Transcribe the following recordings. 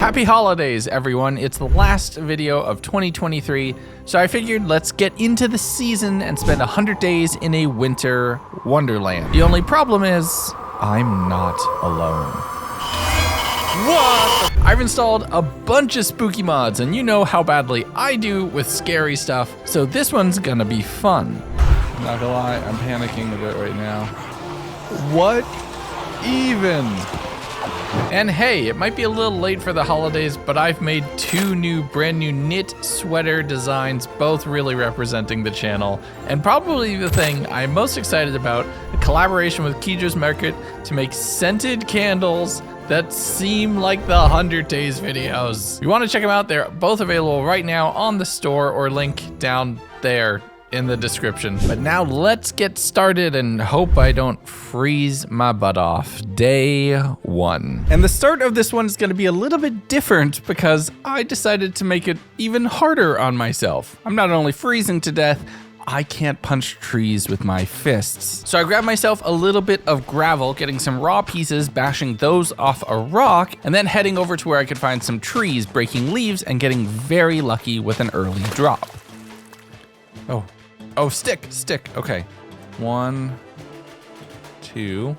Happy holidays, everyone. It's the last video of 2023, so I figured let's get into the season and spend 100 days in a winter wonderland. The only problem is, I'm not alone. What? I've installed a bunch of spooky mods, and you know how badly I do with scary stuff, so this one's gonna be fun. I'm not gonna lie, I'm panicking a bit right now. What even? And hey, it might be a little late for the holidays, but I've made two brand new knit sweater designs, both really representing the channel. And probably the thing I'm most excited about, a collaboration with Keedra's Market to make scented candles that seem like the 100 Days videos. If you want to check them out, they're both available right now on the store or link down there in the description. But now let's get started and hope I don't freeze my butt off. Day one. And the start of this one is gonna be a little bit different because I decided to make it even harder on myself. I'm not only freezing to death, I can't punch trees with my fists. So I grabbed myself a little bit of gravel, getting some raw pieces, bashing those off a rock, and then heading over to where I could find some trees, breaking leaves, and getting very lucky with an early drop. Oh, stick, okay. 1, 2,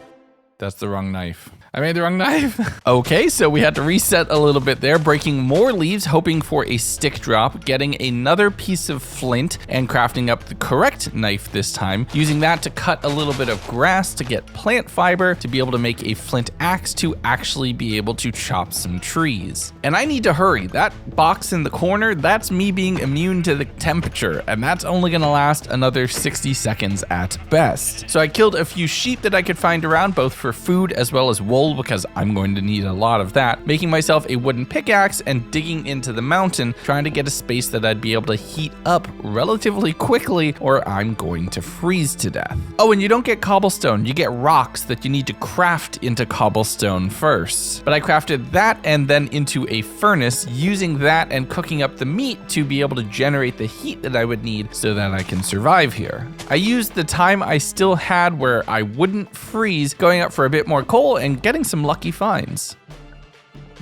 that's the wrong knife. I made the wrong knife. Okay, so we had to reset a little bit there, breaking more leaves, hoping for a stick drop, getting another piece of flint, and crafting up the correct knife this time, using that to cut a little bit of grass to get plant fiber, to be able to make a flint axe to actually be able to chop some trees. And I need to hurry. That box in the corner, that's me being immune to the temperature, and that's only gonna last another 60 seconds at best. So I killed a few sheep that I could find around, both for food as well as wool, because I'm going to need a lot of that, making myself a wooden pickaxe and digging into the mountain, trying to get a space that I'd be able to heat up relatively quickly or I'm going to freeze to death. Oh, and you don't get cobblestone, you get rocks that you need to craft into cobblestone first. But I crafted that and then into a furnace, using that and cooking up the meat to be able to generate the heat that I would need so that I can survive here. I used the time I still had where I wouldn't freeze, going up for a bit more coal and getting some lucky finds.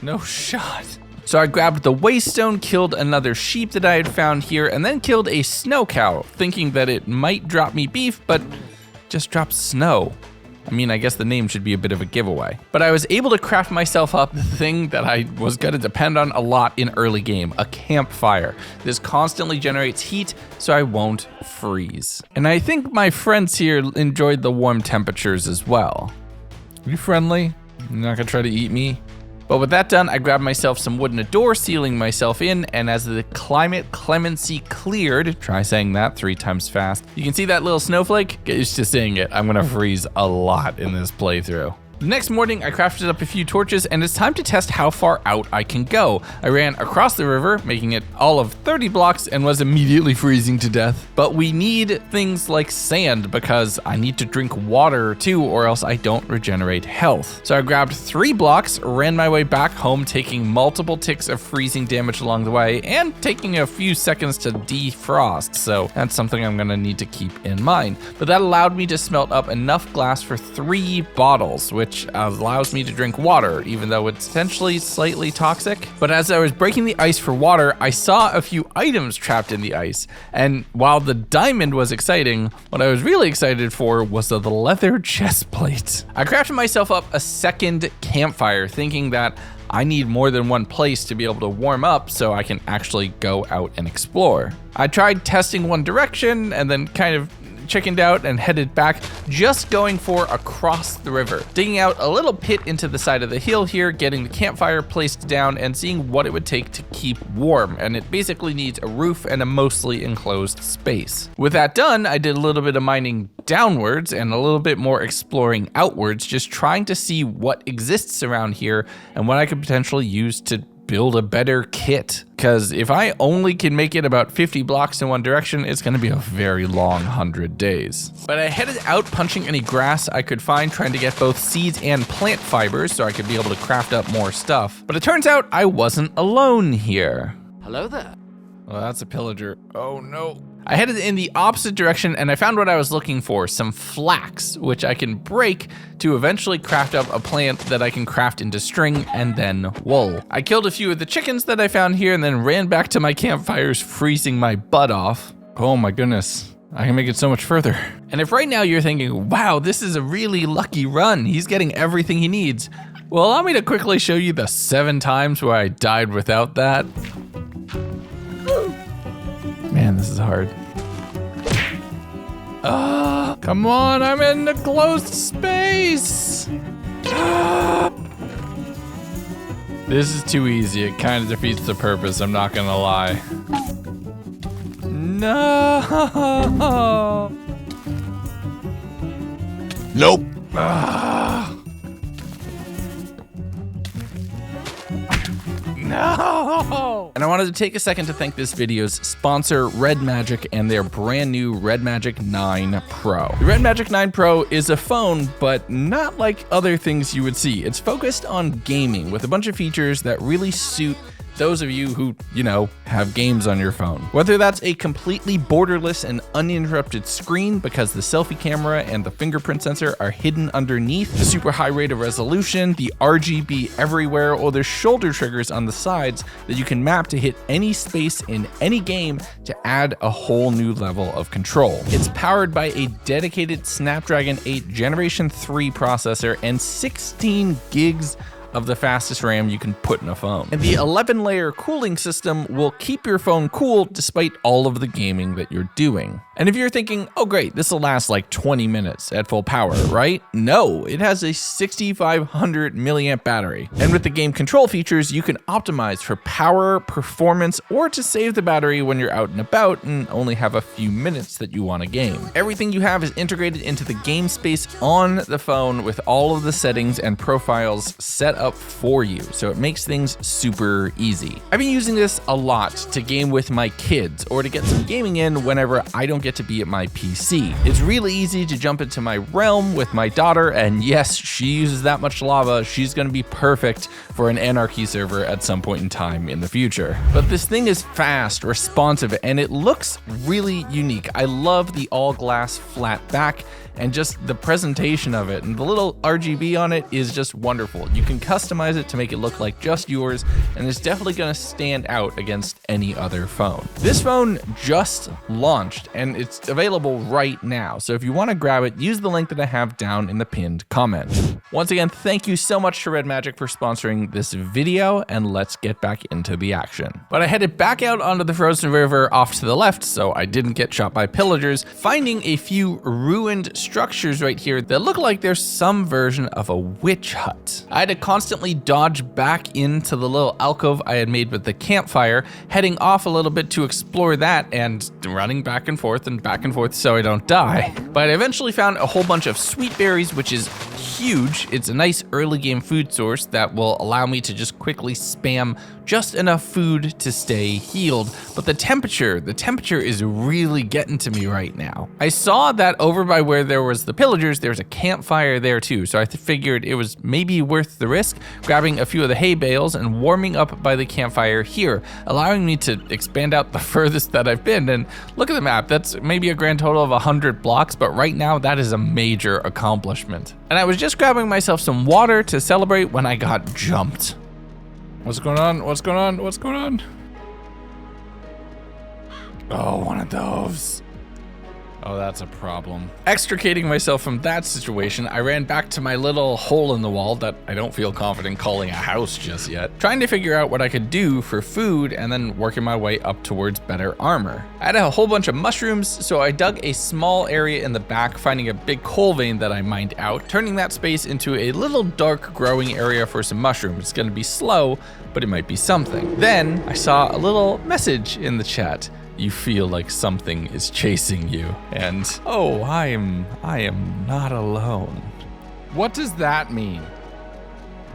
No shot. So I grabbed the waste stone, killed another sheep that I had found here, and then killed a snow cow, thinking that it might drop me beef, but just dropped snow. I mean, I guess the name should be a bit of a giveaway. But I was able to craft myself up the thing that I was gonna depend on a lot in early game, a campfire. This constantly generates heat, so I won't freeze. And I think my friends here enjoyed the warm temperatures as well. Are you friendly? You're not gonna try to eat me? But with that done, I grabbed myself some wood and a door, sealing myself in, and as the climate clemency cleared, try saying that 3 times fast, you can see that little snowflake? Get used to seeing it. I'm gonna freeze a lot in this playthrough. The next morning, I crafted up a few torches, and it's time to test how far out I can go. I ran across the river, making it all of 30 blocks, and was immediately freezing to death. But we need things like sand, because I need to drink water too, or else I don't regenerate health. So I grabbed 3 blocks, ran my way back home, taking multiple ticks of freezing damage along the way, and taking a few seconds to defrost, so that's something I'm gonna need to keep in mind. But that allowed me to smelt up enough glass for 3 bottles, which allows me to drink water, even though it's potentially slightly toxic. But as I was breaking the ice for water, I saw a few items trapped in the ice. And while the diamond was exciting, what I was really excited for was the leather chest plate. I crafted myself up a second campfire, thinking that I need more than one place to be able to warm up so I can actually go out and explore. I tried testing one direction and then kind of chickened out and headed back, just going for across the river, digging out a little pit into the side of the hill here, getting the campfire placed down and seeing what it would take to keep warm. And it basically needs a roof and a mostly enclosed space. With that done, I did a little bit of mining downwards and a little bit more exploring outwards, just trying to see what exists around here and what I could potentially use to build a better kit. Because if I only can make it about 50 blocks in one direction, it's gonna be a very long 100 days. But I headed out punching any grass I could find, trying to get both seeds and plant fibers so I could be able to craft up more stuff. But it turns out I wasn't alone here. Hello there. Well, that's a pillager. Oh no. I headed in the opposite direction and I found what I was looking for, some flax, which I can break to eventually craft up a plant that I can craft into string and then wool. I killed a few of the chickens that I found here and then ran back to my campfires, freezing my butt off. Oh my goodness. I can make it so much further. And if right now you're thinking, wow, this is a really lucky run, he's getting everything he needs. Well, allow me to quickly show you the 7 times where I died without that. Man, this is hard. Come on, I'm in the closed space. This is too easy. It kind of defeats the purpose, I'm not gonna lie. No. Nope. No! And I wanted to take a second to thank this video's sponsor, Red Magic, and their brand new Red Magic 9 Pro. The Red Magic 9 Pro is a phone, but not like other things you would see. It's focused on gaming with a bunch of features that really suit those of you who, you know, have games on your phone. Whether that's a completely borderless and uninterrupted screen because the selfie camera and the fingerprint sensor are hidden underneath, the super high rate of resolution, the RGB everywhere, or the shoulder triggers on the sides that you can map to hit any space in any game to add a whole new level of control. It's powered by a dedicated Snapdragon 8 Generation 3 processor and 16 gigs of the fastest RAM you can put in a phone. And the 11-layer cooling system will keep your phone cool despite all of the gaming that you're doing. And if you're thinking, oh great, this will last like 20 minutes at full power, right? No, it has a 6,500 milliamp battery. And with the game control features, you can optimize for power, performance, or to save the battery when you're out and about and only have a few minutes that you want to game. Everything you have is integrated into the game space on the phone with all of the settings and profiles set up for you, so it makes things super easy. I've been using this a lot to game with my kids or to get some gaming in whenever I don't get to be at my PC. It's really easy to jump into my realm with my daughter, and yes, she uses that much lava. She's gonna be perfect for an Anarchy server at some point in time in the future. But this thing is fast, responsive, and it looks really unique. I love the all glass flat back and just the presentation of it, and the little RGB on it is just wonderful. You can customize it to make it look like just yours, and it's definitely gonna stand out against any other phone. This phone just launched and it's available right now, so if you wanna grab it, use the link that I have down in the pinned comment. Once again, thank you so much to Red Magic for sponsoring this video, and let's get back into the action. But I headed back out onto the frozen river off to the left so I didn't get shot by pillagers, finding a few ruined structures right here that look like there's some version of a witch hut. I had to constantly dodge back into the little alcove I had made with the campfire, heading off a little bit to explore that and running back and forth so I don't die. But I eventually found a whole bunch of sweet berries, which is huge. It's a nice early game food source that will allow me to just quickly spam just enough food to stay healed. But the temperature is really getting to me right now. I saw that over by where there was the pillagers, there's a campfire there too. So I figured it was maybe worth the risk, grabbing a few of the hay bales and warming up by the campfire here, allowing me to expand out the furthest that I've been. And look at the map, that's maybe a grand total of 100 blocks, but right now that is a major accomplishment. And I was just grabbing myself some water to celebrate when I got jumped. What's going on? What's going on? What's going on? Oh, one of those. Oh, that's a problem. Extricating myself from that situation, I ran back to my little hole in the wall that I don't feel confident calling a house just yet, trying to figure out what I could do for food and then working my way up towards better armor. I had a whole bunch of mushrooms, so I dug a small area in the back, finding a big coal vein that I mined out, turning that space into a little dark growing area for some mushrooms. It's gonna be slow, but it might be something. Then I saw a little message in the chat. You feel like something is chasing you, and oh, I am not alone. What does that mean?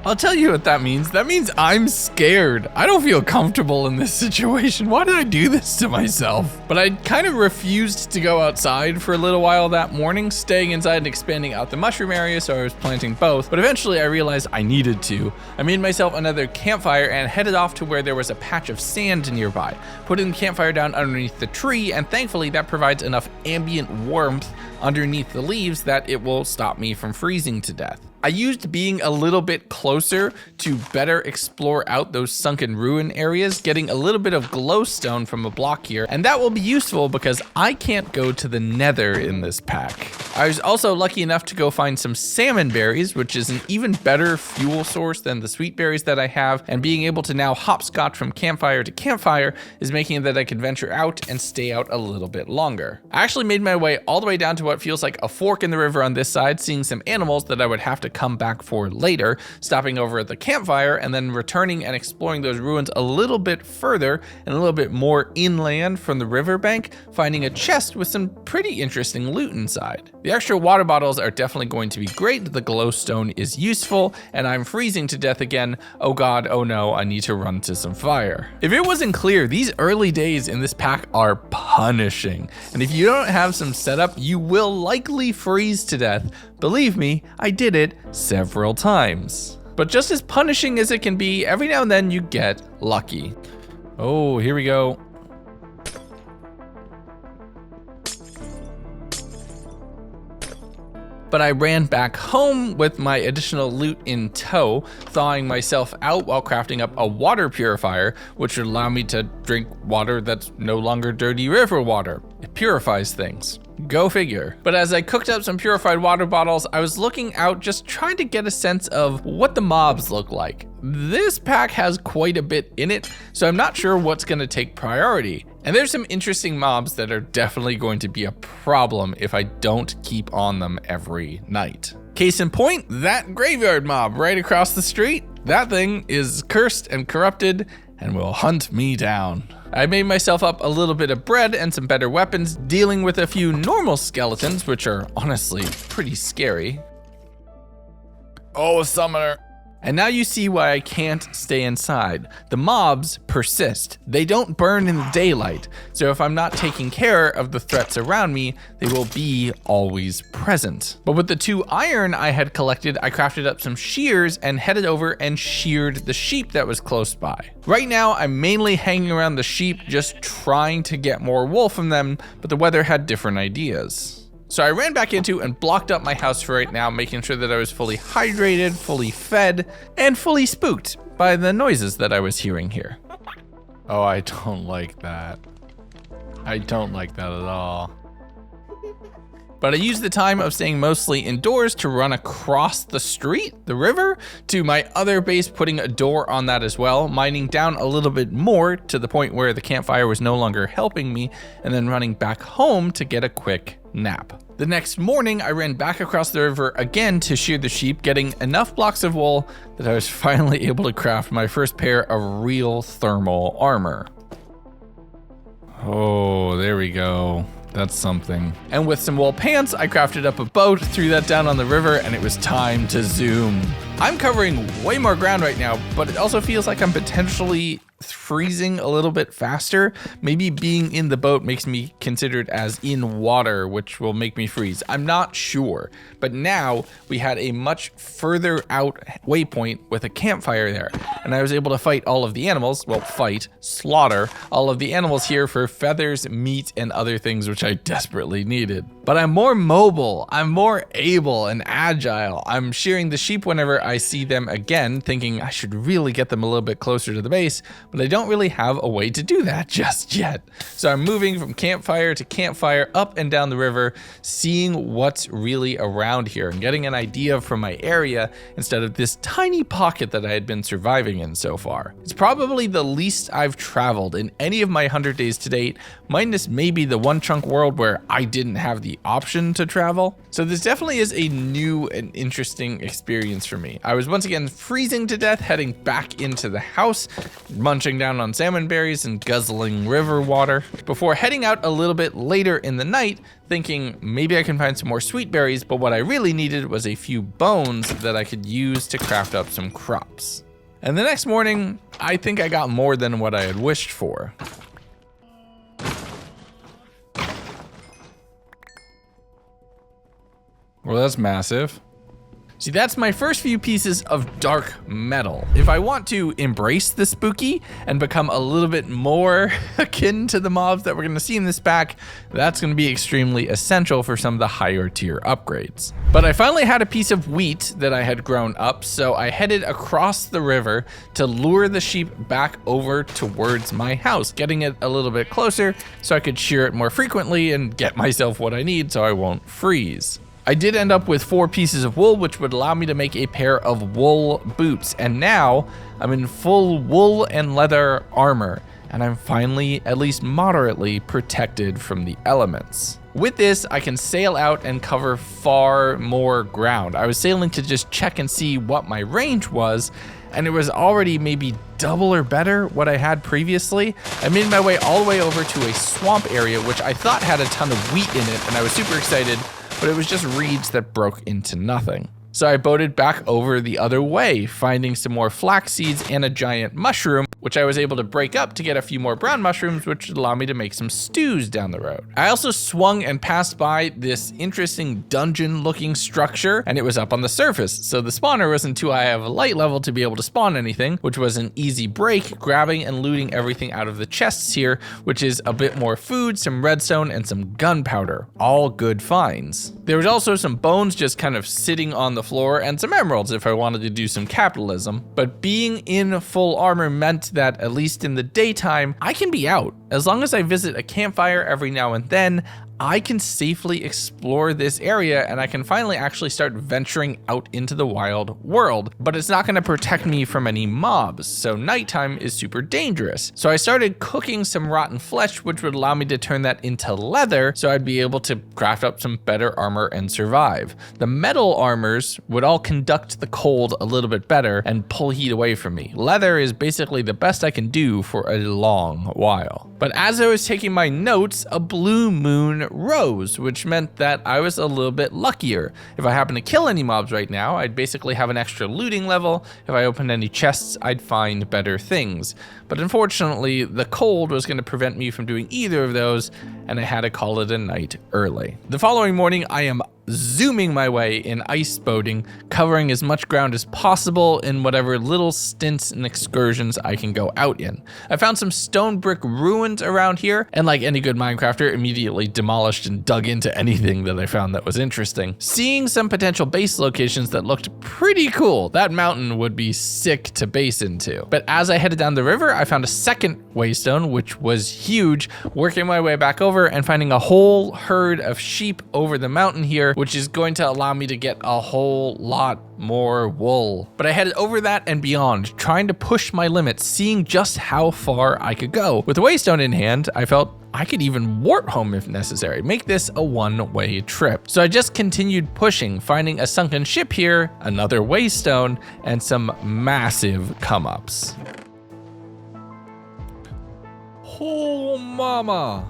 I'll tell you what that means. That means I'm scared. I don't feel comfortable in this situation. Why did I do this to myself? But I kind of refused to go outside for a little while that morning, staying inside and expanding out the mushroom area, so I was planting both. But eventually I realized I needed to. I made myself another campfire and headed off to where there was a patch of sand nearby. Putting the campfire down underneath the tree, and thankfully that provides enough ambient warmth underneath the leaves that it will stop me from freezing to death. I used being a little bit closer to better explore out those sunken ruin areas, getting a little bit of glowstone from a block here, and that will be useful because I can't go to the nether in this pack. I was also lucky enough to go find some salmon berries, which is an even better fuel source than the sweet berries that I have, and being able to now hopscotch from campfire to campfire is making it that I can venture out and stay out a little bit longer. I actually made my way all the way down to what feels like a fork in the river on this side, seeing some animals that I would have to come back for later, stopping over at the campfire and then returning and exploring those ruins a little bit further and a little bit more inland from the riverbank, finding a chest with some pretty interesting loot inside. The extra water bottles are definitely going to be great, the glowstone is useful, and I'm freezing to death again. Oh god, oh no, I need to run to some fire. If it wasn't clear, these early days in this pack are punishing, and if you don't have some setup, you will likely freeze to death. Believe me, I did it several times. But just as punishing as it can be, every now and then you get lucky. Oh, here we go. But I ran back home with my additional loot in tow, thawing myself out while crafting up a water purifier, which would allow me to drink water that's no longer dirty river water. It purifies things. Go figure. But as I cooked up some purified water bottles, I was looking out just trying to get a sense of what the mobs look like. This pack has quite a bit in it, so I'm not sure what's gonna take priority. And there's some interesting mobs that are definitely going to be a problem if I don't keep on them every night. Case in point, that graveyard mob right across the street. That thing is cursed and corrupted and will hunt me down. I made myself up a little bit of bread and some better weapons, dealing with a few normal skeletons, which are honestly pretty scary. Oh, summoner. And now you see why I can't stay inside. The mobs persist. They don't burn in the daylight. So if I'm not taking care of the threats around me, they will be always present. But with the 2 iron I had collected, I crafted up some shears and headed over and sheared the sheep that was close by. Right now, I'm mainly hanging around the sheep, just trying to get more wool from them, but the weather had different ideas. So I ran back into and blocked up my house for right now, making sure that I was fully hydrated, fully fed, and fully spooked by the noises that I was hearing here. Oh, I don't like that. I don't like that at all. But I used the time of staying mostly indoors to run across the street, the river, to my other base, putting a door on that as well, mining down a little bit more to the point where the campfire was no longer helping me, and then running back home to get a quick nap. The next morning, I ran back across the river again to shear the sheep, getting enough blocks of wool that I was finally able to craft my first pair of real thermal armor. Oh, there we go. That's something. And with some wool pants, I crafted up a boat, threw that down on the river, and it was time to zoom. I'm covering way more ground right now, but it also feels like I'm potentially freezing a little bit faster. Maybe being in the boat makes me considered as in water, which will make me freeze. I'm not sure. But now we had a much further out waypoint with a campfire there. And I was able to fight all of the animals, slaughter all of the animals here for feathers, meat, and other things which I desperately needed. But I'm more mobile, I'm more able and agile. I'm shearing the sheep whenever I see them again, thinking I should really get them a little bit closer to the base, but I don't really have a way to do that just yet. So I'm moving from campfire to campfire, up and down the river, seeing what's really around here and getting an idea from my area instead of this tiny pocket that I had been surviving in so far. It's probably the least I've traveled in any of my 100 days to date, minus maybe the one chunk world where I didn't have the option to travel. So this definitely is a new and interesting experience for me. I was once again freezing to death, heading back into the house, munching munching down on salmon berries and guzzling river water, before heading out a little bit later in the night, thinking maybe I can find some more sweet berries, but what I really needed was a few bones that I could use to craft up some crops. And the next morning, I think I got more than what I had wished for. Well, that's massive. See, that's my first few pieces of dark metal. If I want to embrace the spooky and become a little bit more akin to the mobs that we're gonna see in this pack, that's gonna be extremely essential for some of the higher tier upgrades. But I finally had a piece of wheat that I had grown up, so I headed across the river to lure the sheep back over towards my house, getting it a little bit closer so I could shear it more frequently and get myself what I need so I won't freeze. I did end up with 4 pieces of wool, which would allow me to make a pair of wool boots. And now I'm in full wool and leather armor, and I'm finally, at least moderately, protected from the elements. With this, I can sail out and cover far more ground. I was sailing to just check and see what my range was, and it was already maybe double or better what I had previously. I made my way all the way over to a swamp area, which I thought had a ton of wheat in it, and I was super excited, but it was just reeds that broke into nothing. So I boated back over the other way, finding some more flax seeds and a giant mushroom, which I was able to break up to get a few more brown mushrooms, which would allow me to make some stews down the road. I also swung and passed by this interesting dungeon-looking structure, and it was up on the surface, so the spawner wasn't too high of a light level to be able to spawn anything, which was an easy break, grabbing and looting everything out of the chests here, which is a bit more food, some redstone, and some gunpowder. All good finds. There was also some bones just kind of sitting on the floor, and some emeralds if I wanted to do some capitalism. But being in full armor meant that, at least in the daytime, I can be out. As long as I visit a campfire every now and then, I can safely explore this area and I can finally actually start venturing out into the wild world, but it's not going to protect me from any mobs, so nighttime is super dangerous. So I started cooking some rotten flesh, which would allow me to turn that into leather so I'd be able to craft up some better armor and survive. The metal armors would all conduct the cold a little bit better and pull heat away from me. Leather is basically the best I can do for a long while. But as I was taking my notes, a blue moon rose, which meant that I was a little bit luckier. If I happened to kill any mobs right now, I'd basically have an extra looting level. If I opened any chests, I'd find better things. But unfortunately, the cold was going to prevent me from doing either of those, and I had to call it a night early. The following morning, I am zooming my way in ice boating, covering as much ground as possible in whatever little stints and excursions I can go out in. I found some stone brick ruins around here, and like any good Minecrafter, immediately demolished and dug into anything that I found that was interesting. Seeing some potential base locations that looked pretty cool. That mountain would be sick to base into. But as I headed down the river, I found a second waystone, which was huge, working my way back over and finding a whole herd of sheep over the mountain here, which is going to allow me to get a whole lot more wool. But I headed over that and beyond, trying to push my limits, seeing just how far I could go. With the waystone in hand, I felt I could even warp home if necessary, make this a one-way trip. So I just continued pushing, finding a sunken ship here, another waystone, and some massive come-ups. Oh, mama.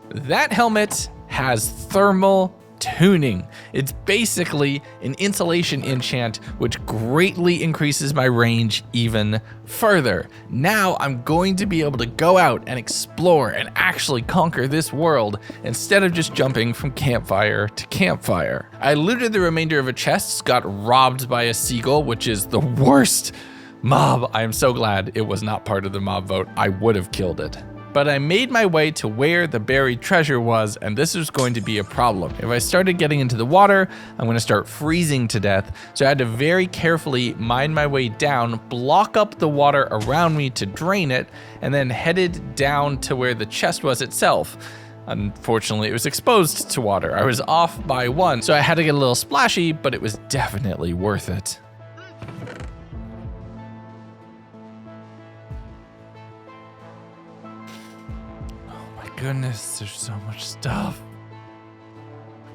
That helmet has thermal tuning. It's basically an insulation enchant, which greatly increases my range even further. Now I'm going to be able to go out and explore and actually conquer this world instead of just jumping from campfire to campfire. I looted the remainder of a chest, got robbed by a seagull, which is the worst mob. I am so glad it was not part of the mob vote. I would have killed it. But I made my way to where the buried treasure was, and this was going to be a problem. If I started getting into the water, I'm going to start freezing to death, so I had to very carefully mine my way down, block up the water around me to drain it, and then headed down to where the chest was itself. Unfortunately, it was exposed to water. I was off by 1, so I had to get a little splashy, but it was definitely worth it. Goodness, there's so much stuff.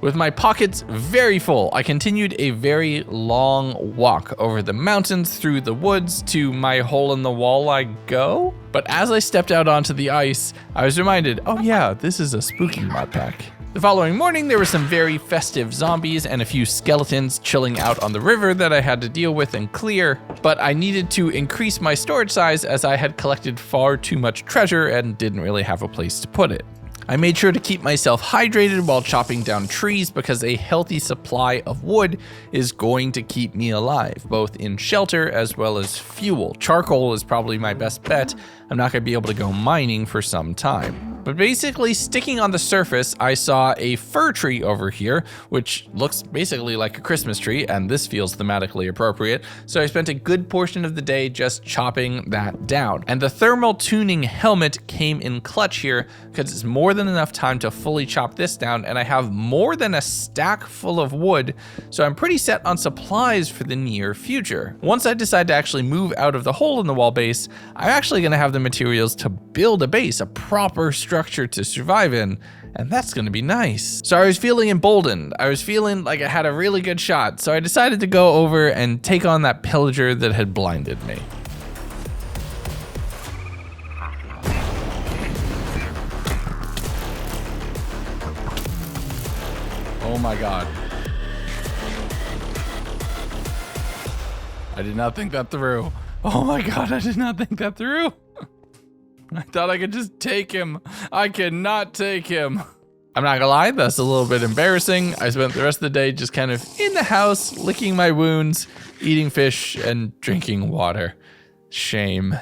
With my pockets very full, I continued a very long walk over the mountains through the woods to my hole in the wall I go. But as I stepped out onto the ice, I was reminded, oh yeah, this is a spooky mod pack. The following morning, there were some very festive zombies and a few skeletons chilling out on the river that I had to deal with and clear, but I needed to increase my storage size as I had collected far too much treasure and didn't really have a place to put it. I made sure to keep myself hydrated while chopping down trees because a healthy supply of wood is going to keep me alive, both in shelter as well as fuel. Charcoal is probably my best bet. I'm not going to be able to go mining for some time. But basically, sticking on the surface, I saw a fir tree over here, which looks basically like a Christmas tree, and this feels thematically appropriate. So I spent a good portion of the day just chopping that down. And the thermal tuning helmet came in clutch here because it's more than enough time to fully chop this down, and I have more than a stack full of wood, so I'm pretty set on supplies for the near future. Once I decide to actually move out of the hole in the wall base, I'm actually going to have the materials to build a base, a proper structure to survive in, and that's going to be nice. So I was feeling emboldened. I was feeling like I had a really good shot, so I decided to go over and take on that pillager that had blinded me. Oh my god. I did not think that through. Oh my god, I did not think that through. I thought I could just take him. I cannot take him. I'm not gonna lie, that's a little bit embarrassing. I spent the rest of the day just kind of in the house, licking my wounds, eating fish, and drinking water. Shame.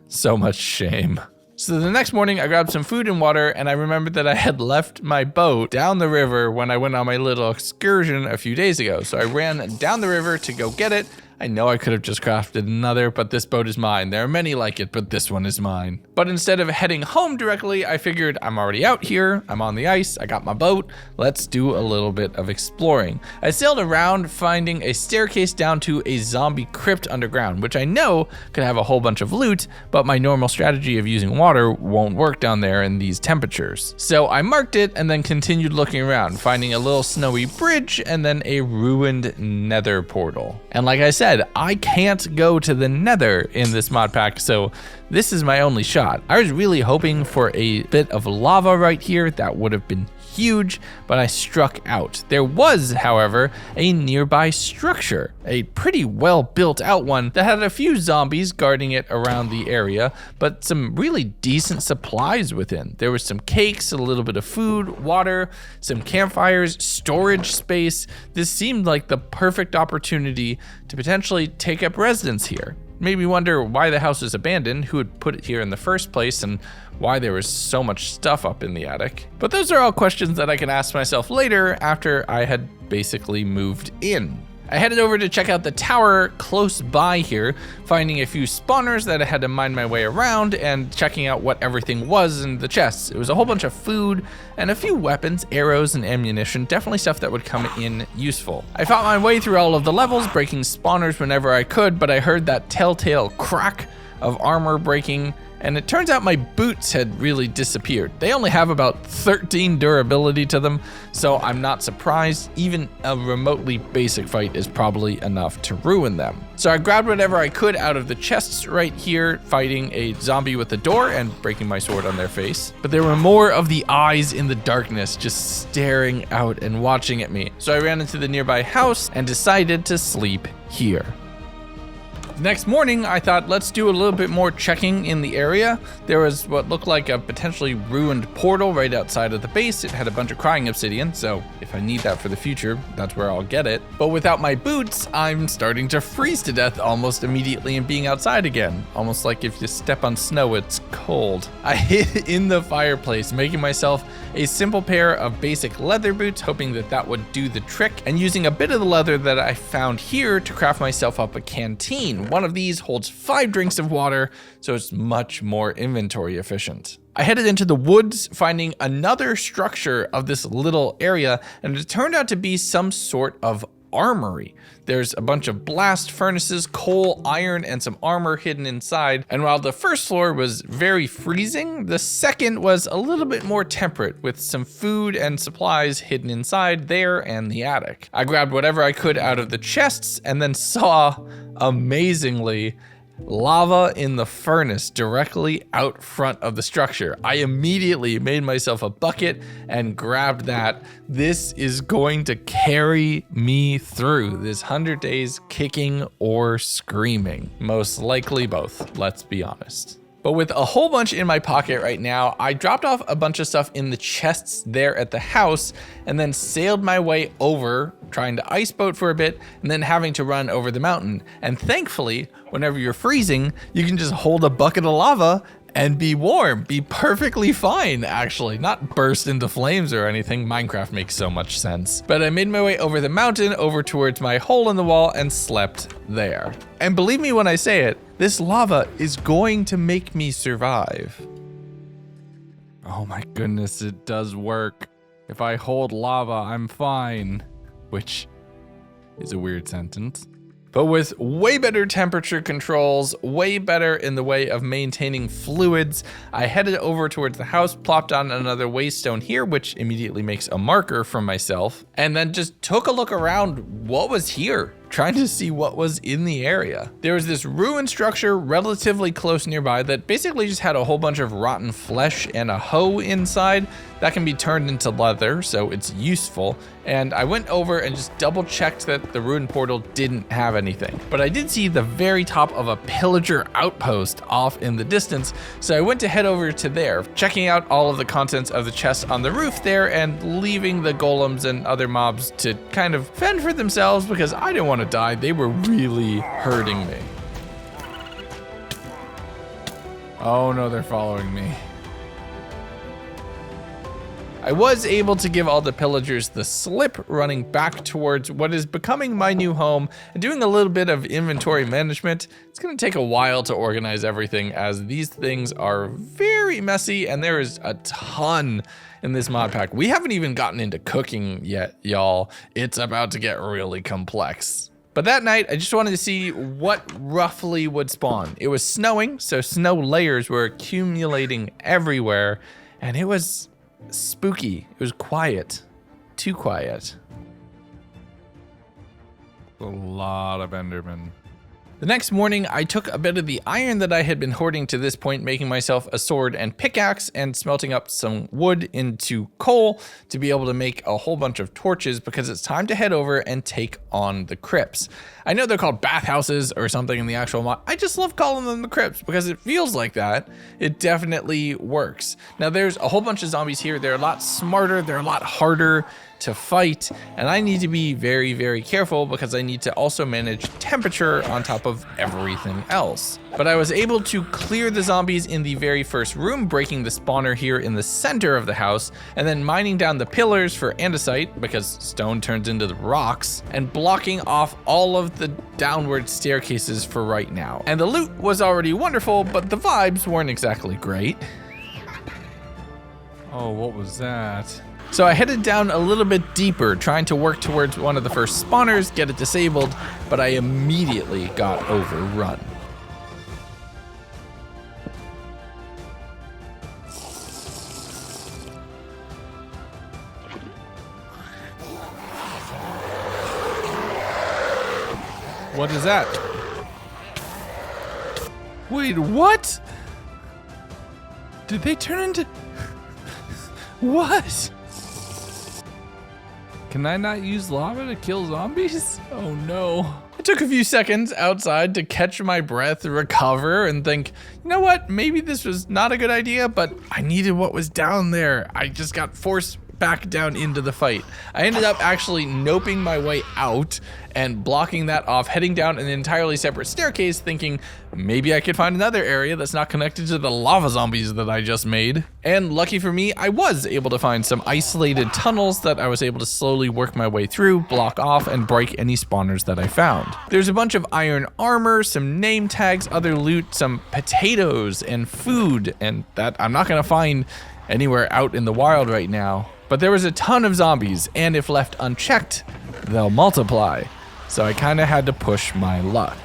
So much shame. So the next morning, I grabbed some food and water, and I remembered that I had left my boat down the river when I went on my little excursion a few days ago. So I ran down the river to go get it. I know I could have just crafted another, but this boat is mine. There are many like it, but this one is mine. But instead of heading home directly, I figured I'm already out here, I'm on the ice, I got my boat, let's do a little bit of exploring. I sailed around finding a staircase down to a zombie crypt underground, which I know could have a whole bunch of loot, but my normal strategy of using water won't work down there in these temperatures. So I marked it and then continued looking around, finding a little snowy bridge and then a ruined nether portal. And like I said, I can't go to the nether in this mod pack, so this is my only shot. I was really hoping for a bit of lava right here. That would have been huge, but I struck out. There was, however, a nearby structure, a pretty well built out one that had a few zombies guarding it around the area, but some really decent supplies within. There was some cakes, a little bit of food, water, some campfires, storage space. This seemed like the perfect opportunity to potentially take up residence here. Made me wonder why the house was abandoned, who had put it here in the first place, and why there was so much stuff up in the attic. But those are all questions that I can ask myself later after I had basically moved in. I headed over to check out the tower close by here, finding a few spawners that I had to mine my way around and checking out what everything was in the chests. It was a whole bunch of food and a few weapons, arrows, and ammunition, definitely stuff that would come in useful. I fought my way through all of the levels, breaking spawners whenever I could, but I heard that telltale crack of armor breaking, and it turns out my boots had really disappeared. They only have about 13 durability to them, so I'm not surprised. Even a remotely basic fight is probably enough to ruin them. So I grabbed whatever I could out of the chests right here, fighting a zombie with the door and breaking my sword on their face. But there were more of the eyes in the darkness just staring out and watching at me. So I ran into the nearby house and decided to sleep here. The next morning, I thought, let's do a little bit more checking in the area. There was what looked like a potentially ruined portal right outside of the base. It had a bunch of crying obsidian, so if I need that for the future, that's where I'll get it. But without my boots, I'm starting to freeze to death almost immediately and being outside again. Almost like if you step on snow, it's cold. I hid in the fireplace, making myself a simple pair of basic leather boots, hoping that that would do the trick, and using a bit of the leather that I found here to craft myself up a canteen. One of these holds 5 drinks of water, so it's much more inventory efficient. I headed into the woods, finding another structure of this little area, and it turned out to be some sort of armory. There's a bunch of blast furnaces, coal, iron, and some armor hidden inside. And while the first floor was very freezing, the second was a little bit more temperate with some food and supplies hidden inside there and the attic. I grabbed whatever I could out of the chests and then saw, amazingly, lava in the furnace directly out front of the structure. I immediately made myself a bucket and grabbed that. This is going to carry me through this 100 days kicking or screaming. Most likely both, let's be honest. But with a whole bunch in my pocket right now, I dropped off a bunch of stuff in the chests there at the house and then sailed my way over, trying to ice boat for a bit and then having to run over the mountain. And thankfully, whenever you're freezing, you can just hold a bucket of lava and be warm, be perfectly fine, actually. Not burst into flames or anything. Minecraft makes so much sense. But I made my way over the mountain, over towards my hole in the wall, and slept there. And believe me when I say it, this lava is going to make me survive. Oh my goodness, it does work. If I hold lava, I'm fine. Which is a weird sentence. But with way better temperature controls, way better in the way of maintaining fluids, I headed over towards the house, plopped on another waystone here, which immediately makes a marker for myself, and then just took a look around what was here, trying to see what was in the area. There was this ruined structure relatively close nearby that basically just had a whole bunch of rotten flesh and a hoe inside that can be turned into leather, so it's useful. And I went over and just double checked that the ruined portal didn't have anything. But I did see the very top of a pillager outpost off in the distance, so I went to head over to there, checking out all of the contents of the chest on the roof there and leaving the golems and other mobs to kind of fend for themselves because I didn't want to die. They were really hurting me. Oh no, they're following me. I was able to give all the pillagers the slip, running back towards what is becoming my new home and doing a little bit of inventory management. It's going to take a while to organize everything as these things are very messy and there is a ton in this mod pack. We haven't even gotten into cooking yet, y'all. It's about to get really complex. But that night, I just wanted to see what roughly would spawn. It was snowing, so snow layers were accumulating everywhere, and it was spooky. It was quiet. Too quiet. A lot of Endermen. The next morning, I took a bit of the iron that I had been hoarding to this point, making myself a sword and pickaxe and smelting up some wood into coal to be able to make a whole bunch of torches because it's time to head over and take on the crypts. I know they're called bathhouses or something in the actual mod. I just love calling them the crypts because it feels like that. It definitely works. Now there's a whole bunch of zombies here. They're a lot smarter. They're a lot harder to fight, and I need to be very, very careful because I need to also manage temperature on top of everything else. But I was able to clear the zombies in the very first room, breaking the spawner here in the center of the house, and then mining down the pillars for andesite because stone turns into the rocks, and blocking off all of the downward staircases for right now. And the loot was already wonderful, but the vibes weren't exactly great. Oh, what was that? So I headed down a little bit deeper, trying to work towards one of the first spawners, get it disabled, but I immediately got overrun. What is that? Wait, what? Did they turn into... What? Can I not use lava to kill zombies? Oh no. I took a few seconds outside to catch my breath, recover, and think, you know what? Maybe this was not a good idea, but I needed what was down there. I just got forced back down into the fight. I ended up actually noping my way out and blocking that off, heading down an entirely separate staircase, thinking maybe I could find another area that's not connected to the lava zombies that I just made. And lucky for me, I was able to find some isolated tunnels that I was able to slowly work my way through, block off, and break any spawners that I found. There's a bunch of iron armor, some name tags, other loot, some potatoes and food, and that I'm not gonna find anywhere out in the wild right now. But there was a ton of zombies, and if left unchecked, they'll multiply. So I kind of had to push my luck.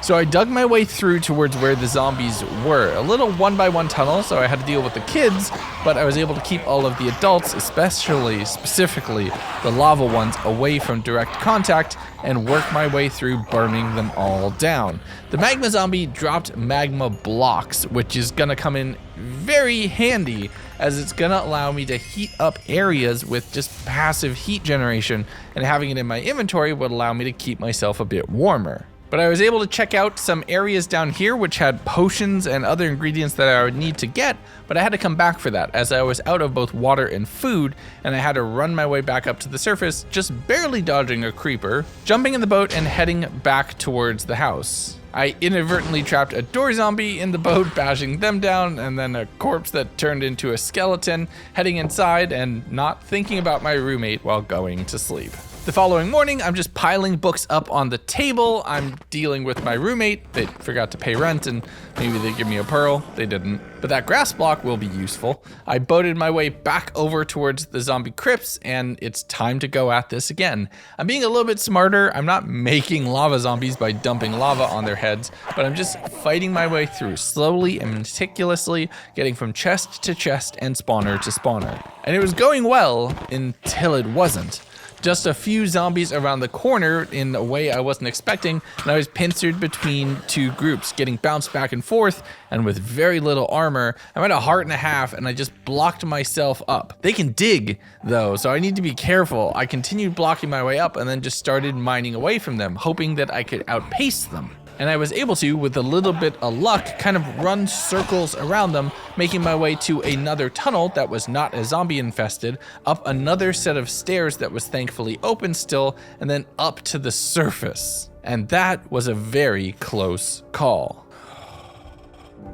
So I dug my way through towards where the zombies were. A little 1x1 tunnel, so I had to deal with the kids, but I was able to keep all of the adults, specifically the lava ones, away from direct contact and work my way through burning them all down. The magma zombie dropped magma blocks, which is gonna come in very handy as it's gonna allow me to heat up areas with just passive heat generation, and having it in my inventory would allow me to keep myself a bit warmer. But I was able to check out some areas down here which had potions and other ingredients that I would need to get, but I had to come back for that as I was out of both water and food, and I had to run my way back up to the surface, just barely dodging a creeper, jumping in the boat and heading back towards the house. I inadvertently trapped a door zombie in the boat, bashing them down, and then a corpse that turned into a skeleton, heading inside and not thinking about my roommate while going to sleep. The following morning, I'm just piling books up on the table. I'm dealing with my roommate. They forgot to pay rent and maybe they give me a pearl. They didn't. But that grass block will be useful. I boated my way back over towards the zombie crypts, and it's time to go at this again. I'm being a little bit smarter. I'm not making lava zombies by dumping lava on their heads, but I'm just fighting my way through slowly and meticulously, getting from chest to chest and spawner to spawner. And it was going well until it wasn't. Just a few zombies around the corner in a way I wasn't expecting, and I was pincered between two groups, getting bounced back and forth, and with very little armor. I'm at a heart and a half, and I just blocked myself up. They can dig, though, so I need to be careful. I continued blocking my way up, and then just started mining away from them, hoping that I could outpace them. And I was able to, with a little bit of luck, kind of run circles around them, making my way to another tunnel that was not as zombie infested, up another set of stairs that was thankfully open still, and then up to the surface. And that was a very close call.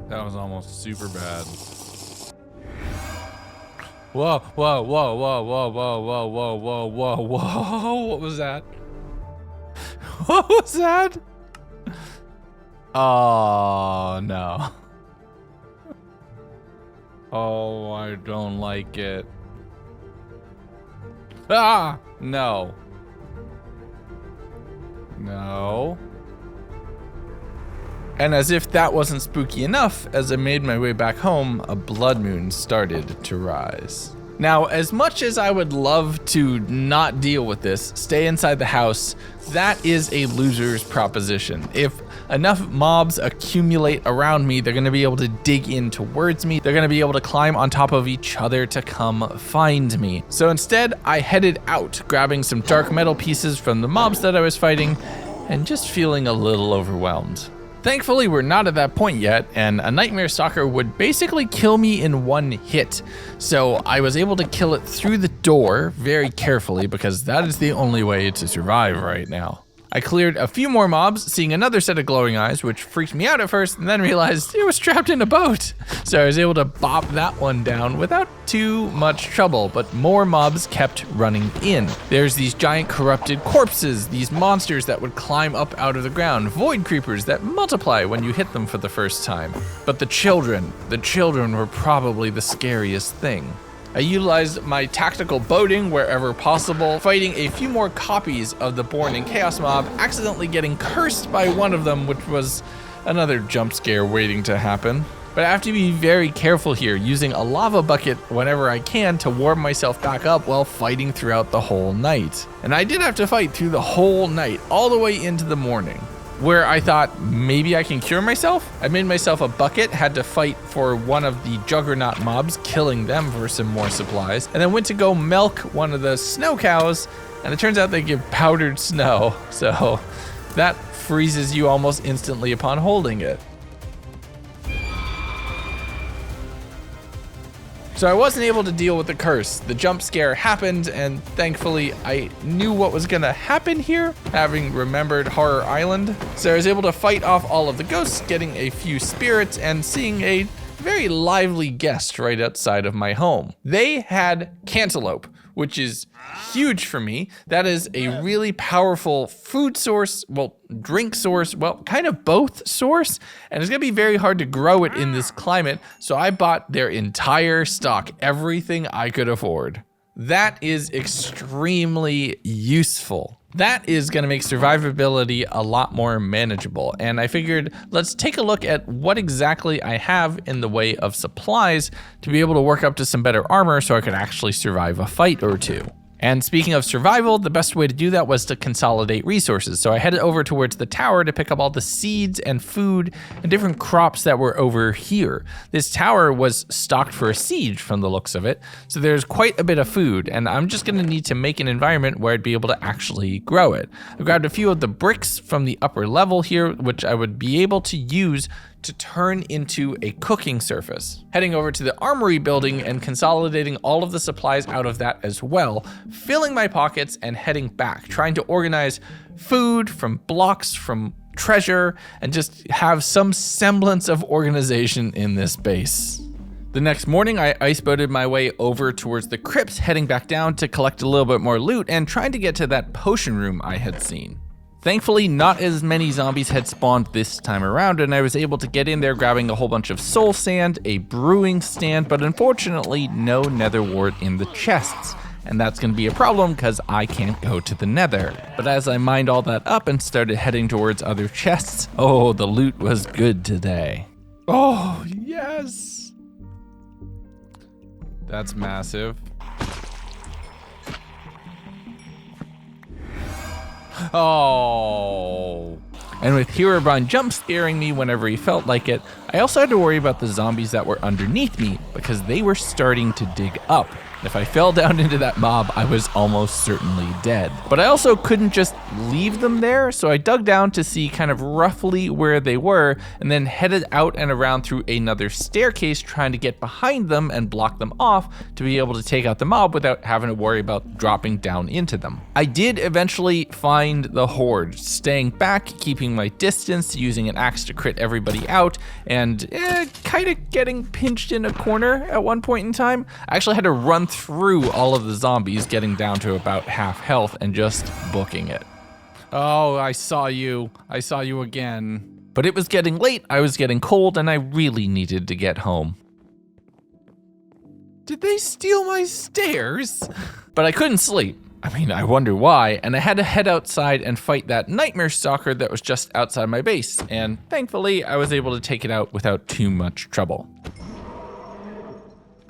That was almost super bad. Whoa, whoa, whoa, whoa, whoa, whoa, whoa, whoa, whoa, whoa, whoa. What was that? What was that? Oh, no. Oh, I don't like it. Ah, no. No. And as if that wasn't spooky enough, as I made my way back home, a blood moon started to rise. Now, as much as I would love to not deal with this, stay inside the house, that is a loser's proposition. If enough mobs accumulate around me, they're gonna be able to dig in towards me. They're gonna be able to climb on top of each other to come find me. So instead, I headed out, grabbing some dark metal pieces from the mobs that I was fighting, and just feeling a little overwhelmed. Thankfully, we're not at that point yet, and a nightmare stalker would basically kill me in one hit. So I was able to kill it through the door very carefully because that is the only way to survive right now. I cleared a few more mobs, seeing another set of glowing eyes, which freaked me out at first, and then realized it was trapped in a boat. So I was able to bop that one down without too much trouble, but more mobs kept running in. There's these giant corrupted corpses, these monsters that would climb up out of the ground, void creepers that multiply when you hit them for the first time. But the children were probably the scariest thing. I utilized my tactical boating wherever possible, fighting a few more copies of the Born in Chaos mob, accidentally getting cursed by one of them, which was another jump scare waiting to happen. But I have to be very careful here, using a lava bucket whenever I can to warm myself back up while fighting throughout the whole night. And I did have to fight through the whole night, all the way into the morning, where I thought maybe I can cure myself. I made myself a bucket, had to fight for one of the juggernaut mobs, killing them for some more supplies, and then went to go milk one of the snow cows, and it turns out they give powdered snow, so that freezes you almost instantly upon holding it. So I wasn't able to deal with the curse. The jump scare happened, and thankfully I knew what was gonna happen here, having remembered Horror Island. So I was able to fight off all of the ghosts, getting a few spirits, and seeing a very lively guest right outside of my home. They had cantaloupe, which is huge for me. That is a really powerful food source, well, drink source, well, kind of both source, and it's gonna be very hard to grow it in this climate, so I bought their entire stock, everything I could afford. That is extremely useful. That is going to make survivability a lot more manageable. And I figured let's take a look at what exactly I have in the way of supplies to be able to work up to some better armor so I could actually survive a fight or two. And speaking of survival, the best way to do that was to consolidate resources. So I headed over towards the tower to pick up all the seeds and food and different crops that were over here. This tower was stocked for a siege from the looks of it, so there's quite a bit of food, and I'm just gonna need to make an environment where I'd be able to actually grow it. I grabbed a few of the bricks from the upper level here, which I would be able to use to turn into a cooking surface. Heading over to the armory building and consolidating all of the supplies out of that as well, filling my pockets and heading back, trying to organize food from blocks, from treasure, and just have some semblance of organization in this base. The next morning, I iceboated my way over towards the crypts, heading back down to collect a little bit more loot and trying to get to that potion room I had seen. Thankfully, not as many zombies had spawned this time around, and I was able to get in there grabbing a whole bunch of soul sand, a brewing stand, but unfortunately no nether wart in the chests. And that's going to be a problem because I can't go to the nether. But as I mined all that up and started heading towards other chests, oh, the loot was good today. Oh, yes. That's massive. Oh. And with Herobrine jump scaring me whenever he felt like it, I also had to worry about the zombies that were underneath me because they were starting to dig up. If I fell down into that mob, I was almost certainly dead. But I also couldn't just leave them there, so I dug down to see kind of roughly where they were, and then headed out and around through another staircase trying to get behind them and block them off to be able to take out the mob without having to worry about dropping down into them. I did eventually find the horde, staying back, keeping my distance, using an axe to crit everybody out, and kind of getting pinched in a corner at one point in time. I actually had to run through all of the zombies, getting down to about half health and just booking it. Oh, I saw you. I saw you again. But it was getting late, I was getting cold, and I really needed to get home. Did they steal my stairs? But I couldn't sleep. I mean, I wonder why, and I had to head outside and fight that nightmare stalker that was just outside my base, and thankfully I was able to take it out without too much trouble.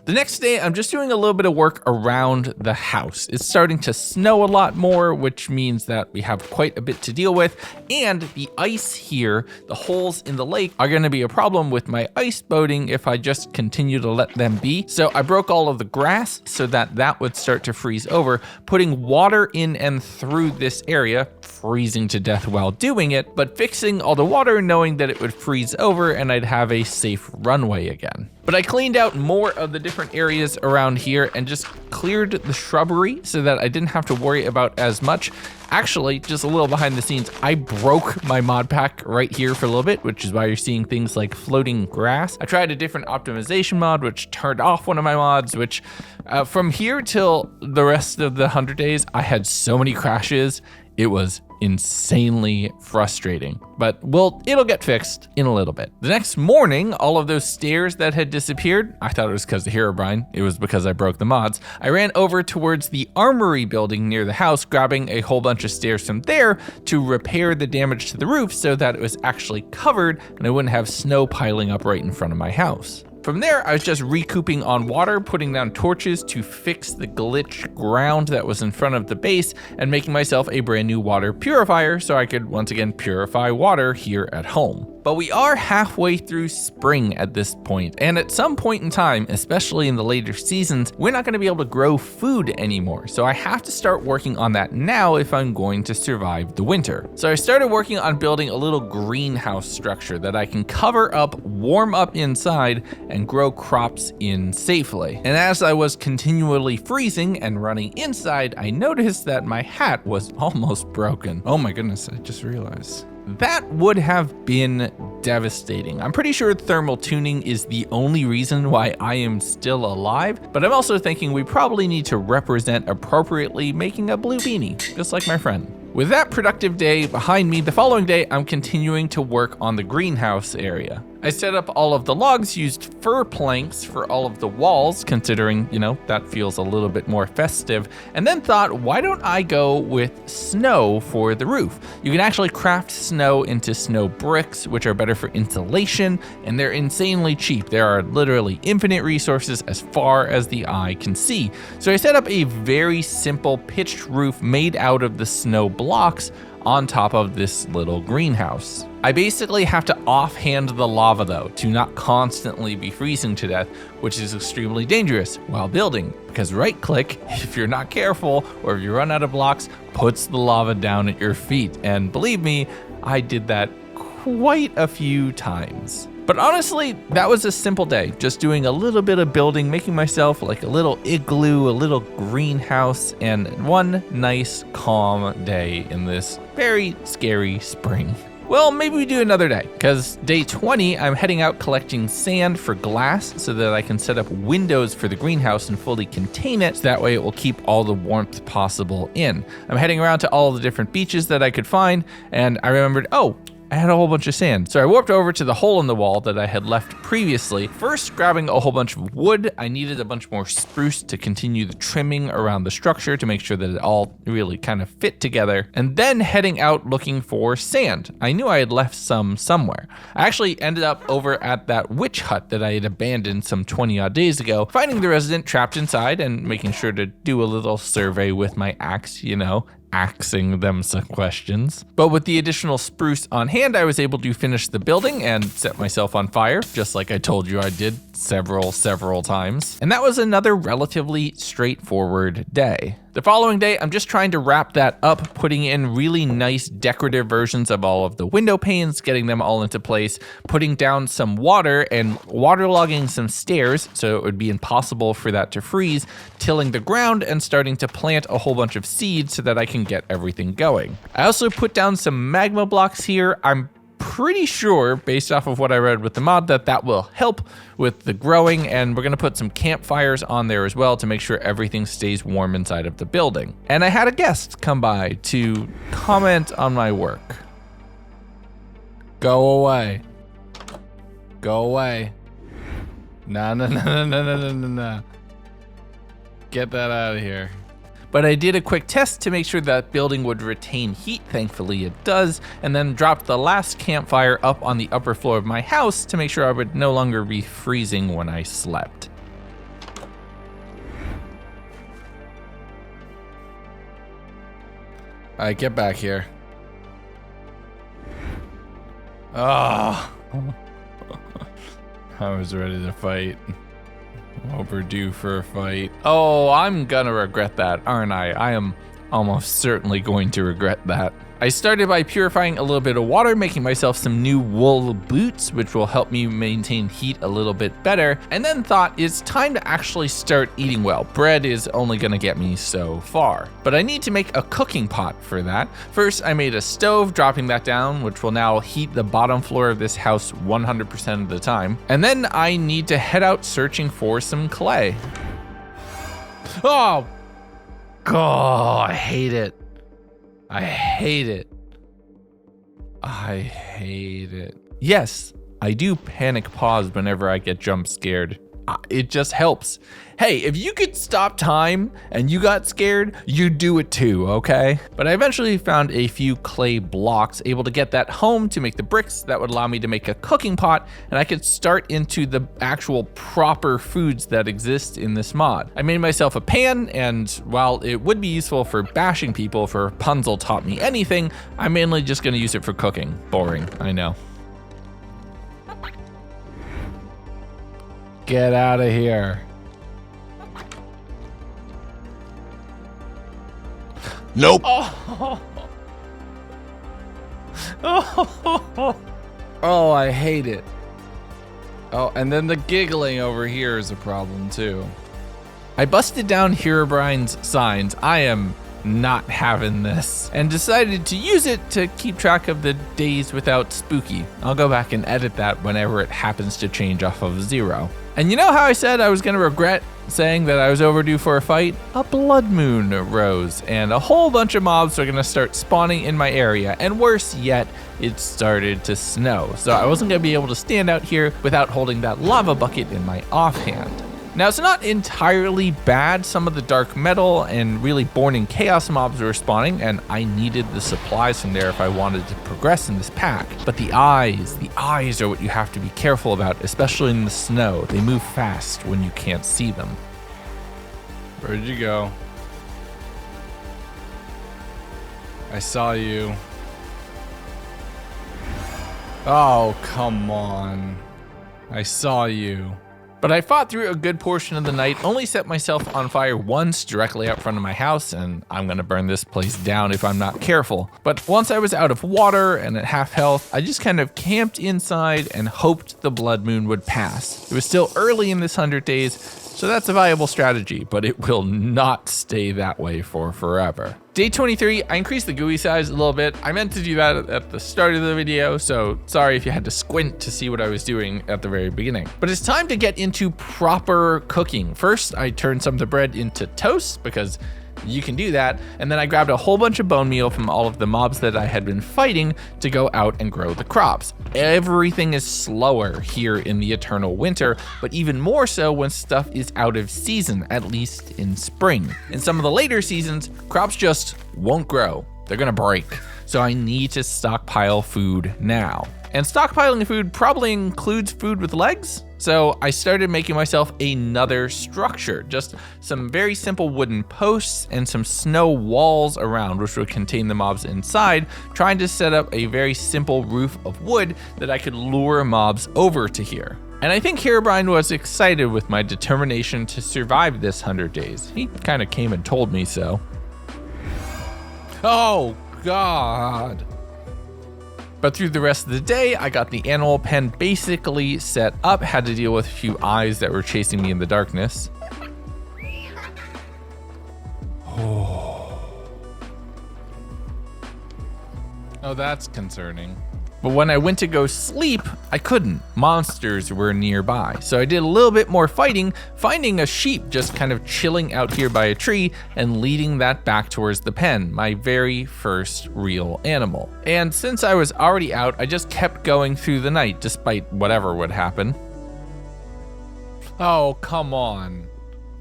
The next day, I'm just doing a little bit of work around the house. It's starting to snow a lot more, which means that we have quite a bit to deal with. And the ice here, the holes in the lake, are gonna be a problem with my ice boating if I just continue to let them be. So I broke all of the grass so that that would start to freeze over, putting water in and through this area, freezing to death while doing it, but fixing all the water knowing that it would freeze over and I'd have a safe runway again. But I cleaned out more of the different areas around here and just cleared the shrubbery so that I didn't have to worry about as much. Actually, just a little behind the scenes, I broke my mod pack right here for a little bit, which is why you're seeing things like floating grass. I tried a different optimization mod, which turned off one of my mods, which from here till the rest of the 100 days, I had so many crashes. It was insanely frustrating, but it'll get fixed in a little bit. The next morning, all of those stairs that had disappeared, I thought it was because of Herobrine. It was because I broke the mods. I ran over towards the armory building near the house, grabbing a whole bunch of stairs from there to repair the damage to the roof so that it was actually covered and I wouldn't have snow piling up right in front of my house. From there, I was just recouping on water, putting down torches to fix the glitch ground that was in front of the base, and making myself a brand new water purifier so I could once again purify water here at home. But we are halfway through spring at this point, and at some point in time, especially in the later seasons, we're not going to be able to grow food anymore. So I have to start working on that now if I'm going to survive the winter. So I started working on building a little greenhouse structure that I can cover up, warm up inside, and grow crops in safely. And as I was continually freezing and running inside, I noticed that my hat was almost broken. Oh my goodness, I just realized. That would have been devastating. I'm pretty sure thermal tuning is the only reason why I am still alive, but I'm also thinking we probably need to represent appropriately making a blue beanie, just like my friend. With that productive day behind me, the following day, I'm continuing to work on the greenhouse area. I set up all of the logs, used fir planks for all of the walls, considering, that feels a little bit more festive, and then thought, why don't I go with snow for the roof? You can actually craft snow into snow bricks, which are better for insulation, and they're insanely cheap. There are literally infinite resources as far as the eye can see. So I set up a very simple pitched roof made out of the snow blocks on top of this little greenhouse. I basically have to offhand the lava though, to not constantly be freezing to death, which is extremely dangerous while building, because right click, if you're not careful or if you run out of blocks, puts the lava down at your feet. And believe me, I did that quite a few times. But honestly, that was a simple day, just doing a little bit of building, making myself like a little igloo, a little greenhouse, and one nice calm day in this very scary spring. Well, maybe we do another day, because day 20, I'm heading out collecting sand for glass so that I can set up windows for the greenhouse and fully contain it, so that way it will keep all the warmth possible in. I'm heading around to all the different beaches that I could find, and I remembered, I had a whole bunch of sand. So I warped over to the hole in the wall that I had left previously. First, grabbing a whole bunch of wood. I needed a bunch more spruce to continue the trimming around the structure to make sure that it all really kind of fit together. And then heading out looking for sand. I knew I had left some somewhere. I actually ended up over at that witch hut that I had abandoned some 20 odd days ago, finding the resident trapped inside and making sure to do a little survey with my axe, axing them some questions. But with the additional spruce on hand, I was able to finish the building and set myself on fire, just like I told you I did several times. And that was another relatively straightforward day. The following day, I'm just trying to wrap that up, putting in really nice decorative versions of all of the window panes, getting them all into place, putting down some water and waterlogging some stairs so it would be impossible for that to freeze, tilling the ground and starting to plant a whole bunch of seeds so that I can get everything going. I also put down some magma blocks here. I'm pretty sure, based off of what I read with the mod, that will help with the growing, and we're gonna put some campfires on there as well to make sure everything stays warm inside of the building. And I had a guest come by to comment on my work. Go away. Go away. No. Get that out of here. But I did a quick test to make sure that building would retain heat. Thankfully it does, and then dropped the last campfire up on the upper floor of my house to make sure I would no longer be freezing when I slept. All right, get back here. Oh, I was ready to fight. Overdue for a fight. Oh, I'm gonna regret that, aren't I? I am almost certainly going to regret that. I started by purifying a little bit of water, making myself some new wool boots, which will help me maintain heat a little bit better, and then thought it's time to actually start eating well. Bread is only gonna get me so far, but I need to make a cooking pot for that. First, I made a stove, dropping that down, which will now heat the bottom floor of this house 100% of the time. And then I need to head out searching for some clay. Oh, God, I hate it. I hate it. I hate it. Yes, I do panic pause whenever I get jump scared. It just helps. Hey, if you could stop time and you got scared, you do it too, okay? But I eventually found a few clay blocks, able to get that home to make the bricks that would allow me to make a cooking pot, and I could start into the actual proper foods that exist in this mod. I made myself a pan, and while it would be useful for bashing people, if Rapunzel taught me anything, I'm mainly just gonna use it for cooking. Boring, I know. Get out of here. Nope. Oh, I hate it. Oh, and then the giggling over here is a problem too. I busted down Herobrine's signs. I am not having this, and decided to use it to keep track of the days without spooky. I'll go back and edit that whenever it happens to change off of 0. And you know how I said I was gonna regret saying that I was overdue for a fight? A blood moon rose, and a whole bunch of mobs are gonna start spawning in my area, and worse yet, it started to snow. So I wasn't gonna be able to stand out here without holding that lava bucket in my offhand. Now, it's not entirely bad. Some of the dark metal and really born in chaos mobs were spawning, and I needed the supplies from there if I wanted to progress in this pack. But the eyes are what you have to be careful about, especially in the snow. They move fast when you can't see them. Where'd you go? I saw you. Oh, come on. I saw you. But I fought through a good portion of the night, only set myself on fire once directly out front of my house, and I'm gonna burn this place down if I'm not careful. But once I was out of water and at half health, I just kind of camped inside and hoped the blood moon would pass. It was still early in this 100 days, so that's a viable strategy, but it will not stay that way for forever. Day 23, I increased the GUI size a little bit. I meant to do that at the start of the video, so sorry if you had to squint to see what I was doing at the very beginning. But it's time to get into proper cooking. First, I turned some of the bread into toast because you can do that, and then I grabbed a whole bunch of bone meal from all of the mobs that I had been fighting to go out and grow the crops. Everything is slower here in the eternal winter, but even more so when stuff is out of season, at least in spring. In some of the later seasons, crops just won't grow. They're gonna break. So I need to stockpile food now. And stockpiling food probably includes food with legs. So I started making myself another structure, just some very simple wooden posts and some snow walls around, which would contain the mobs inside, trying to set up a very simple roof of wood that I could lure mobs over to here. And I think Herobrine was excited with my determination to survive this 100 days. He kind of came and told me so. Oh, God. But through the rest of the day, I got the animal pen basically set up, had to deal with a few eyes that were chasing me in the darkness. Oh, that's concerning. But when I went to go sleep, I couldn't. Monsters were nearby. So I did a little bit more fighting, finding a sheep just kind of chilling out here by a tree and leading that back towards the pen, my very first real animal. And since I was already out, I just kept going through the night despite whatever would happen. Oh, come on.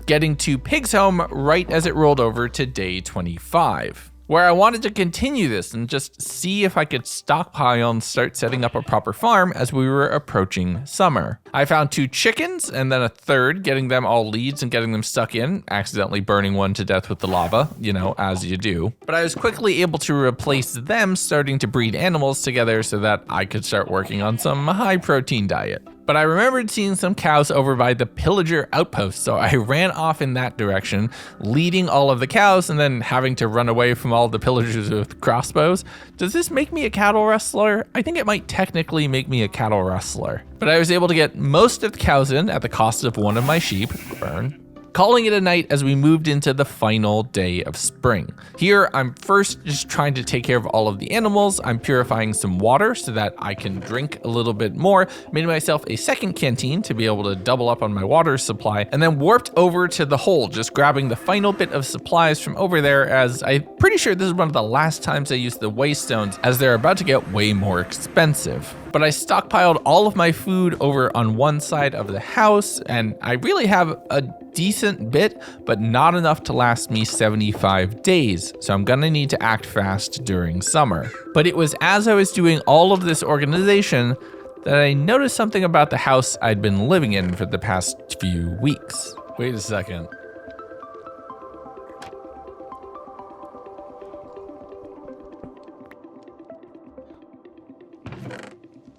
Getting to Pig's home right as it rolled over to day 25. Where I wanted to continue this and just see if I could stockpile and start setting up a proper farm as we were approaching summer. I found 2 chickens and then a third, getting them all leads and getting them stuck in, accidentally burning one to death with the lava, you know, as you do. But I was quickly able to replace them starting to breed animals together so that I could start working on some high protein diet. But I remembered seeing some cows over by the pillager outpost, so I ran off in that direction, leading all of the cows and then having to run away from all the pillagers with crossbows. Does this make me a cattle rustler? I think it might technically make me a cattle rustler. But I was able to get most of the cows in at the cost of one of my sheep, Burn. Calling it a night as we moved into the final day of spring. Here, I'm first just trying to take care of all of the animals. I'm purifying some water so that I can drink a little bit more. Made myself a second canteen to be able to double up on my water supply, and then warped over to the hole, just grabbing the final bit of supplies from over there, as I'm pretty sure this is one of the last times I used the waystones, as they're about to get way more expensive. But I stockpiled all of my food over on one side of the house, and I really have a decent bit, but not enough to last me 75 days. So I'm gonna need to act fast during summer. But it was as I was doing all of this organization that I noticed something about the house I'd been living in for the past few weeks. Wait a second.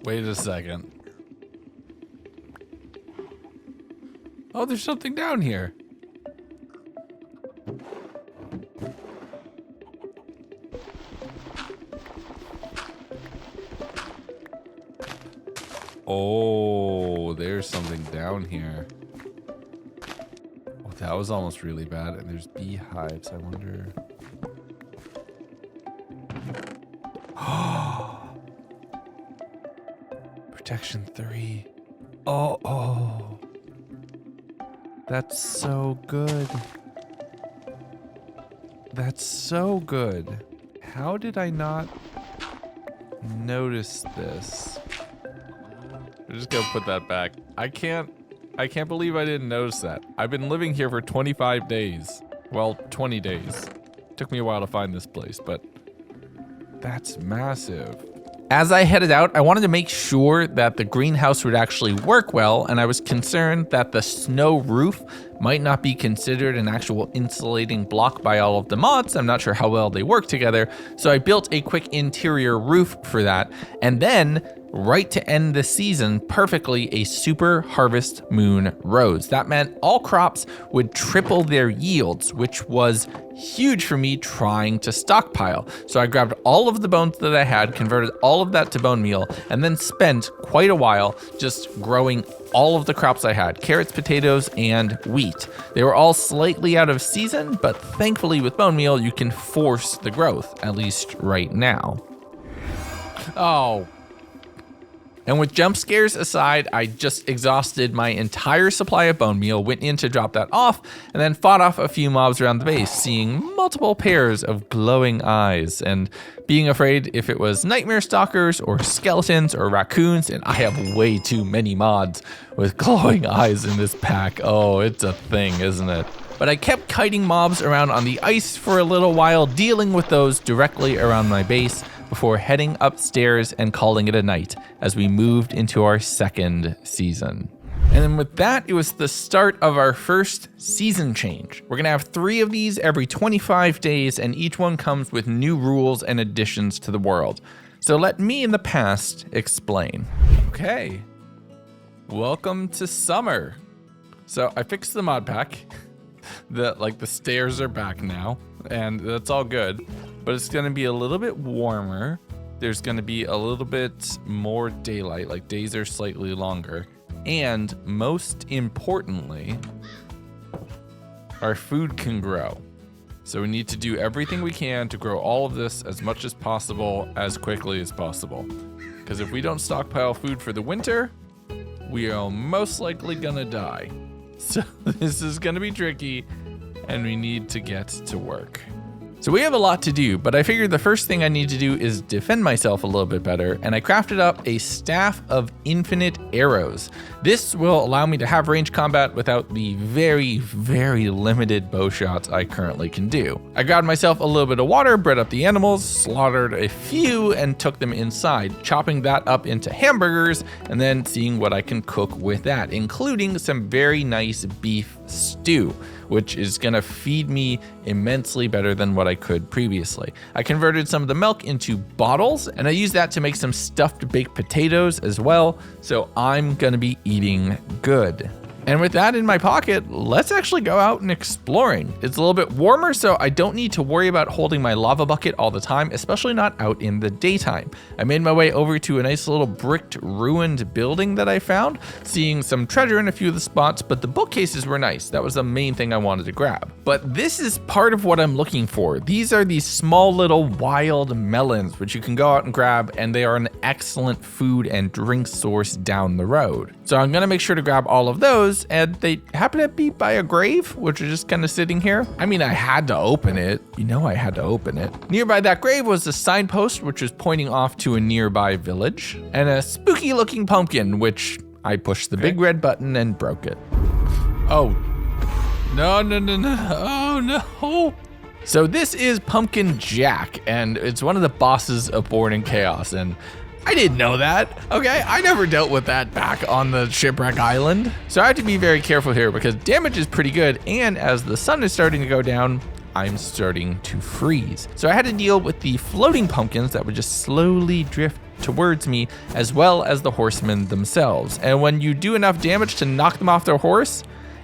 Wait a second. Oh, there's something down here. Oh, there's something down here. Oh, that was almost really bad. And there's beehives. I wonder. Protection 3. Oh. That's so good. That's so good. How did I not notice this? I'm just gonna put that back. I can't believe I didn't notice that. I've been living here for 25 days. Well, 20 days. Took me a while to find this place, but that's massive. As I headed out, I wanted to make sure that the greenhouse would actually work well, and I was concerned that the snow roof might not be considered an actual insulating block by all of the mods. I'm not sure how well they work together, so I built a quick interior roof for that, and then right to end the season perfectly, a super harvest moon rose. That meant all crops would triple their yields, which was huge for me trying to stockpile. So I grabbed all of the bones that I had, converted all of that to bone meal, and then spent quite a while just growing all of the crops I had: carrots, potatoes, and wheat. They were all slightly out of season, but thankfully with bone meal, you can force the growth, at least right now. Oh. And with jump scares aside, I just exhausted my entire supply of bone meal, went in to drop that off, and then fought off a few mobs around the base, seeing multiple pairs of glowing eyes, and being afraid if it was nightmare stalkers or skeletons or raccoons, and I have way too many mods with glowing eyes in this pack. Oh, it's a thing, isn't it? But I kept kiting mobs around on the ice for a little while, dealing with those directly around my base, before heading upstairs and calling it a night as we moved into our second season. And then with that, it was the start of our first season change. We're gonna have 3 of these every 25 days, and each one comes with new rules and additions to the world. So let me in the past explain. Okay. Welcome to summer. So I fixed the mod pack. The stairs are back now, and that's all good. But it's gonna be a little bit warmer. There's gonna be a little bit more daylight, like days are slightly longer. And most importantly, our food can grow. So we need to do everything we can to grow all of this as much as possible, as quickly as possible. Because if we don't stockpile food for the winter, we are most likely gonna die. So this is gonna be tricky, and we need to get to work. So we have a lot to do, but I figured the first thing I need to do is defend myself a little bit better, and I crafted up a staff of infinite arrows. This will allow me to have range combat without the very, very limited bow shots I currently can do. I grabbed myself a little bit of water, bred up the animals, slaughtered a few, and took them inside, chopping that up into hamburgers, and then seeing what I can cook with that, including some very nice beef stew, which is gonna feed me immensely better than what I could previously. I converted some of the milk into bottles, and I used that to make some stuffed baked potatoes as well, so I'm gonna be eating good. And with that in my pocket, let's actually go out and exploring. It's a little bit warmer, so I don't need to worry about holding my lava bucket all the time, especially not out in the daytime. I made my way over to a nice little bricked ruined building that I found, seeing some treasure in a few of the spots, but the bookcases were nice. That was the main thing I wanted to grab. But this is part of what I'm looking for. These are these small little wild melons, which you can go out and grab, and they are an excellent food and drink source down the road. So I'm gonna make sure to grab all of those, and they happen to be by a grave, which is just kind of sitting here. I mean, I had to open it. You know I had to open it. Nearby that grave was a signpost, which was pointing off to a nearby village, and a spooky looking pumpkin, which I pushed the big red button and broke it. Oh. No. Oh, no. So this is Pumpkin Jack, and it's one of the bosses of Born in Chaos, and I didn't know that. Okay, I never dealt with that back on the Shipwreck Island. So I have to be very careful here because damage is pretty good, and as the sun is starting to go down, I'm starting to freeze. So I had to deal with the floating pumpkins that would just slowly drift towards me, as well as the horsemen themselves. And when you do enough damage to knock them off their horse,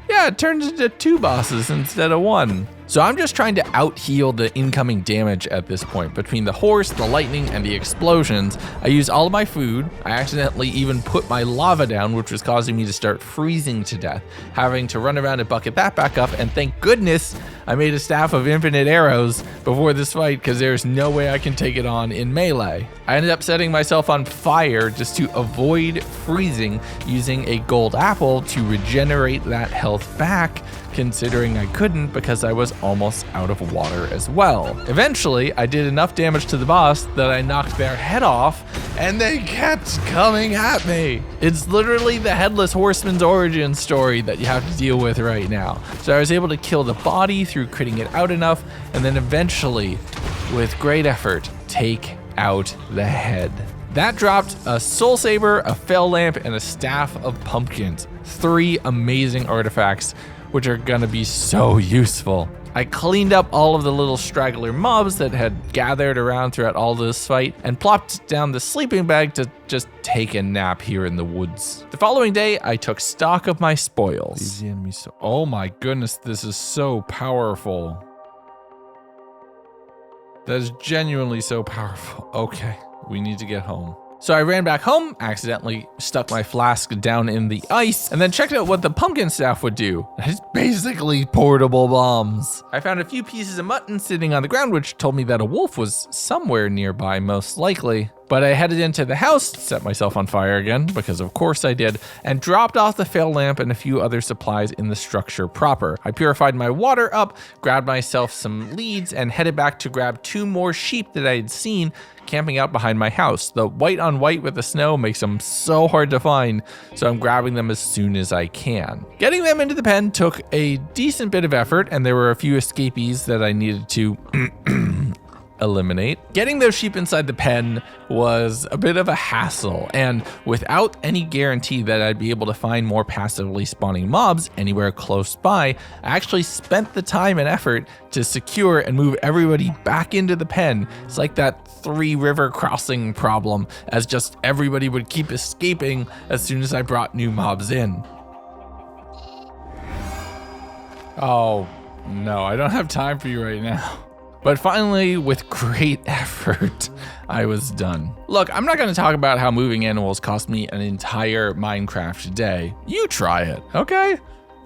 yeah, it turns into 2 bosses instead of 1. So I'm just trying to out-heal the incoming damage at this point. Between the horse, the lightning, and the explosions, I used all of my food. I accidentally even put my lava down, which was causing me to start freezing to death, having to run around and bucket that back up, and thank goodness I made a staff of infinite arrows before this fight because there's no way I can take it on in melee. I ended up setting myself on fire just to avoid freezing, using a gold apple to regenerate that health back, considering I couldn't because I was almost out of water as well. Eventually, I did enough damage to the boss that I knocked their head off, and they kept coming at me. It's literally the Headless Horseman's origin story that you have to deal with right now. So I was able to kill the body through critting it out enough, and then eventually, with great effort, take out the head. That dropped a soul saber, a fell lamp, and a staff of pumpkins. 3 amazing artifacts, which are gonna be so useful. I cleaned up all of the little straggler mobs that had gathered around throughout all this fight and plopped down the sleeping bag to just take a nap here in the woods. The following day, I took stock of my spoils. Oh my goodness, this is so powerful. That is genuinely so powerful. Okay, we need to get home. So I ran back home, accidentally stuck my flask down in the ice, and then checked out what the pumpkin staff would do. It's basically portable bombs. I found a few pieces of mutton sitting on the ground, which told me that a wolf was somewhere nearby, most likely. But I headed into the house, set myself on fire again, because of course I did, and dropped off the fail lamp and a few other supplies in the structure proper. I purified my water up, grabbed myself some leads, and headed back to grab 2 more sheep that I had seen camping out behind my house. The white on white with the snow makes them so hard to find, so I'm grabbing them as soon as I can. Getting them into the pen took a decent bit of effort, and there were a few escapees that I needed to eliminate. Getting those sheep inside the pen was a bit of a hassle, and without any guarantee that I'd be able to find more passively spawning mobs anywhere close by, I actually spent the time and effort to secure and move everybody back into the pen. It's like that 3 river crossing problem, as just everybody would keep escaping as soon as I brought new mobs in. Oh no, I don't have time for you right now. But finally, with great effort, I was done. Look, I'm not gonna talk about how moving animals cost me an entire Minecraft day. You try it, okay?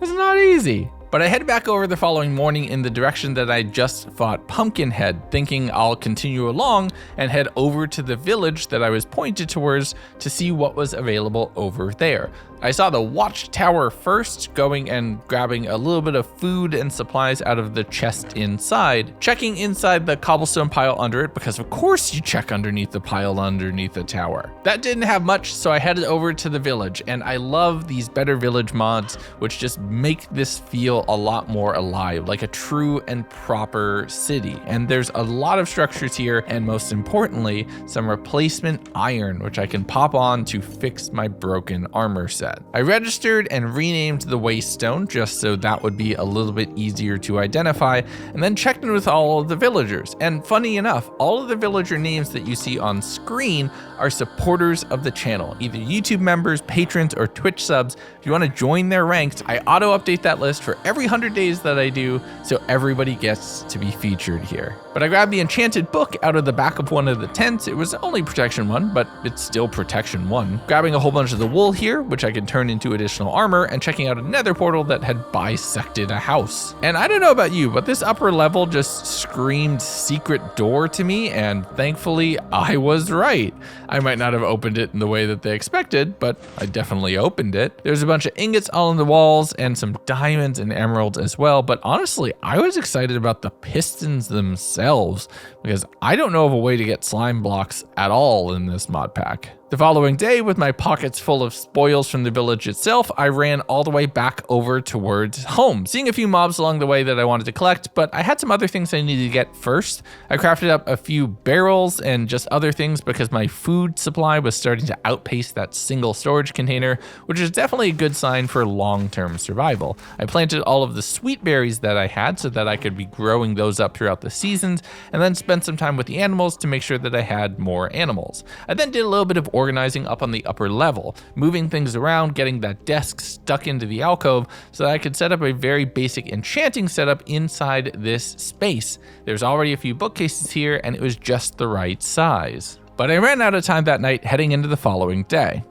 It's not easy. But I headed back over the following morning in the direction that I just fought Pumpkinhead, thinking I'll continue along and head over to the village that I was pointed towards to see what was available over there. I saw the watchtower first, going and grabbing a little bit of food and supplies out of the chest inside, checking inside the cobblestone pile under it, because of course you check underneath the pile underneath the tower. That didn't have much, so I headed over to the village, and I love these Better Village mods, which just make this feel a lot more alive, like a true and proper city. And there's a lot of structures here, and most importantly, some replacement iron, which I can pop on to fix my broken armor set. I registered and renamed the Waystone just so that would be a little bit easier to identify, and then checked in with all of the villagers. And funny enough, all of the villager names that you see on screen are supporters of the channel, either YouTube members, patrons, or Twitch subs. If you want to join their ranks, I auto-update that list for every 100 days that I do, so everybody gets to be featured here. But I grabbed the enchanted book out of the back of one of the tents. It was only protection 1, but it's still protection 1. Grabbing a whole bunch of the wool here, which I could turn into additional armor, and checking out a nether portal that had bisected a house. And I don't know about you, but this upper level just screamed secret door to me, and thankfully I was right. I might not have opened it in the way that they expected, but I definitely opened it. There's a bunch of ingots all on the walls and some diamonds and emeralds as well, but honestly, I was excited about the pistons themselves because I don't know of a way to get slime blocks at all in this mod pack. The following day, with my pockets full of spoils from the village itself, I ran all the way back over towards home, seeing a few mobs along the way that I wanted to collect, but I had some other things I needed to get first. I crafted up a few barrels and just other things because my food supply was starting to outpace that single storage container, which is definitely a good sign for long-term survival. I planted all of the sweet berries that I had so that I could be growing those up throughout the seasons, and then spent some time with the animals to make sure that I had more animals. I then did a little bit of organizing up on the upper level, moving things around, getting that desk stuck into the alcove so that I could set up a very basic enchanting setup inside this space. There's already a few bookcases here, and it was just the right size. But I ran out of time that night, heading into the following day.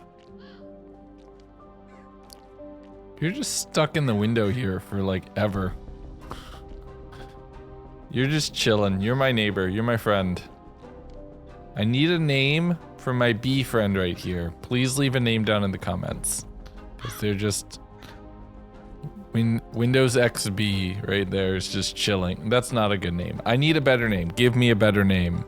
You're just stuck in the window here for like ever. You're just chilling. You're my neighbor. You're my friend. I need a name for my bee friend right here. Please leave a name down in the comments. Because they're just... Windows XB right there is just chilling. That's not a good name. I need a better name. Give me a better name.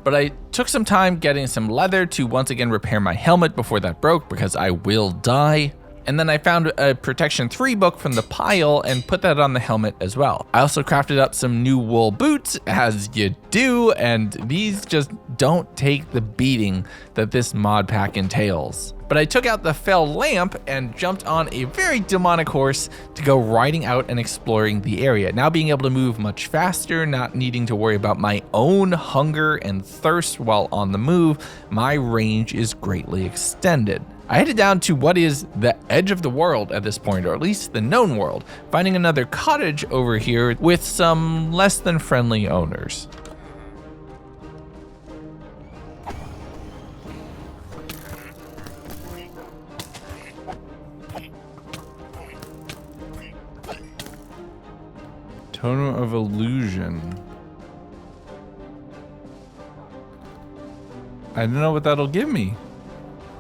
But I took some time getting some leather to once again repair my helmet before that broke, because I will die. And then I found a Protection 3 book from the pile and put that on the helmet as well. I also crafted up some new wool boots, as you do, and these just don't take the beating that this mod pack entails. But I took out the fell lamp and jumped on a very demonic horse to go riding out and exploring the area. Now being able to move much faster, not needing to worry about my own hunger and thirst while on the move, my range is greatly extended. I headed down to what is the edge of the world at this point, or at least the known world, finding another cottage over here with some less than friendly owners. Totem of Illusion. I don't know what that'll give me.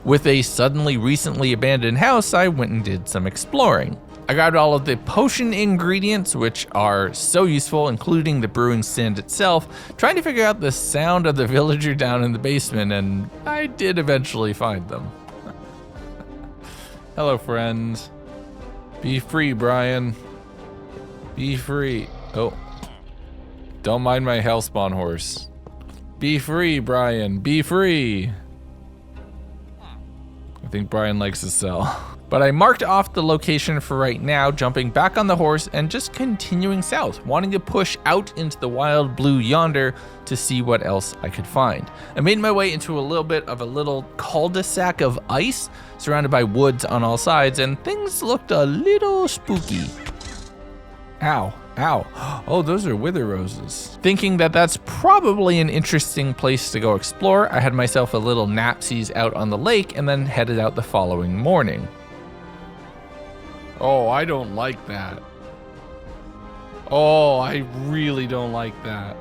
With a suddenly recently abandoned house, I went and did some exploring. I grabbed all of the potion ingredients, which are so useful, including the brewing sand itself, trying to figure out the sound of the villager down in the basement, and I did eventually find them. Hello, friends. Be free, Brian. Be free. Oh. Don't mind my hellspawn horse. Be free, Brian. Be free. I think Brian likes to sell. But I marked off the location for right now, jumping back on the horse and just continuing south, wanting to push out into the wild blue yonder to see what else I could find. I made my way into a little bit of a little cul-de-sac of ice, surrounded by woods on all sides, and things looked a little spooky. Ow. Ow. Oh, those are wither roses. Thinking that that's probably an interesting place to go explore, I had myself a little napsies out on the lake and then headed out the following morning. Oh, I don't like that. Oh, I really don't like that.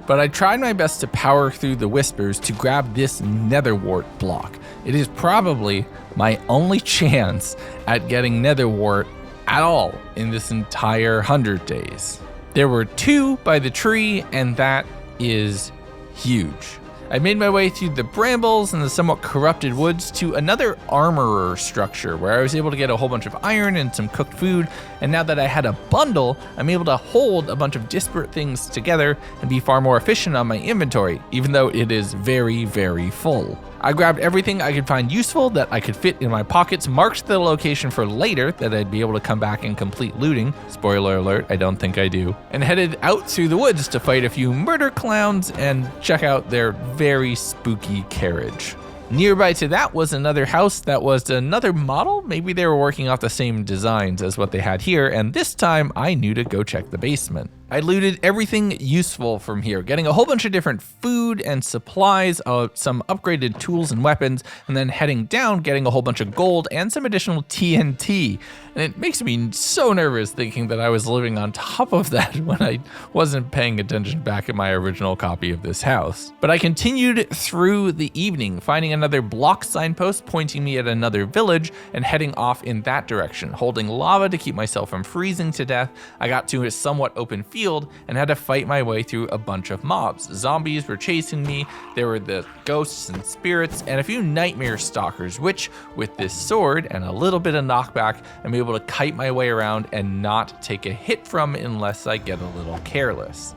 But I tried my best to power through the whispers to grab this netherwort block. It is probably my only chance at getting netherwort at all in this entire 100 days. There were 2 by the tree, and that is huge. I made my way through the brambles and the somewhat corrupted woods to another armorer structure where I was able to get a whole bunch of iron and some cooked food, and now that I had a bundle, I'm able to hold a bunch of disparate things together and be far more efficient on my inventory, even though it is very, very full. I grabbed everything I could find useful that I could fit in my pockets, marked the location for later that I'd be able to come back and complete looting, spoiler alert, I don't think I do, and headed out through the woods to fight a few murder clowns and check out their very spooky carriage. Nearby to that was another house that was another model. Maybe they were working off the same designs as what they had here, and this time I knew to go check the basement. I looted everything useful from here, getting a whole bunch of different food and supplies, some upgraded tools and weapons, and then heading down, getting a whole bunch of gold and some additional TNT. And it makes me so nervous thinking that I was living on top of that when I wasn't paying attention back at my original copy of this house. But I continued through the evening, finding another block signpost pointing me at another village and heading off in that direction, holding lava to keep myself from freezing to death. I got to a somewhat open field and had to fight my way through a bunch of mobs. Zombies were chasing me, there were the ghosts and spirits, and a few nightmare stalkers, which, with this sword and a little bit of knockback, I'm able to kite my way around and not take a hit from unless I get a little careless.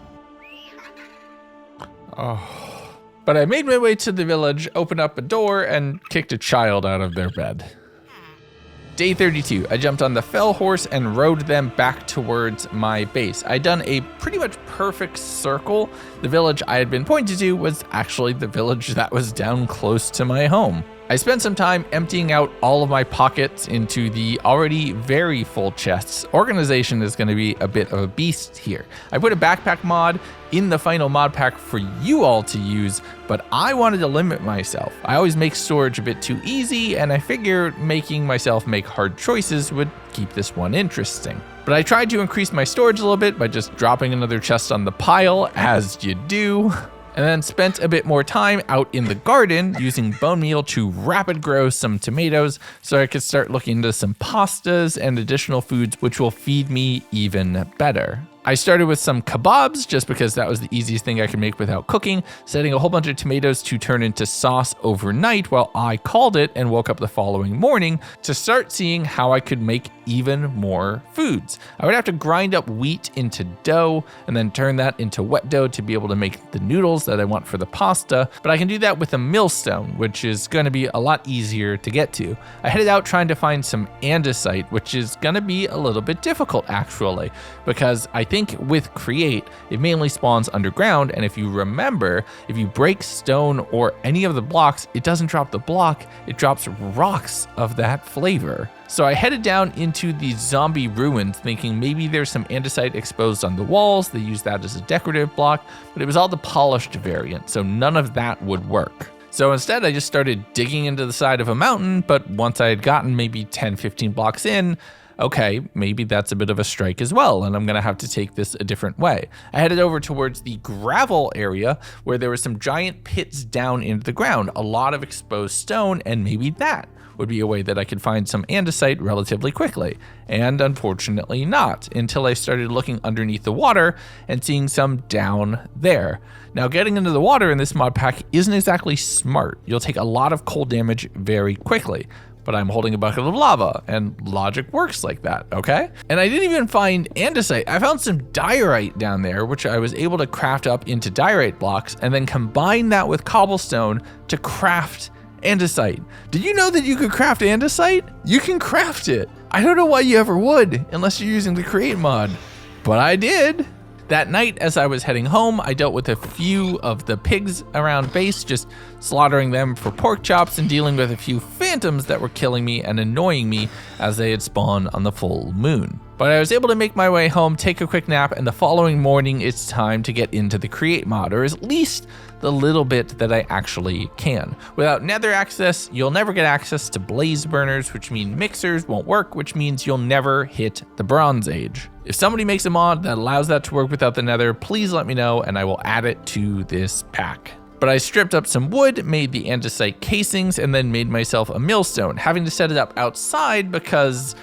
Oh. But I made my way to the village, opened up a door, and kicked a child out of their bed. Day 32, I jumped on the fell horse and rode them back towards my base. I'd done a pretty much perfect circle. The village I had been pointed to was actually the village that was down close to my home. I spent some time emptying out all of my pockets into the already very full chests. Organization is going to be a bit of a beast here. I put a backpack mod in the final mod pack for you all to use, but I wanted to limit myself. I always make storage a bit too easy, and I figured making myself make hard choices would keep this one interesting. But I tried to increase my storage a little bit by just dropping another chest on the pile, as you do. And then spent a bit more time out in the garden using bone meal to rapid grow some tomatoes so I could start looking into some pastas and additional foods which will feed me even better. I started with some kebabs just because that was the easiest thing I could make without cooking, setting a whole bunch of tomatoes to turn into sauce overnight while I called it and woke up the following morning to start seeing how I could make even more foods. I would have to grind up wheat into dough and then turn that into wet dough to be able to make the noodles that I want for the pasta, but I can do that with a millstone, which is going to be a lot easier to get to. I headed out trying to find some andesite, which is going to be a little bit difficult actually, because I think with Create, it mainly spawns underground, and if you remember, if you break stone or any of the blocks, it doesn't drop the block, it drops rocks of that flavor. So I headed down into the zombie ruins thinking maybe there's some andesite exposed on the walls, they use that as a decorative block, but it was all the polished variant, so none of that would work. So instead I just started digging into the side of a mountain, but once I had gotten maybe 10-15 blocks in, okay, maybe that's a bit of a strike as well, and I'm gonna have to take this a different way. I headed over towards the gravel area where there were some giant pits down into the ground, a lot of exposed stone, and maybe that would be a way that I could find some andesite relatively quickly. And unfortunately not, until I started looking underneath the water and seeing some down there. Now getting into the water in this mod pack isn't exactly smart. You'll take a lot of cold damage very quickly. But I'm holding a bucket of lava, and logic works like that, okay? And I didn't even find andesite. I found some diorite down there, which I was able to craft up into diorite blocks, and then combine that with cobblestone to craft andesite. Did you know that you could craft andesite? You can craft it. I don't know why you ever would, unless you're using the Create mod, but I did. That night, as I was heading home, I dealt with a few of the pigs around base, just slaughtering them for pork chops and dealing with a few phantoms that were killing me and annoying me as they had spawned on the full moon. But I was able to make my way home, take a quick nap, and the following morning it's time to get into the Create mod, or at least the little bit that I actually can. Without nether access, you'll never get access to blaze burners, which mean mixers won't work, which means you'll never hit the Bronze Age. If somebody makes a mod that allows that to work without the nether, please let me know and I will add it to this pack. But I stripped up some wood, made the andesite casings, and then made myself a millstone, having to set it up outside because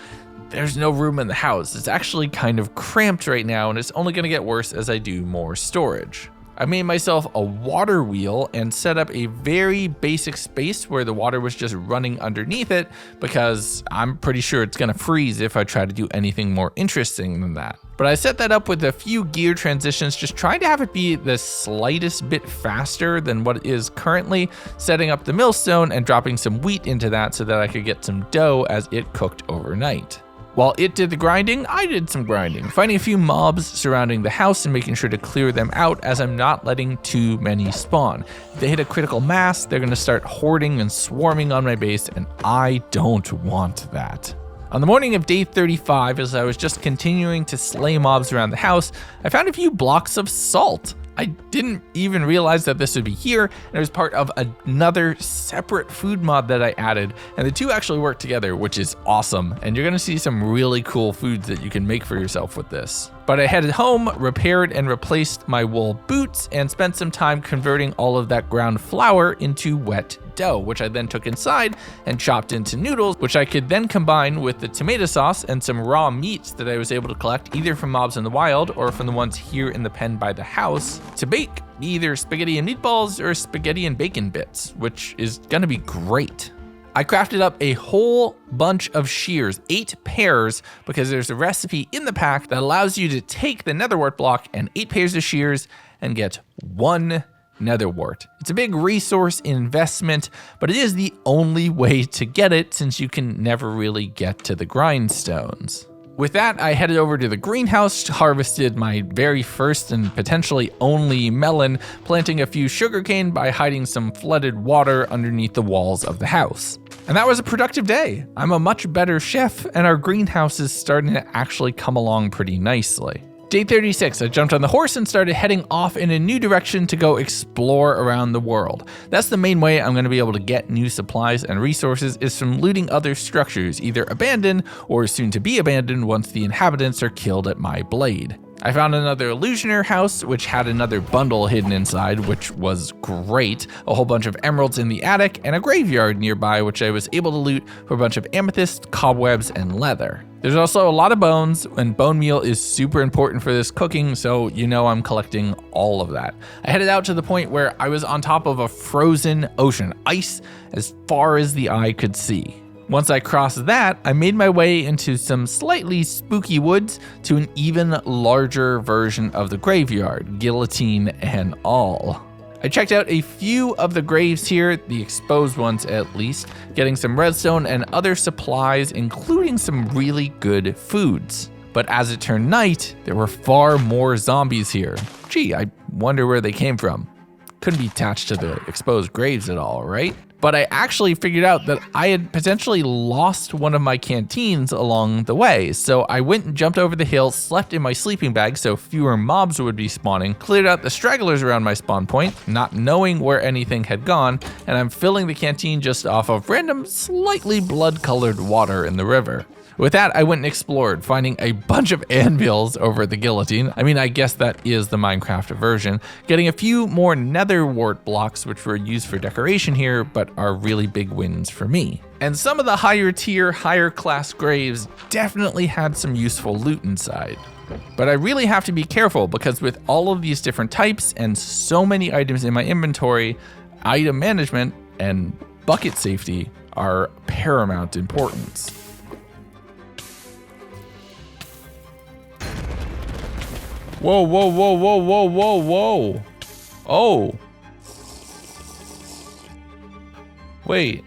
there's no room in the house. It's actually kind of cramped right now, and it's only gonna get worse as I do more storage. I made myself a water wheel and set up a very basic space where the water was just running underneath it because I'm pretty sure it's gonna freeze if I try to do anything more interesting than that. But I set that up with a few gear transitions, just trying to have it be the slightest bit faster than what it is currently, setting up the millstone and dropping some wheat into that so that I could get some dough as it cooked overnight. While it did the grinding, I did some grinding, finding a few mobs surrounding the house and making sure to clear them out as I'm not letting too many spawn. If they hit a critical mass, they're gonna start hoarding and swarming on my base, and I don't want that. On the morning of day 35, as I was just continuing to slay mobs around the house, I found a few blocks of salt. I didn't even realize that this would be here, and it was part of another separate food mod that I added, and the two actually work together, which is awesome, and you're gonna see some really cool foods that you can make for yourself with this. But I headed home, repaired and replaced my wool boots, and spent some time converting all of that ground flour into wet dough, which I then took inside and chopped into noodles, which I could then combine with the tomato sauce and some raw meats that I was able to collect either from mobs in the wild or from the ones here in the pen by the house to bake either spaghetti and meatballs or spaghetti and bacon bits, which is gonna be great. I crafted up a whole bunch of shears, 8 pairs, because there's a recipe in the pack that allows you to take the netherwart block and 8 pairs of shears and get 1 nether wart. It's a big resource investment, but it is the only way to get it since you can never really get to the grindstones. With that, I headed over to the greenhouse, harvested my very first and potentially only melon, planting a few sugarcane by hiding some flooded water underneath the walls of the house. And that was a productive day. I'm a much better chef, and our greenhouse is starting to actually come along pretty nicely. Day 36, I jumped on the horse and started heading off in a new direction to go explore around the world. That's the main way I'm going to be able to get new supplies and resources is from looting other structures, either abandoned or soon to be abandoned once the inhabitants are killed at my blade. I found another illusioner house, which had another bundle hidden inside, which was great, a whole bunch of emeralds in the attic, and a graveyard nearby, which I was able to loot for a bunch of amethyst, cobwebs, and leather. There's also a lot of bones, and bone meal is super important for this cooking, so you know I'm collecting all of that. I headed out to the point where I was on top of a frozen ocean, ice as far as the eye could see. Once I crossed that, I made my way into some slightly spooky woods to an even larger version of the graveyard, guillotine and all. I checked out a few of the graves here, the exposed ones at least, getting some redstone and other supplies, including some really good foods. But as it turned night, there were far more zombies here. Gee, I wonder where they came from. Couldn't be attached to the exposed graves at all, right? But I actually figured out that I had potentially lost one of my canteens along the way. So I went and jumped over the hill, slept in my sleeping bag so fewer mobs would be spawning, cleared out the stragglers around my spawn point, not knowing where anything had gone, and I'm filling the canteen just off of random, slightly blood-colored water in the river. With that, I went and explored, finding a bunch of anvils over at the guillotine. I mean, I guess that is the Minecraft version. Getting a few more nether wart blocks, which were used for decoration here, but are really big wins for me. And some of the higher tier, higher class graves definitely had some useful loot inside. But I really have to be careful because with all of these different types and so many items in my inventory, item management and bucket safety are paramount importance. Whoa, whoa, whoa, whoa, whoa, whoa, whoa. Oh. Wait.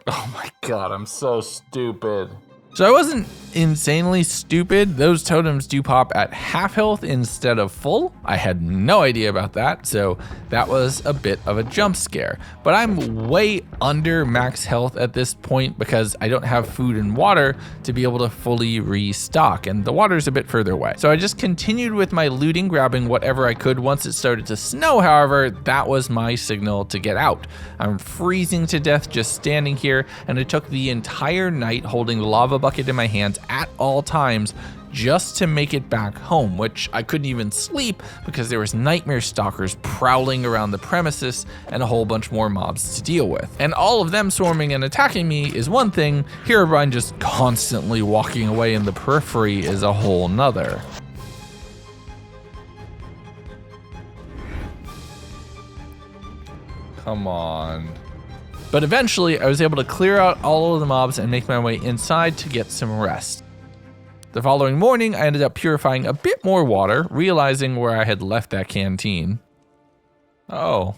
Oh my god, I'm so stupid. So I wasn't insanely stupid. Those totems do pop at half health instead of full. I had no idea about that, so that was a bit of a jump scare. But I'm way under max health at this point because I don't have food and water to be able to fully restock, and the water's a bit further away. So I just continued with my looting, grabbing whatever I could. Once it started to snow, however, that was my signal to get out. I'm freezing to death just standing here, and I took the entire night holding the lava bucket in my hands at all times just to make it back home, which I couldn't even sleep because there was nightmare stalkers prowling around the premises and a whole bunch more mobs to deal with. And all of them swarming and attacking me is one thing, Herobrine just constantly walking away in the periphery is a whole nother. Come on. But eventually, I was able to clear out all of the mobs and make my way inside to get some rest. The following morning, I ended up purifying a bit more water, realizing where I had left that canteen. Oh.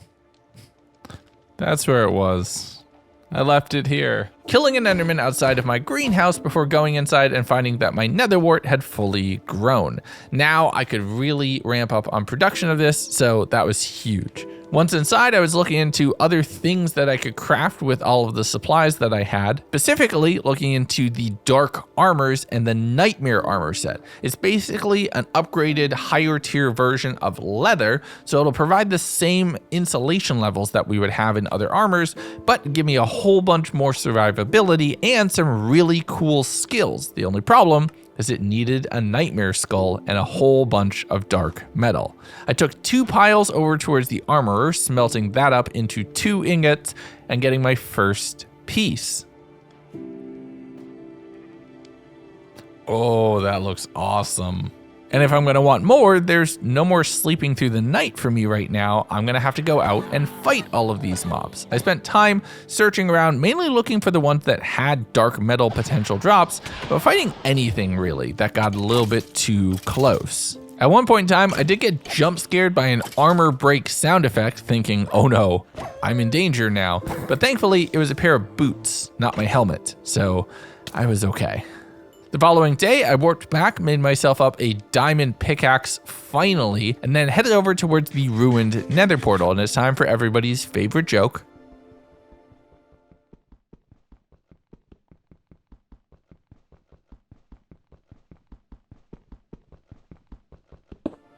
That's where it was. I left it here. Killing an enderman outside of my greenhouse before going inside and finding that my nether wart had fully grown. Now I could really ramp up on production of this, so that was huge. Once inside, I was looking into other things that I could craft with all of the supplies that I had, specifically looking into the dark armors and the nightmare armor set. It's basically an upgraded higher tier version of leather, so it'll provide the same insulation levels that we would have in other armors, but give me a whole bunch more survivability and some really cool skills. The only problem is it needed a nightmare skull and a whole bunch of dark metal. I took 2 piles over towards the armorer, smelting that up into 2 ingots and getting my first piece. Oh, that looks awesome. And if I'm gonna want more, there's no more sleeping through the night for me right now. I'm gonna have to go out and fight all of these mobs. I spent time searching around, mainly looking for the ones that had dark metal potential drops, but fighting anything really that got a little bit too close. At one point in time, I did get jump scared by an armor break sound effect, thinking, oh no, I'm in danger now. But thankfully, it was a pair of boots, not my helmet, so I was okay. The following day, I warped back, made myself up a diamond pickaxe finally, and then headed over towards the ruined nether portal. And it's time for everybody's favorite joke.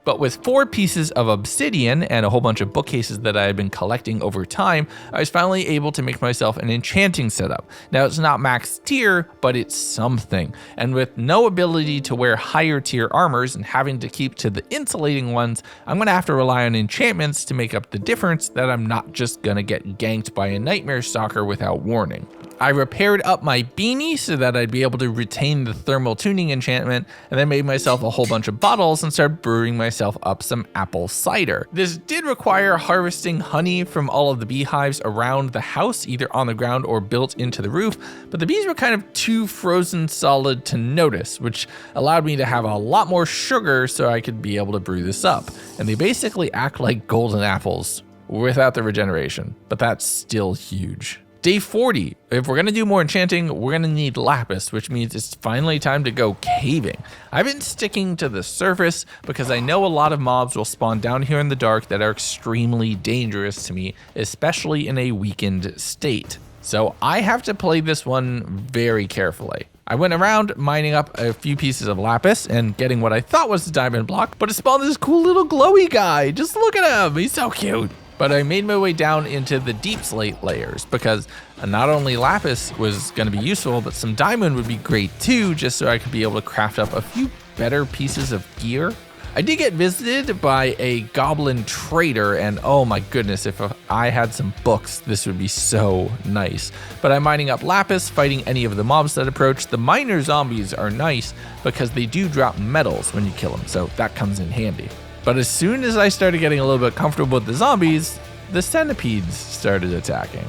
But with 4 pieces of obsidian and a whole bunch of bookcases that I had been collecting over time, I was finally able to make myself an enchanting setup. Now it's not max tier, but it's something. And with no ability to wear higher tier armors and having to keep to the insulating ones, I'm gonna have to rely on enchantments to make up the difference that I'm not just gonna get ganked by a nightmare stalker without warning. I repaired up my beanie so that I'd be able to retain the thermal tuning enchantment, and then made myself a whole bunch of bottles and started brewing myself up some apple cider. This did require harvesting honey from all of the beehives around the house, either on the ground or built into the roof, but the bees were kind of too frozen solid to notice, which allowed me to have a lot more sugar so I could be able to brew this up. And they basically act like golden apples without the regeneration, but that's still huge. Day 40, if we're gonna do more enchanting, we're gonna need lapis, which means it's finally time to go caving. I've been sticking to the surface because I know a lot of mobs will spawn down here in the dark that are extremely dangerous to me, especially in a weakened state. So I have to play this one very carefully. I went around mining up a few pieces of lapis and getting what I thought was a diamond block, but it spawned this cool little glowy guy. Just look at him, he's so cute. But I made my way down into the deep slate layers because not only lapis was going to be useful, but some diamond would be great too, just so I could be able to craft up a few better pieces of gear. I did get visited by a goblin trader, and oh my goodness, if I had some books, this would be so nice. But I'm mining up lapis, fighting any of the mobs that approach. The miner zombies are nice because they do drop metals when you kill them, so that comes in handy. But as soon as I started getting a little bit comfortable with the zombies, the centipedes started attacking.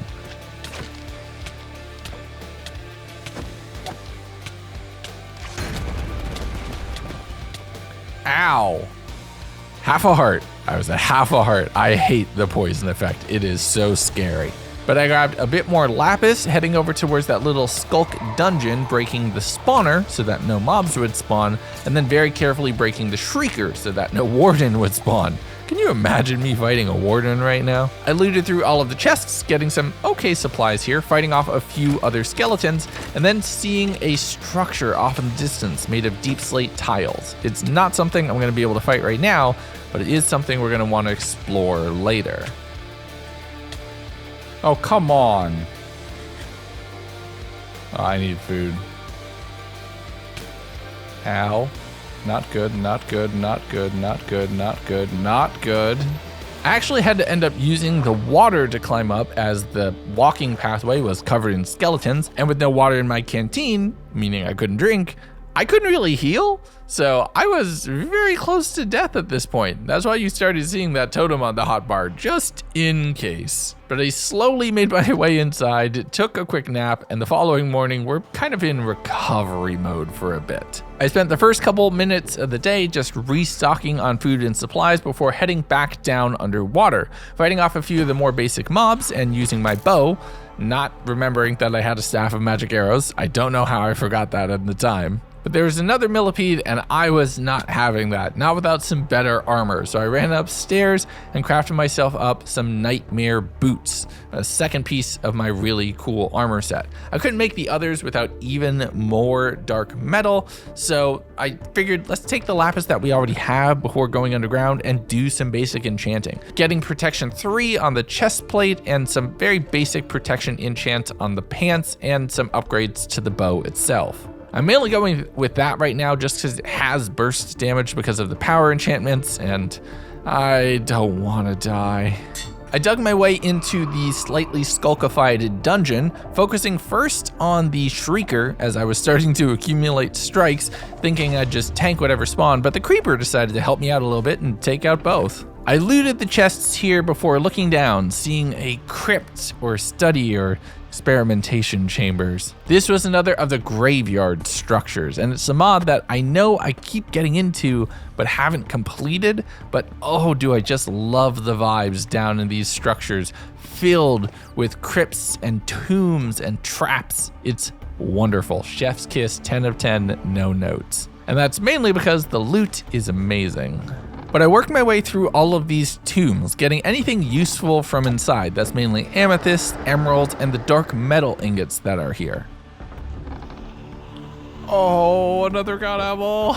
Ow. Half a heart. I was at half a heart. I hate the poison effect. It is so scary. But I grabbed a bit more lapis, heading over towards that little skulk dungeon, breaking the spawner so that no mobs would spawn, and then very carefully breaking the shrieker so that no warden would spawn. Can you imagine me fighting a warden right now? I looted through all of the chests, getting some okay supplies here, fighting off a few other skeletons, and then seeing a structure off in the distance made of deep slate tiles. It's not something I'm going to be able to fight right now, but it is something we're going to want to explore later. Oh, come on. Oh, I need food. Ow. Not good, not good, not good, not good, not good, not good. I actually had to end up using the water to climb up as the walking pathway was covered in skeletons, and with no water in my canteen, meaning I couldn't drink, I couldn't really heal, so I was very close to death at this point. That's why you started seeing that totem on the hotbar, just in case. But I slowly made my way inside, took a quick nap, and the following morning we're kind of in recovery mode for a bit. I spent the first couple minutes of the day just restocking on food and supplies before heading back down underwater, fighting off a few of the more basic mobs and using my bow, not remembering that I had a staff of magic arrows. I don't know how I forgot that at the time. But there was another millipede and I was not having that, not without some better armor. So I ran upstairs and crafted myself up some nightmare boots, a second piece of my really cool armor set. I couldn't make the others without even more dark metal, so I figured let's take the lapis that we already have before going underground and do some basic enchanting. Getting protection 3 on the chest plate and some very basic protection enchant on the pants and some upgrades to the bow itself. I'm mainly going with that right now just because it has burst damage because of the power enchantments, and I don't want to die. I dug my way into the slightly skulkified dungeon, focusing first on the Shrieker as I was starting to accumulate strikes, thinking I'd just tank whatever spawned, but the Creeper decided to help me out a little bit and take out both. I looted the chests here before looking down, seeing a crypt or study or experimentation chambers. This was another of the graveyard structures, and it's a mod that I know I keep getting into but haven't completed, but oh, do I just love the vibes down in these structures filled with crypts and tombs and traps. It's wonderful. Chef's kiss, 10 of 10, no notes. And that's mainly because the loot is amazing. But I worked my way through all of these tombs, getting anything useful from inside. That's mainly amethyst, emeralds, and the dark metal ingots that are here. Oh, another god apple.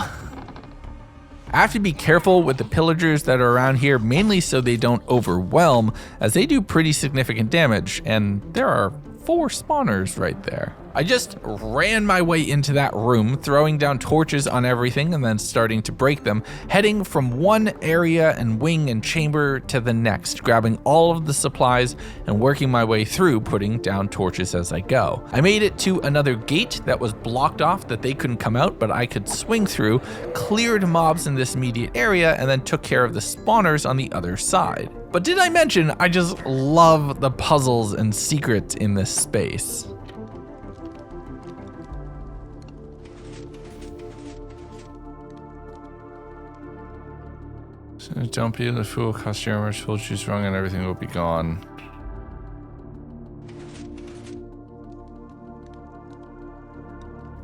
I have to be careful with the pillagers that are around here, mainly so they don't overwhelm, as they do pretty significant damage, and there are 4 spawners right there. I just ran my way into that room, throwing down torches on everything and then starting to break them, heading from one area and wing and chamber to the next, grabbing all of the supplies and working my way through, putting down torches as I go. I made it to another gate that was blocked off that they couldn't come out, but I could swing through, cleared mobs in this immediate area, and then took care of the spawners on the other side. But did I mention I just love the puzzles and secrets in this space? So don't be the fool, customers, full choose wrong, and everything will be gone.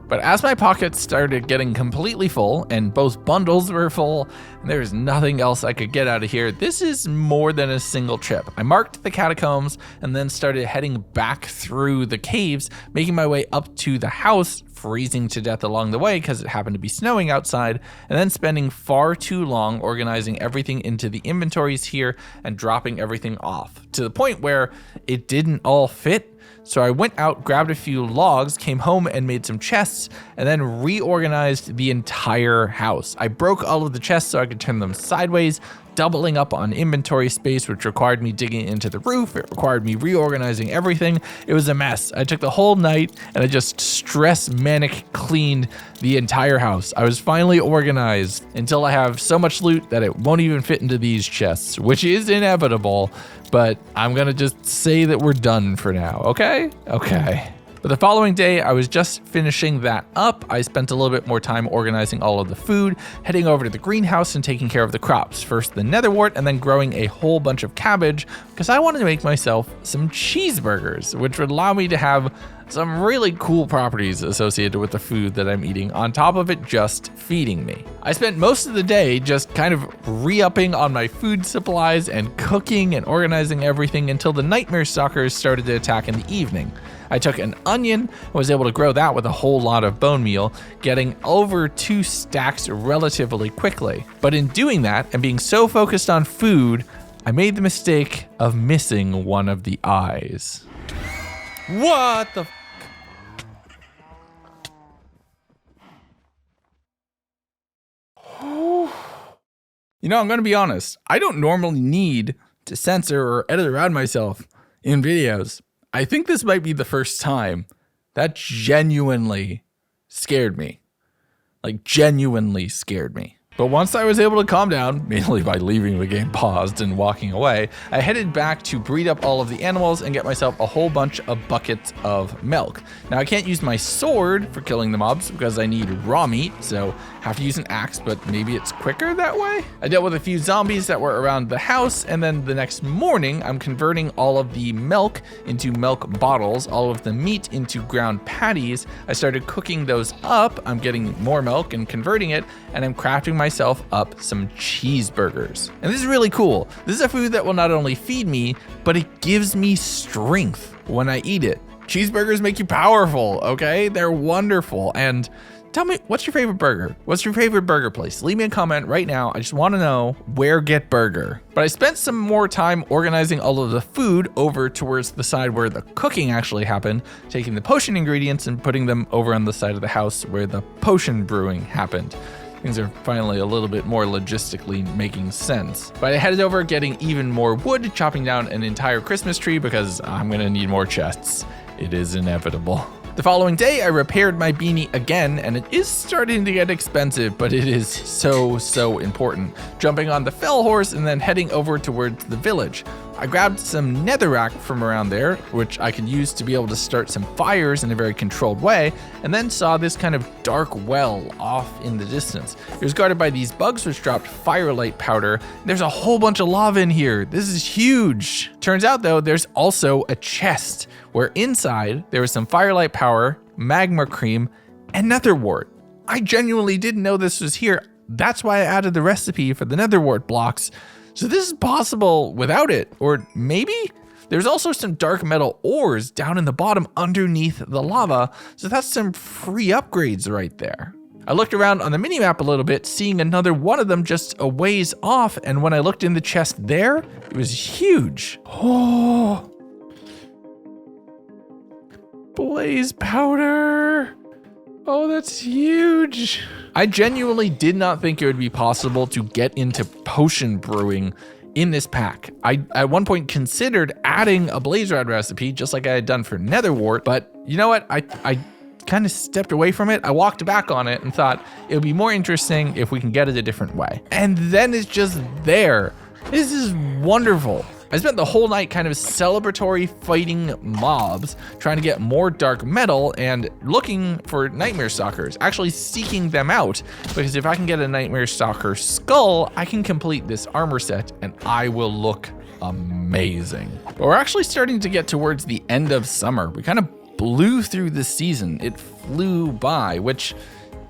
But as my pockets started getting completely full, and both bundles were full, and there was nothing else I could get out of here, this is more than a single trip. I marked the catacombs and then started heading back through the caves, making my way up to the house, freezing to death along the way because it happened to be snowing outside, and then spending far too long organizing everything into the inventories here and dropping everything off, to the point where it didn't all fit. So I went out, grabbed a few logs, came home and made some chests, and then reorganized the entire house. I broke all of the chests so I could turn them sideways, doubling up on inventory space, which required me digging into the roof. It required me reorganizing everything. It was a mess. I took the whole night and I just stress manic cleaned the entire house. I was finally organized until I have so much loot that it won't even fit into these chests, which is inevitable, but I'm gonna just say that we're done for now, okay? Okay. But the following day, I was just finishing that up. I spent a little bit more time organizing all of the food, heading over to the greenhouse and taking care of the crops. First the netherwort and then growing a whole bunch of cabbage because I wanted to make myself some cheeseburgers, which would allow me to have some really cool properties associated with the food that I'm eating, on top of it just feeding me. I spent most of the day just kind of re-upping on my food supplies and cooking and organizing everything until the nightmare stalkers started to attack in the evening. I took an onion and was able to grow that with a whole lot of bone meal, getting over 2 stacks relatively quickly. But in doing that and being so focused on food, I made the mistake of missing one of the eyes. What the You know, I'm gonna be honest, I don't normally need to censor or edit around myself in videos. I think this might be the first time that genuinely scared me. Like, genuinely scared me. But once I was able to calm down, mainly by leaving the game paused and walking away, I headed back to breed up all of the animals and get myself a whole bunch of buckets of milk. Now I can't use my sword for killing the mobs because I need raw meat, so I have to use an axe, but maybe it's quicker that way? I dealt with a few zombies that were around the house, and then the next morning, I'm converting all of the milk into milk bottles, all of the meat into ground patties. I started cooking those up. I'm getting more milk and converting it, and I'm crafting myself up some cheeseburgers. And this is really cool. This is a food that will not only feed me, but it gives me strength when I eat it. Cheeseburgers make you powerful, okay? They're wonderful. And tell me, what's your favorite burger? What's your favorite burger place? Leave me a comment right now. I just want to know where get burger. But I spent some more time organizing all of the food over towards the side where the cooking actually happened, taking the potion ingredients and putting them over on the side of the house where the potion brewing happened. Things are finally a little bit more logistically making sense. But I headed over getting even more wood, chopping down an entire Christmas tree because I'm gonna need more chests. It is inevitable. The following day, I repaired my beanie again, and it is starting to get expensive, but it is so important. Jumping on the fell horse and then heading over towards the village. I grabbed some netherrack from around there, which I could use to be able to start some fires in a very controlled way, and then saw this kind of dark well off in the distance. It was guarded by these bugs which dropped firelight powder. There's a whole bunch of lava in here. This is huge. Turns out though, there's also a chest where inside there was some firelight power, magma cream, and netherwort. I genuinely didn't know this was here. That's why I added the recipe for the netherwort blocks. So this is possible without it, or maybe? There's also some dark metal ores down in the bottom underneath the lava, so that's some free upgrades right there. I looked around on the minimap a little bit, seeing another one of them just a ways off, and when I looked in the chest there, it was huge. Oh, blaze powder. Oh, that's huge. I genuinely did not think it would be possible to get into potion brewing in this pack. I at one point considered adding a blaze rod recipe just like I had done for netherwort, but you know what? I kind of stepped away from it. I walked back on it and thought it would be more interesting if we can get it a different way. And then it's just there. This is wonderful. I spent the whole night kind of celebratory fighting mobs, trying to get more dark metal and looking for nightmare stalkers, actually seeking them out, because if I can get a nightmare stalker skull, I can complete this armor set and I will look amazing. But we're actually starting to get towards the end of summer. We kind of blew through the season. It flew by, which,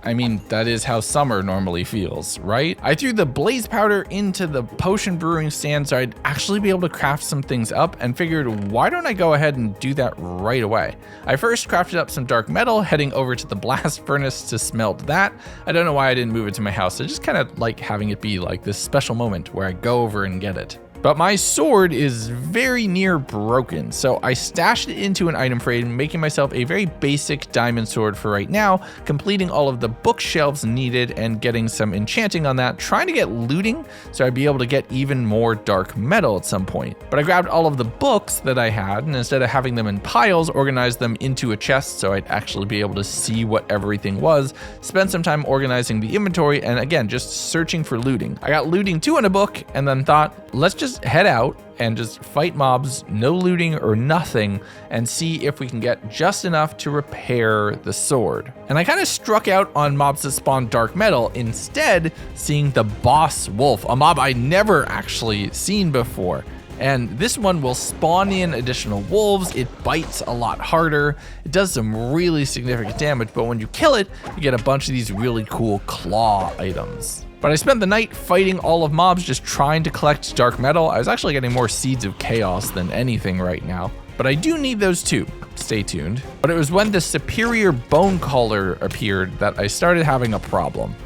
I mean, that is how summer normally feels, right? I threw the blaze powder into the potion brewing stand so I'd actually be able to craft some things up, and figured, why don't I go ahead and do that right away? I first crafted up some dark metal, heading over to the blast furnace to smelt that. I don't know why I didn't move it to my house. I just kind of like having it be like this special moment where I go over and get it. But my sword is very near broken, so I stashed it into an item frame, making myself a very basic diamond sword for right now, completing all of the bookshelves needed and getting some enchanting on that, trying to get looting so I'd be able to get even more dark metal at some point. But I grabbed all of the books that I had, and instead of having them in piles, organized them into a chest so I'd actually be able to see what everything was, spend some time organizing the inventory, and again, just searching for looting. I got looting 2 in a book, and then thought, let's just head out and just fight mobs, no looting or nothing, and see if we can get just enough to repair the sword. And I kind of struck out on mobs that spawn dark metal, instead seeing the boss wolf, a mob I never actually seen before. And this one will spawn in additional wolves. It bites a lot harder. It does some really significant damage, but when you kill it, you get a bunch of these really cool claw items. But I spent the night fighting all of mobs, just trying to collect dark metal. I was actually getting more seeds of chaos than anything right now, but I do need those too. Stay tuned. But it was when the superior bone caller appeared that I started having a problem.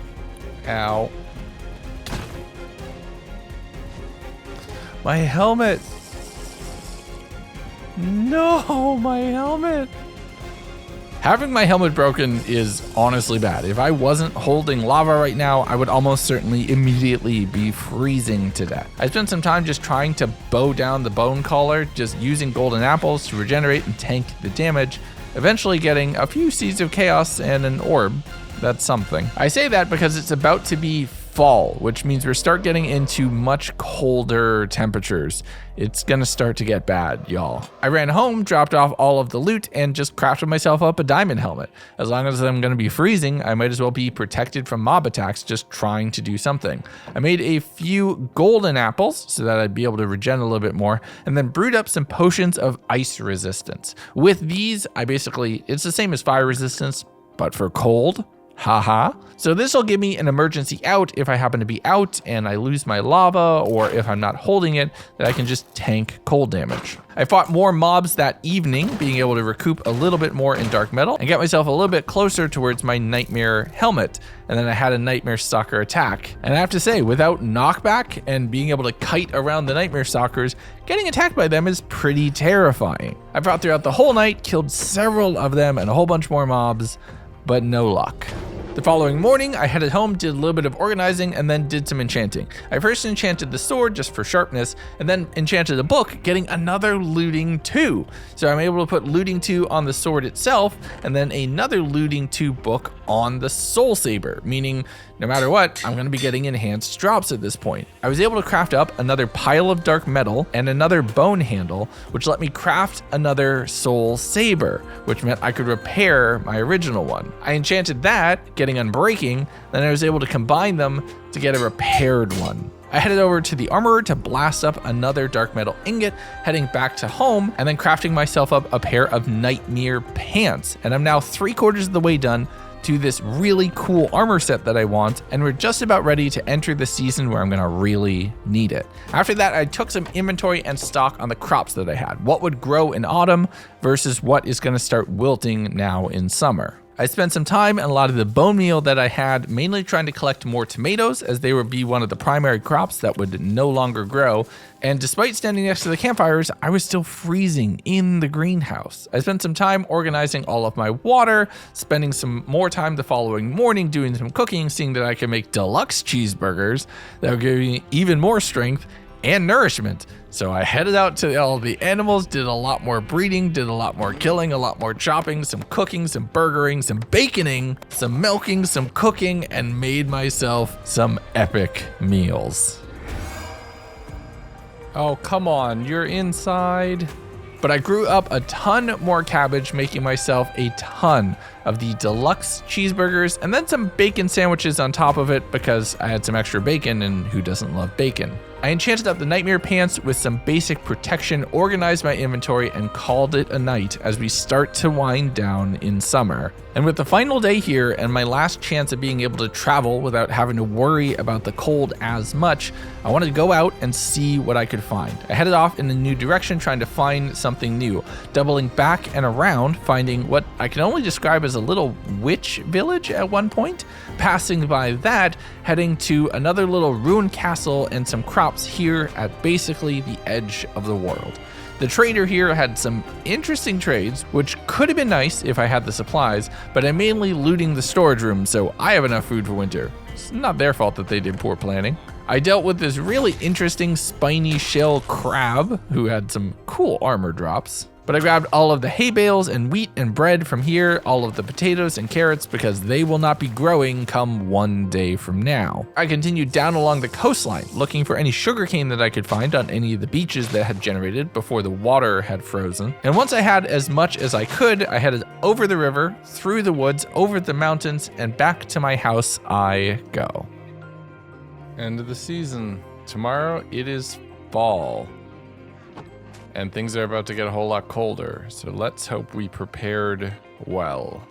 Ow. My helmet. No, my helmet. Having my helmet broken is honestly bad. If I wasn't holding lava right now, I would almost certainly immediately be freezing to death. I spent some time just trying to bow down the bone caller, just using golden apples to regenerate and tank the damage, eventually getting a few seeds of chaos and an orb. That's something. I say that because it's about to be fall, which means we're start getting into much colder temperatures. It's gonna start to get bad, y'all. I ran home, dropped off all of the loot, and just crafted myself up a diamond helmet. As long as I'm gonna be freezing, I might as well be protected from mob attacks, just trying to do something. I made a few golden apples so that I'd be able to regen a little bit more, and then brewed up some potions of ice resistance. With these, it's the same as fire resistance, but for cold. Haha. So this will give me an emergency out if I happen to be out and I lose my lava, or if I'm not holding it, that I can just tank cold damage. I fought more mobs that evening, being able to recoup a little bit more in dark metal and get myself a little bit closer towards my nightmare helmet. And then I had a nightmare stalker attack. And I have to say, without knockback and being able to kite around the nightmare stalkers, getting attacked by them is pretty terrifying. I fought throughout the whole night, killed several of them and a whole bunch more mobs, but no luck. The following morning, I headed home, did a little bit of organizing, and then did some enchanting. I first enchanted the sword just for sharpness, and then enchanted a book, getting another looting 2. So I'm able to put looting 2 on the sword itself, and then another looting 2 book on the soul saber, meaning no matter what, I'm going to be getting enhanced drops at this point. I was able to craft up another pile of dark metal and another bone handle, which let me craft another soul saber, which meant I could repair my original one. I enchanted that, getting unbreaking, then I was able to combine them to get a repaired one. I headed over to the armorer to blast up another dark metal ingot, heading back to home, and then crafting myself up a pair of nightmare pants. And I'm now 3/4 of the way done to this really cool armor set that I want, and we're just about ready to enter the season where I'm gonna really need it. After that, I took some inventory and stock on the crops that I had. What would grow in autumn versus what is gonna start wilting now in summer. I spent some time and a lot of the bone meal that I had, mainly trying to collect more tomatoes, as they would be one of the primary crops that would no longer grow. And despite standing next to the campfires, I was still freezing in the greenhouse. I spent some time organizing all of my water, spending some more time the following morning doing some cooking, seeing that I could make deluxe cheeseburgers that would give me even more strength and nourishment. So I headed out to all the animals, did a lot more breeding, did a lot more killing, a lot more chopping, some cooking, some burgering, some baconing, some milking, some cooking, and made myself some epic meals. Oh, come on, you're inside. But I grew up a ton more cabbage, making myself a ton of the deluxe cheeseburgers and then some bacon sandwiches on top of it because I had some extra bacon, and who doesn't love bacon? I enchanted up the nightmare pants with some basic protection, organized my inventory, and called it a night as we start to wind down in summer. And with the final day here and my last chance of being able to travel without having to worry about the cold as much, I wanted to go out and see what I could find. I headed off in a new direction trying to find something new, doubling back and around, finding what I can only describe as a little witch village at one point, passing by that, heading to another little ruined castle and some crops here at basically the edge of the world. The trader here had some interesting trades, which could have been nice if I had the supplies, but I'm mainly looting the storage room, so I have enough food for winter. It's not their fault that they did poor planning. I dealt with this really interesting spiny shell crab who had some cool armor drops. But I grabbed all of the hay bales and wheat and bread from here, all of the potatoes and carrots, because they will not be growing come one day from now. I continued down along the coastline, looking for any sugarcane that I could find on any of the beaches that had generated before the water had frozen. And once I had as much as I could, I headed over the river, through the woods, over the mountains, and back to my house I go. End of the season. Tomorrow it is fall. And things are about to get a whole lot colder, so let's hope we prepared well.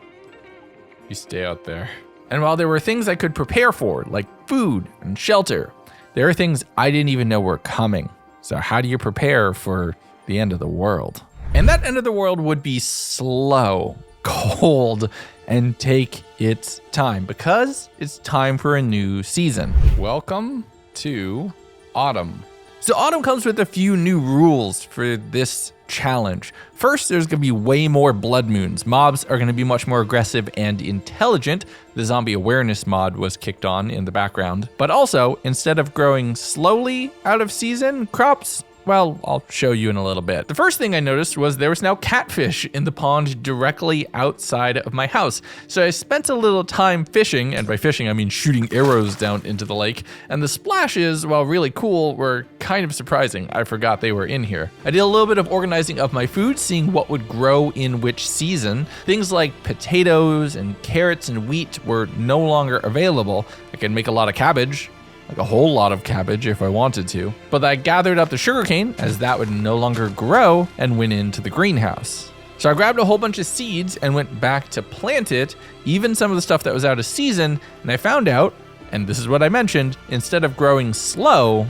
You stay out there. And while there were things I could prepare for, like food and shelter, there are things I didn't even know were coming. So how do you prepare for the end of the world? And that end of the world would be slow, cold, and take its time, because it's time for a new season. Welcome to autumn. So autumn comes with a few new rules for this challenge. First, there's going to be way more blood moons. Mobs are going to be much more aggressive and intelligent. The zombie awareness mod was kicked on in the background. But also, instead of growing slowly out of season, crops, well, I'll show you in a little bit. The first thing I noticed was there was now catfish in the pond directly outside of my house. So I spent a little time fishing, and by fishing I mean shooting arrows down into the lake, and the splashes, while really cool, were kind of surprising. I forgot they were in here. I did a little bit of organizing of my food, seeing what would grow in which season. Things like potatoes and carrots and wheat were no longer available. I could make a lot of cabbage, like a whole lot of cabbage if I wanted to. But I gathered up the sugarcane, as that would no longer grow, and went into the greenhouse. So I grabbed a whole bunch of seeds and went back to plant it, even some of the stuff that was out of season, and I found out, and this is what I mentioned, instead of growing slow,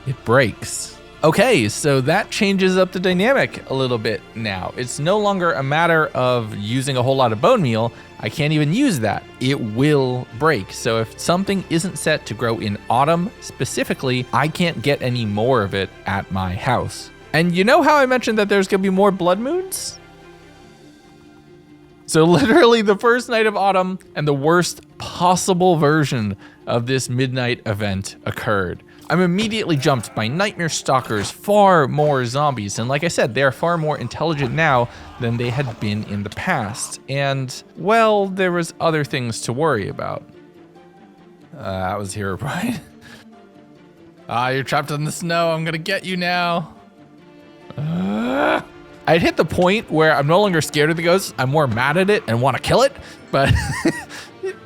it breaks. Okay, so that changes up the dynamic a little bit now. It's no longer a matter of using a whole lot of bone meal. I can't even use that. It will break. So if something isn't set to grow in autumn specifically, I can't get any more of it at my house. And you know how I mentioned that there's gonna be more blood moons? So literally the first night of autumn and the worst possible version of this midnight event occurred. I'm immediately jumped by nightmare stalkers, far more zombies, and like I said, they are far more intelligent now than they had been in the past. And, well, there was other things to worry about. That was Herobrine. You're trapped in the snow. I'm gonna get you now. I'd hit the point where I'm no longer scared of the ghosts. I'm more mad at it and want to kill it, but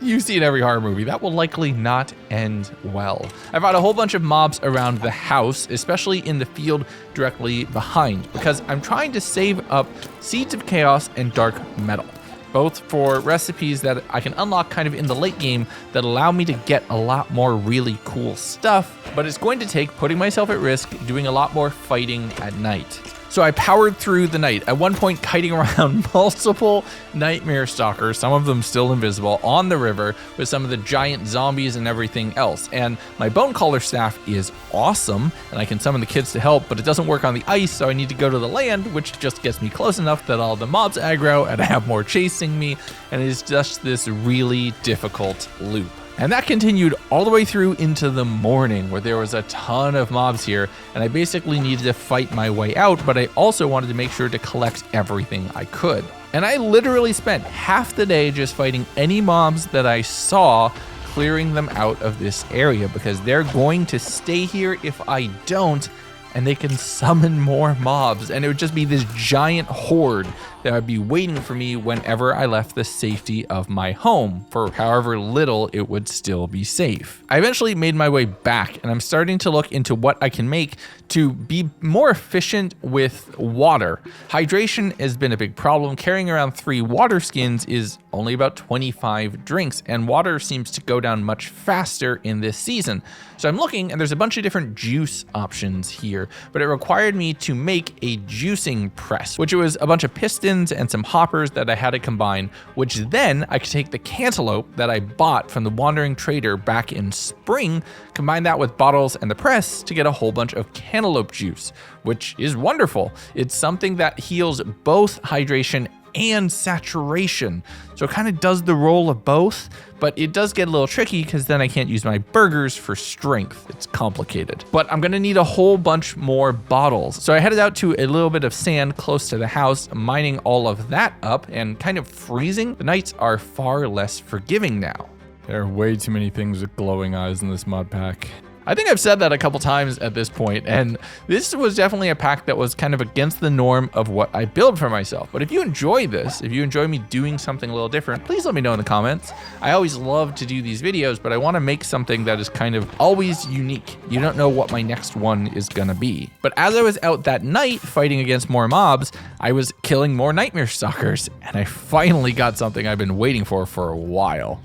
you see in every horror movie, that will likely not end well. I fought a whole bunch of mobs around the house, especially in the field directly behind, because I'm trying to save up seeds of chaos and dark metal, both for recipes that I can unlock kind of in the late game that allow me to get a lot more really cool stuff, but it's going to take putting myself at risk, doing a lot more fighting at night. So I powered through the night, at one point kiting around multiple nightmare stalkers, some of them still invisible, on the river with some of the giant zombies and everything else. And my bone caller staff is awesome, and I can summon the kids to help, but it doesn't work on the ice, so I need to go to the land, which just gets me close enough that all the mobs aggro and I have more chasing me, and it is just this really difficult loop. And that continued all the way through into the morning, where there was a ton of mobs here, and I basically needed to fight my way out, but I also wanted to make sure to collect everything I could. And I literally spent half the day just fighting any mobs that I saw, clearing them out of this area, because they're going to stay here if I don't, and they can summon more mobs, and it would just be this giant horde that would be waiting for me whenever I left the safety of my home, for however little it would still be safe. I eventually made my way back, and I'm starting to look into what I can make to be more efficient with water. Hydration has been a big problem. Carrying around 3 water skins is only about 25 drinks, and water seems to go down much faster in this season. So I'm looking, and there's a bunch of different juice options here, but it required me to make a juicing press, which was a bunch of pistons and some hoppers that I had to combine, which then I could take the cantaloupe that I bought from the wandering trader back in spring, combine that with bottles and the press to get a whole bunch of cantaloupe juice, which is wonderful. It's something that heals both hydration and saturation. So it kind of does the role of both, but it does get a little tricky because then I can't use my burgers for strength. It's complicated. But I'm gonna need a whole bunch more bottles. So I headed out to a little bit of sand close to the house, mining all of that up and kind of freezing. The nights are far less forgiving now. There are way too many things with glowing eyes in this mod pack. I think I've said that a couple times at this point, and this was definitely a pack that was kind of against the norm of what I build for myself. But if you enjoy this, if you enjoy me doing something a little different, please let me know in the comments. I always love to do these videos, but I want to make something that is kind of always unique. You don't know what my next one is gonna be. But as I was out that night fighting against more mobs, I was killing more nightmare stalkers, and I finally got something I've been waiting for a while.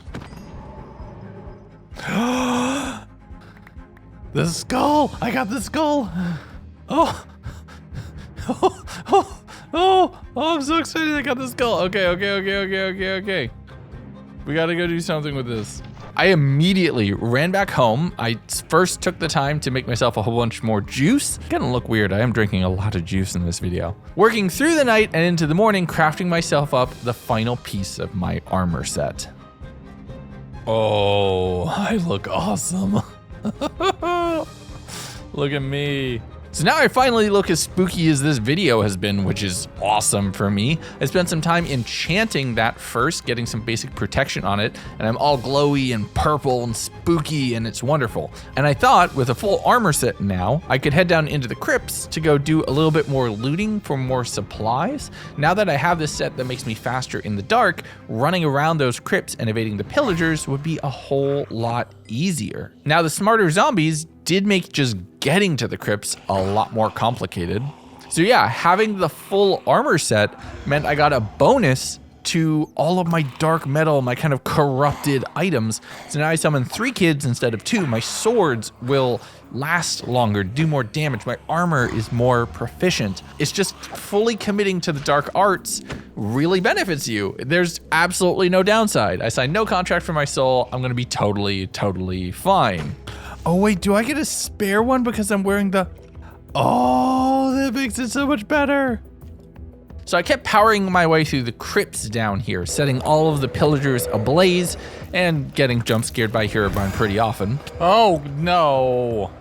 The skull! I got the skull! Oh, I'm so excited I got the skull. Okay. We gotta go do something with this. I immediately ran back home. I first took the time to make myself a whole bunch more juice. It's gonna look weird. I am drinking a lot of juice in this video. Working through the night and into the morning, crafting myself up the final piece of my armor set. Oh, I look awesome. Look at me. So now I finally look as spooky as this video has been, which is awesome for me. I spent some time enchanting that first, getting some basic protection on it, and I'm all glowy and purple and spooky, and it's wonderful. And I thought with a full armor set now, I could head down into the crypts to go do a little bit more looting for more supplies. Now that I have this set that makes me faster in the dark, running around those crypts and evading the pillagers would be a whole lot easier. Now the smarter zombies did make just getting to the crypts a lot more complicated. So yeah, having the full armor set meant I got a bonus to all of my dark metal, my kind of corrupted items. So now I summon 3 kids instead of 2. My swords will last longer, do more damage. My armor is more proficient. It's just fully committing to the dark arts really benefits you. There's absolutely no downside. I signed no contract for my soul. I'm gonna be totally fine. Oh wait, do I get a spare one because I'm wearing the... Oh, that makes it so much better. So I kept powering my way through the crypts down here, setting all of the pillagers ablaze and getting jump scared by Herobrine pretty often. Oh, no.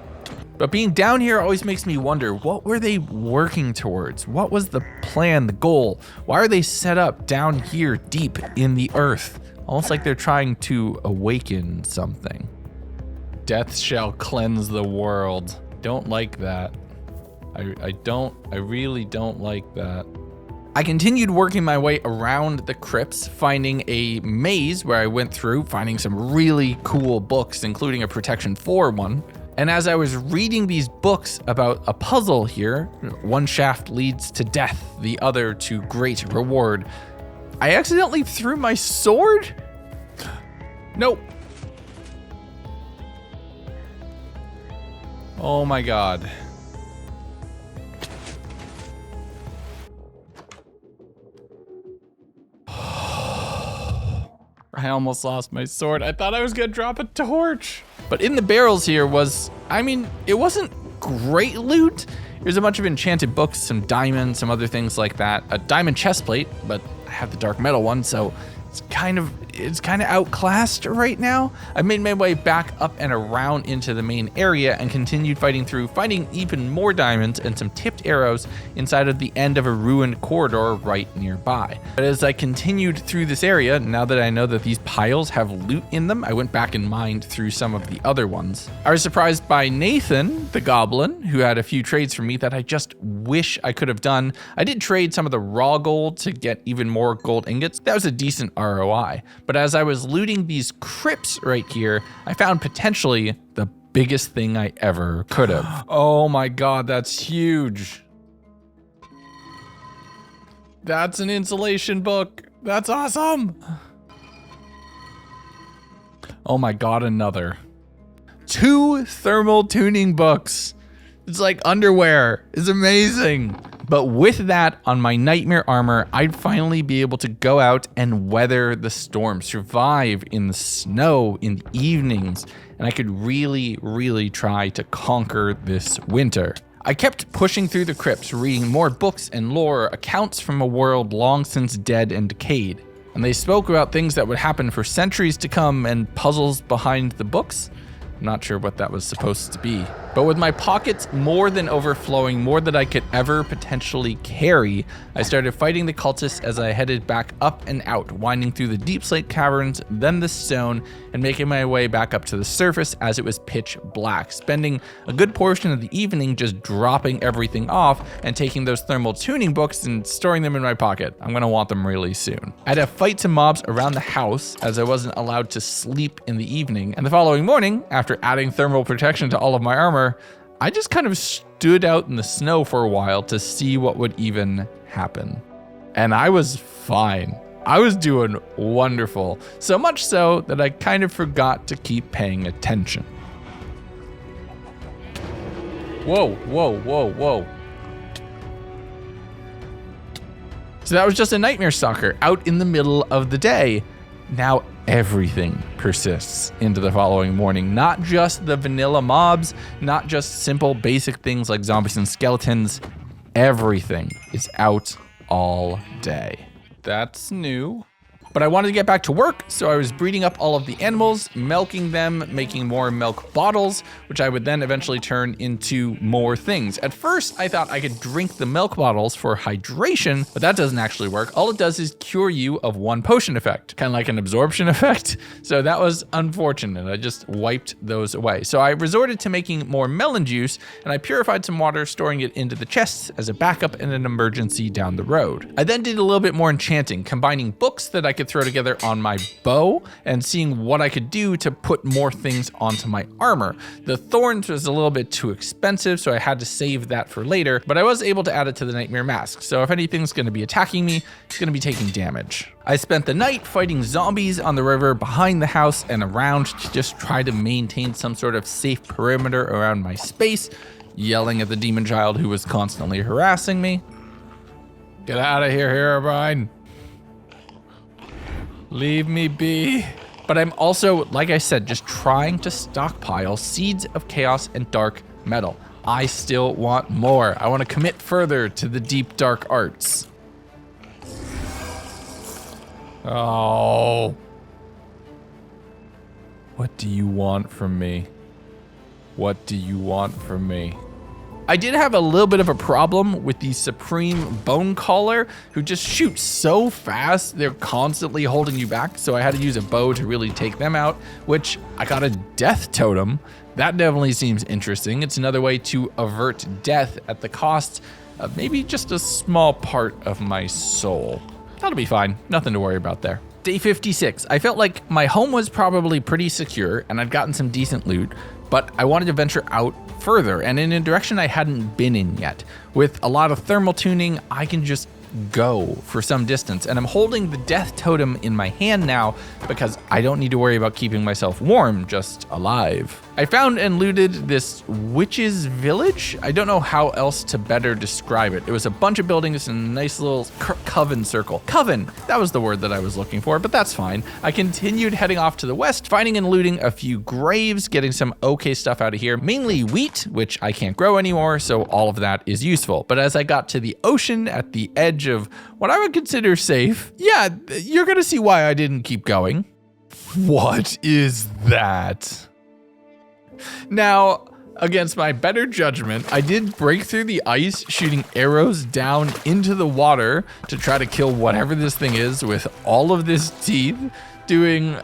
But being down here always makes me wonder, what were they working towards? What was the plan, the goal? Why are they set up down here deep in the earth? Almost like they're trying to awaken something. Death shall cleanse the world. Don't like that. I really don't like that. I continued working my way around the crypts, finding a maze where I went through, finding some really cool books, including a Protection 4 one. And as I was reading these books about a puzzle here, one shaft leads to death, the other to great reward, I accidentally threw my sword? Nope. Oh my god. I almost lost my sword. I thought I was gonna drop a torch. But in the barrels here was, I mean, it wasn't great loot. There's a bunch of enchanted books, some diamonds, some other things like that. A diamond chest plate, but I have the dark metal one, so it's kind of outclassed right now. I made my way back up and around into the main area and continued fighting through, finding even more diamonds and some tipped arrows inside of the end of a ruined corridor right nearby. But as I continued through this area, now that I know that these piles have loot in them, I went back and mined through some of the other ones. I was surprised by Nathan, the goblin, who had a few trades for me that I just wish I could have done. I did trade some of the raw gold to get even more gold ingots. That was a decent ROI. But as I was looting these crypts right here, I found potentially the biggest thing I ever could have. Oh my god, that's huge. That's an insulation book. That's awesome. Oh my god, another. 2 thermal tuning books. It's like underwear. It's amazing. But with that on my nightmare armor, I'd finally be able to go out and weather the storm, survive in the snow in the evenings, and I could really try to conquer this winter. I kept pushing through the crypts, reading more books and lore, accounts from a world long since dead and decayed. And they spoke about things that would happen for centuries to come and puzzles behind the books. I'm not sure what that was supposed to be. But with my pockets more than overflowing, more than I could ever potentially carry, I started fighting the cultists as I headed back up and out, winding through the deep slate caverns, then the stone, and making my way back up to the surface as it was pitch black, spending a good portion of the evening just dropping everything off and taking those thermal tuning books and storing them in my pocket. I'm gonna want them really soon. I had to fight some mobs around the house as I wasn't allowed to sleep in the evening, and the following morning, after adding thermal protection to all of my armor, I just kind of stood out in the snow for a while to see what would even happen. And I was fine. I was doing wonderful. So much so that I kind of forgot to keep paying attention. Whoa, whoa, whoa, whoa. So that was just a nightmare stalker out in the middle of the day. Now everything persists into the following morning. Not just the vanilla mobs, not just simple basic things like zombies and skeletons. Everything is out all day. That's new. But I wanted to get back to work, so I was breeding up all of the animals, milking them, making more milk bottles, which I would then eventually turn into more things. At first, I thought I could drink the milk bottles for hydration, but that doesn't actually work. All it does is cure you of 1 potion effect, kind of like an absorption effect. So that was unfortunate. I just wiped those away. So I resorted to making more melon juice, and I purified some water, storing it into the chests as a backup in an emergency down the road. I then did a little bit more enchanting, combining books that I could throw together on my bow and seeing what I could do to put more things onto my armor. The thorns was a little bit too expensive, so I had to save that for later, but I was able to add it to the nightmare mask. So if anything's going to be attacking me, it's going to be taking damage. I spent the night fighting zombies on the river behind the house and around to just try to maintain some sort of safe perimeter around my space, yelling at the demon child who was constantly harassing me. Get out of here, Herobrine. Leave me be. But I'm also, like I said, just trying to stockpile seeds of chaos and dark metal. I still want more. I want to commit further to the deep dark arts. Oh. What do you want from me? What do you want from me? I did have a little bit of a problem with the Supreme Bone Caller, who just shoots so fast, they're constantly holding you back, so I had to use a bow to really take them out, which I got a death totem. That definitely seems interesting. It's another way to avert death at the cost of maybe just a small part of my soul. That'll be fine, nothing to worry about there. Day 56, I felt like my home was probably pretty secure and I'd gotten some decent loot, but I wanted to venture out further and in a direction I hadn't been in yet. With a lot of thermal tuning, I can just go for some distance, and I'm holding the death totem in my hand now because I don't need to worry about keeping myself warm, just alive. I found and looted this witch's village. I don't know how else to better describe it. It was a bunch of buildings in a nice little coven circle. Coven, that was the word that I was looking for, but that's fine. I continued heading off to the west, finding and looting a few graves, getting some okay stuff out of here, mainly wheat, which I can't grow anymore, so all of that is useful. But as I got to the ocean at the edge of what I would consider safe, yeah, you're gonna see why I didn't keep going. What is that? Now, against my better judgment, I did break through the ice, shooting arrows down into the water to try to kill whatever this thing is with all of this teeth, doing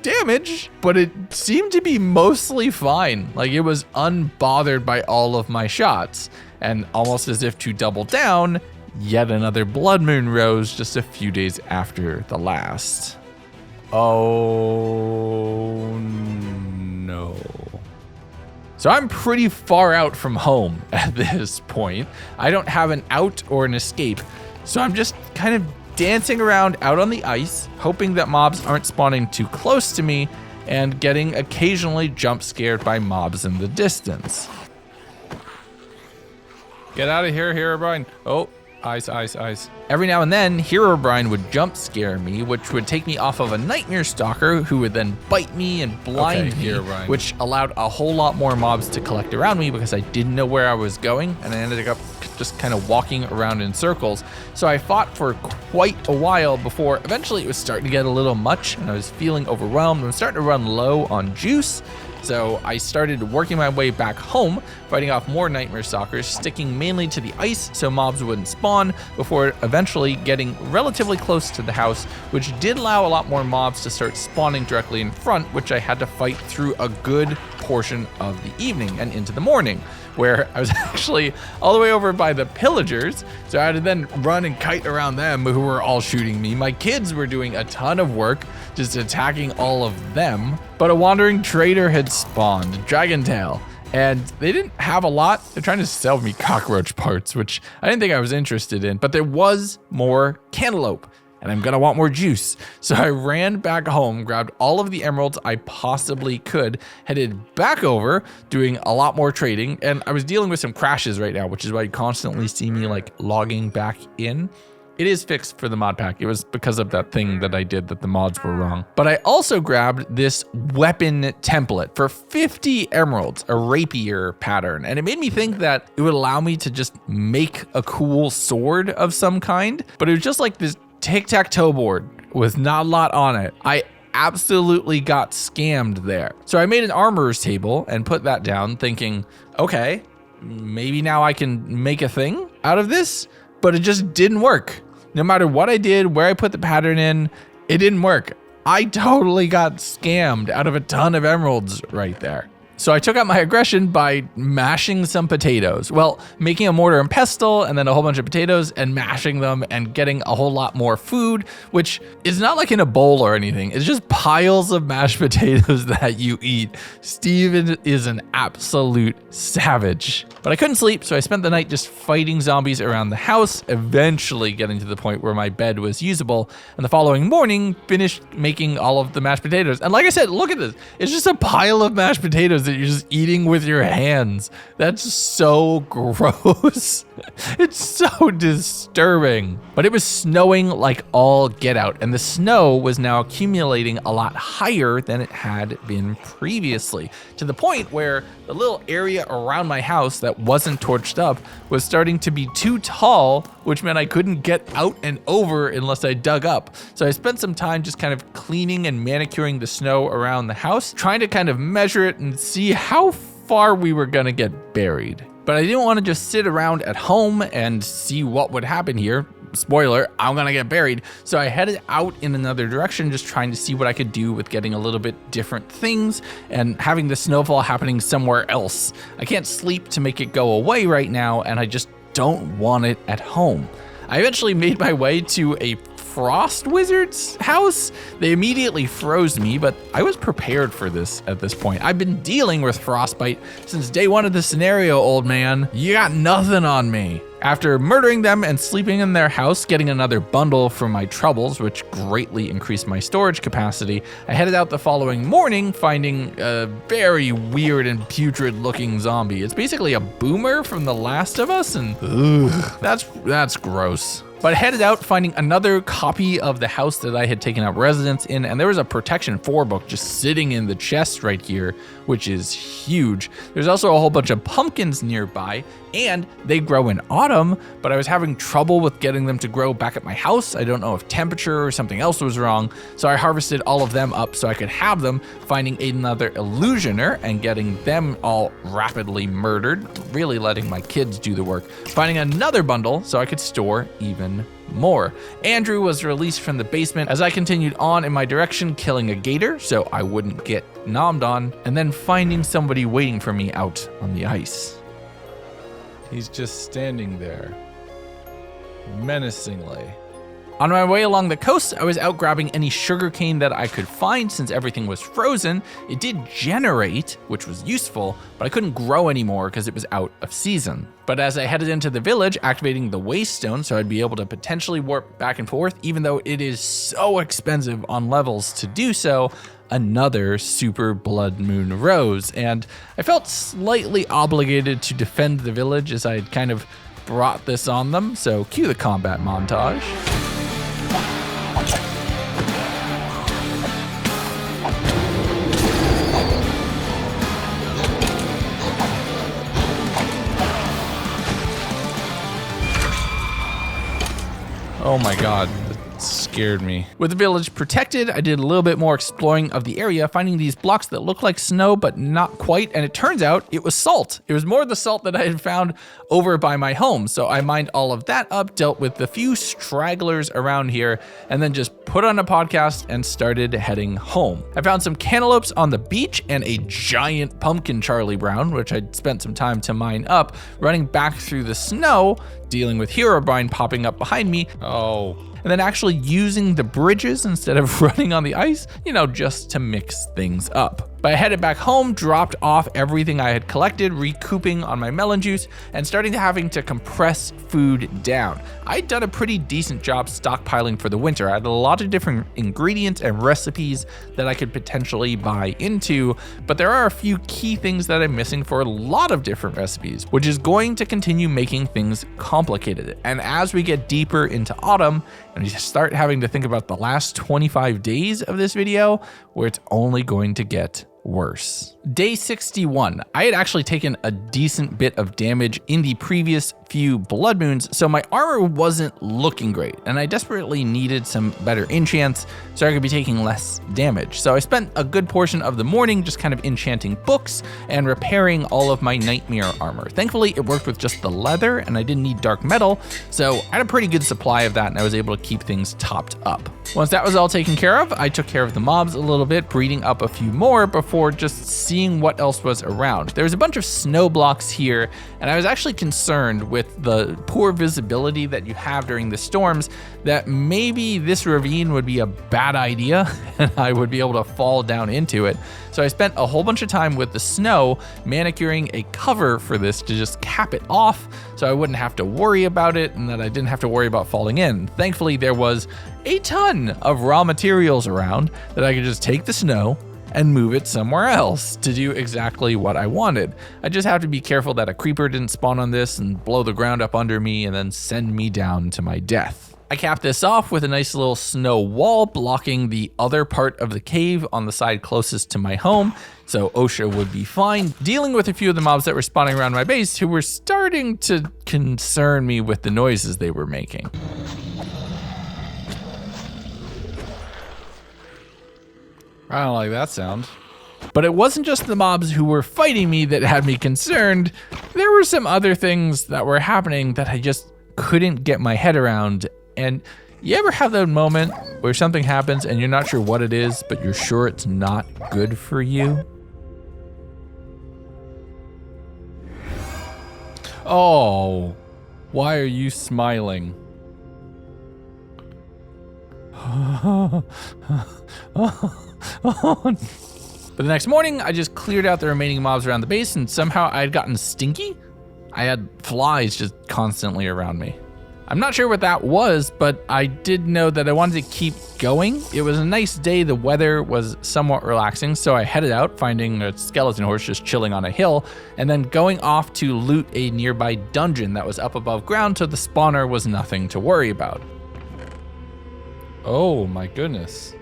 damage, but it seemed to be mostly fine. Like, it was unbothered by all of my shots. And almost as if to double down, yet another blood moon rose just a few days after the last. Oh no. So I'm pretty far out from home at this point. I don't have an out or an escape, so I'm just kind of dancing around out on the ice, hoping that mobs aren't spawning too close to me and getting occasionally jump scared by mobs in the distance. Get out of here, Herobrine. Oh, ice, ice, ice. Every now and then, Herobrine would jump scare me, which would take me off of a nightmare stalker who would then bite me and blind me, Herobrine. which allowed a whole lot more mobs to collect around me because I didn't know where I was going, and I ended up just kind of walking around in circles. So I fought for quite a while before eventually it was starting to get a little much, and I was feeling overwhelmed. I was starting to run low on juice. So I started working my way back home, fighting off more nightmare stalkers, sticking mainly to the ice so mobs wouldn't spawn, before eventually getting relatively close to the house, which did allow a lot more mobs to start spawning directly in front, which I had to fight through a good portion of the evening and into the morning, where I was actually all the way over by the pillagers, so I had to then run and kite around them who were all shooting me. My kids were doing a ton of work, just attacking all of them, but a wandering trader had spawned, Dragontail, and they didn't have a lot. They're trying to sell me cockroach parts, which I didn't think I was interested in, but there was more cantaloupe, and I'm gonna want more juice. So I ran back home, grabbed all of the emeralds I possibly could, headed back over, doing a lot more trading, and I was dealing with some crashes right now, which is why you constantly see me like logging back in. It is fixed for the mod pack. It was because of that thing that I did that the mods were wrong. But I also grabbed this weapon template for 50 emeralds, a rapier pattern. And it made me think that it would allow me to just make a cool sword of some kind. But it was just like this tic-tac-toe board with not a lot on it. I absolutely got scammed there. So I made an armorer's table and put that down thinking, okay, maybe now I can make a thing out of this, but it just didn't work. No matter what I did, where I put the pattern in, it didn't work. I totally got scammed out of a ton of emeralds right there. So I took out my aggression by mashing some potatoes. Well, making a mortar and pestle and then a whole bunch of potatoes and mashing them and getting a whole lot more food, which is not like in a bowl or anything. It's just piles of mashed potatoes that you eat. Steven is an absolute savage. But I couldn't sleep, so I spent the night just fighting zombies around the house, eventually getting to the point where my bed was usable, and the following morning finished making all of the mashed potatoes. And like I said, look at this. It's just a pile of mashed potatoes that you're just eating with your hands. That's so gross. It's so disturbing. But it was snowing like all get out, and the snow was now accumulating a lot higher than it had been previously, to the point where the little area around my house that wasn't torched up was starting to be too tall, which meant I couldn't get out and over unless I dug up. So I spent some time just kind of cleaning and manicuring the snow around the house, trying to kind of measure it and see how far we were gonna get buried. But I didn't want to just sit around at home and see what would happen here. Spoiler, I'm gonna get buried. So I headed out in another direction, just trying to see what I could do with getting a little bit different things and having the snowfall happening somewhere else. I can't sleep to make it go away right now, and I just don't want it at home. I eventually made my way to a frost wizard's house. They immediately froze me, but I was prepared for this at this point. I've been dealing with frostbite since day one of the scenario, old man. You got nothing on me. After murdering them and sleeping in their house, getting another bundle from my troubles, which greatly increased my storage capacity, I headed out the following morning, finding a very weird and putrid looking zombie. It's basically a boomer from The Last of Us, and that's gross. But I headed out finding another copy of the house that I had taken up residence in, and there was a Protection 4 book just sitting in the chest right here, which is huge. There's also a whole bunch of pumpkins nearby, and they grow in autumn, but I was having trouble with getting them to grow back at my house. I don't know if temperature or something else was wrong, so I harvested all of them up so I could have them, finding another illusioner and getting them all rapidly murdered, really letting my kids do the work, finding another bundle so I could store even more. Andrew was released from the basement as I continued on in my direction, killing a gator so I wouldn't get nommed on, and then finding somebody waiting for me out on the ice. He's just standing there, menacingly. On my way along the coast, I was out grabbing any sugarcane that I could find since everything was frozen. It did generate, which was useful, but I couldn't grow anymore because it was out of season. But as I headed into the village, activating the waste stone so I'd be able to potentially warp back and forth, even though it is so expensive on levels to do so, another super blood moon rose, and I felt slightly obligated to defend the village as I had kind of brought this on them, so cue the combat montage. Oh my god, that scared me. With the village protected, I did a little bit more exploring of the area, finding these blocks that look like snow, but not quite, and it turns out it was salt. It was more the salt that I had found over by my home, so I mined all of that up, dealt with the few stragglers around here, and then just put on a podcast and started heading home. I found some cantaloupes on the beach and a giant pumpkin Charlie Brown, which I'd spent some time to mine up, running back through the snow, dealing with Herobrine popping up behind me. And then actually using the bridges instead of running on the ice, just to mix things up. But I headed back home, dropped off everything I had collected, recouping on my melon juice, and starting to having to compress food down. I'd done a pretty decent job stockpiling for the winter. I had a lot of different ingredients and recipes that I could potentially buy into, but there are a few key things that I'm missing for a lot of different recipes, which is going to continue making things complicated. And as we get deeper into autumn, and you start having to think about the last 25 days of this video, where it's only going to get worse. Day 61. I had actually taken a decent bit of damage in the previous few blood moons, so my armor wasn't looking great, and I desperately needed some better enchants so I could be taking less damage. So I spent a good portion of the morning just kind of enchanting books and repairing all of my nightmare armor. Thankfully, it worked with just the leather, and I didn't need dark metal, so I had a pretty good supply of that, and I was able to keep things topped up. Once that was all taken care of, I took care of the mobs a little bit, breeding up a few more before just seeing what else was around. There was a bunch of snow blocks here, and I was actually concerned with the poor visibility that you have during the storms that maybe this ravine would be a bad idea and I would be able to fall down into it. So I spent a whole bunch of time with the snow manicuring a cover for this to just cap it off so I wouldn't have to worry about it and that I didn't have to worry about falling in. Thankfully, there was a ton of raw materials around that I could just take the snow, and move it somewhere else to do exactly what I wanted. I just have to be careful that a creeper didn't spawn on this and blow the ground up under me and then send me down to my death. I capped this off with a nice little snow wall blocking the other part of the cave on the side closest to my home, so OSHA would be fine, dealing with a few of the mobs that were spawning around my base who were starting to concern me with the noises they were making. I don't like that sound. But it wasn't just the mobs who were fighting me that had me concerned. There were some other things that were happening that I just couldn't get my head around. And you ever have that moment where something happens and you're not sure what it is, but you're sure it's not good for you? Oh, why are you smiling? But the next morning, I just cleared out the remaining mobs around the base, and somehow I had gotten stinky. I had flies just constantly around me. I'm not sure what that was, but I did know that I wanted to keep going. It was a nice day, the weather was somewhat relaxing, so I headed out, finding a skeleton horse just chilling on a hill, and then going off to loot a nearby dungeon that was up above ground, so the spawner was nothing to worry about. Oh my goodness.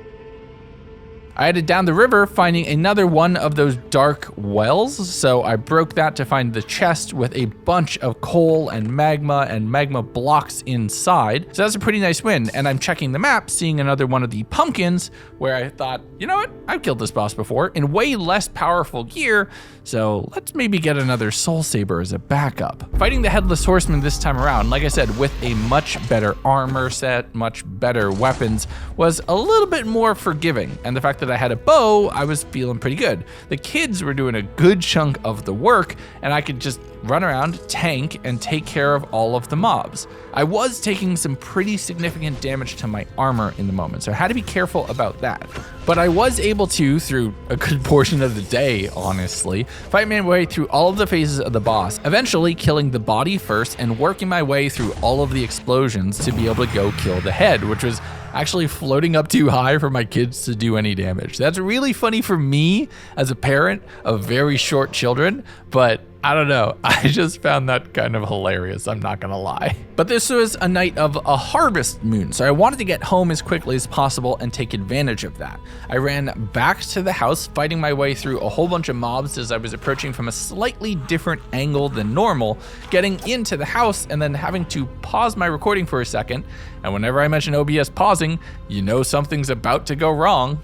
I headed down the river, finding another one of those dark wells, so I broke that to find the chest with a bunch of coal and magma blocks inside. So that's a pretty nice win, and I'm checking the map, seeing another one of the pumpkins, where I thought, you know what, I've killed this boss before, in way less powerful gear, so let's maybe get another soul saber as a backup. Fighting the Headless Horseman this time around, like I said, with a much better armor set, much better weapons, was a little bit more forgiving, and the fact that I had a bow, I was feeling pretty good. The kids were doing a good chunk of the work, and I could just run around, tank, and take care of all of the mobs. I was taking some pretty significant damage to my armor in the moment, so I had to be careful about that. But I was able to, through a good portion of the day, honestly, fight my way through all of the phases of the boss, eventually killing the body first and working my way through all of the explosions to be able to go kill the head, which was actually floating up too high for my kids to do any damage. That's really funny for me as a parent of very short children, but I don't know. I just found that kind of hilarious, I'm not gonna lie. But this was a night of a harvest moon, so I wanted to get home as quickly as possible and take advantage of that. I ran back to the house, fighting my way through a whole bunch of mobs as I was approaching from a slightly different angle than normal, getting into the house and then having to pause my recording for a second. And whenever I mention OBS pausing, you know something's about to go wrong.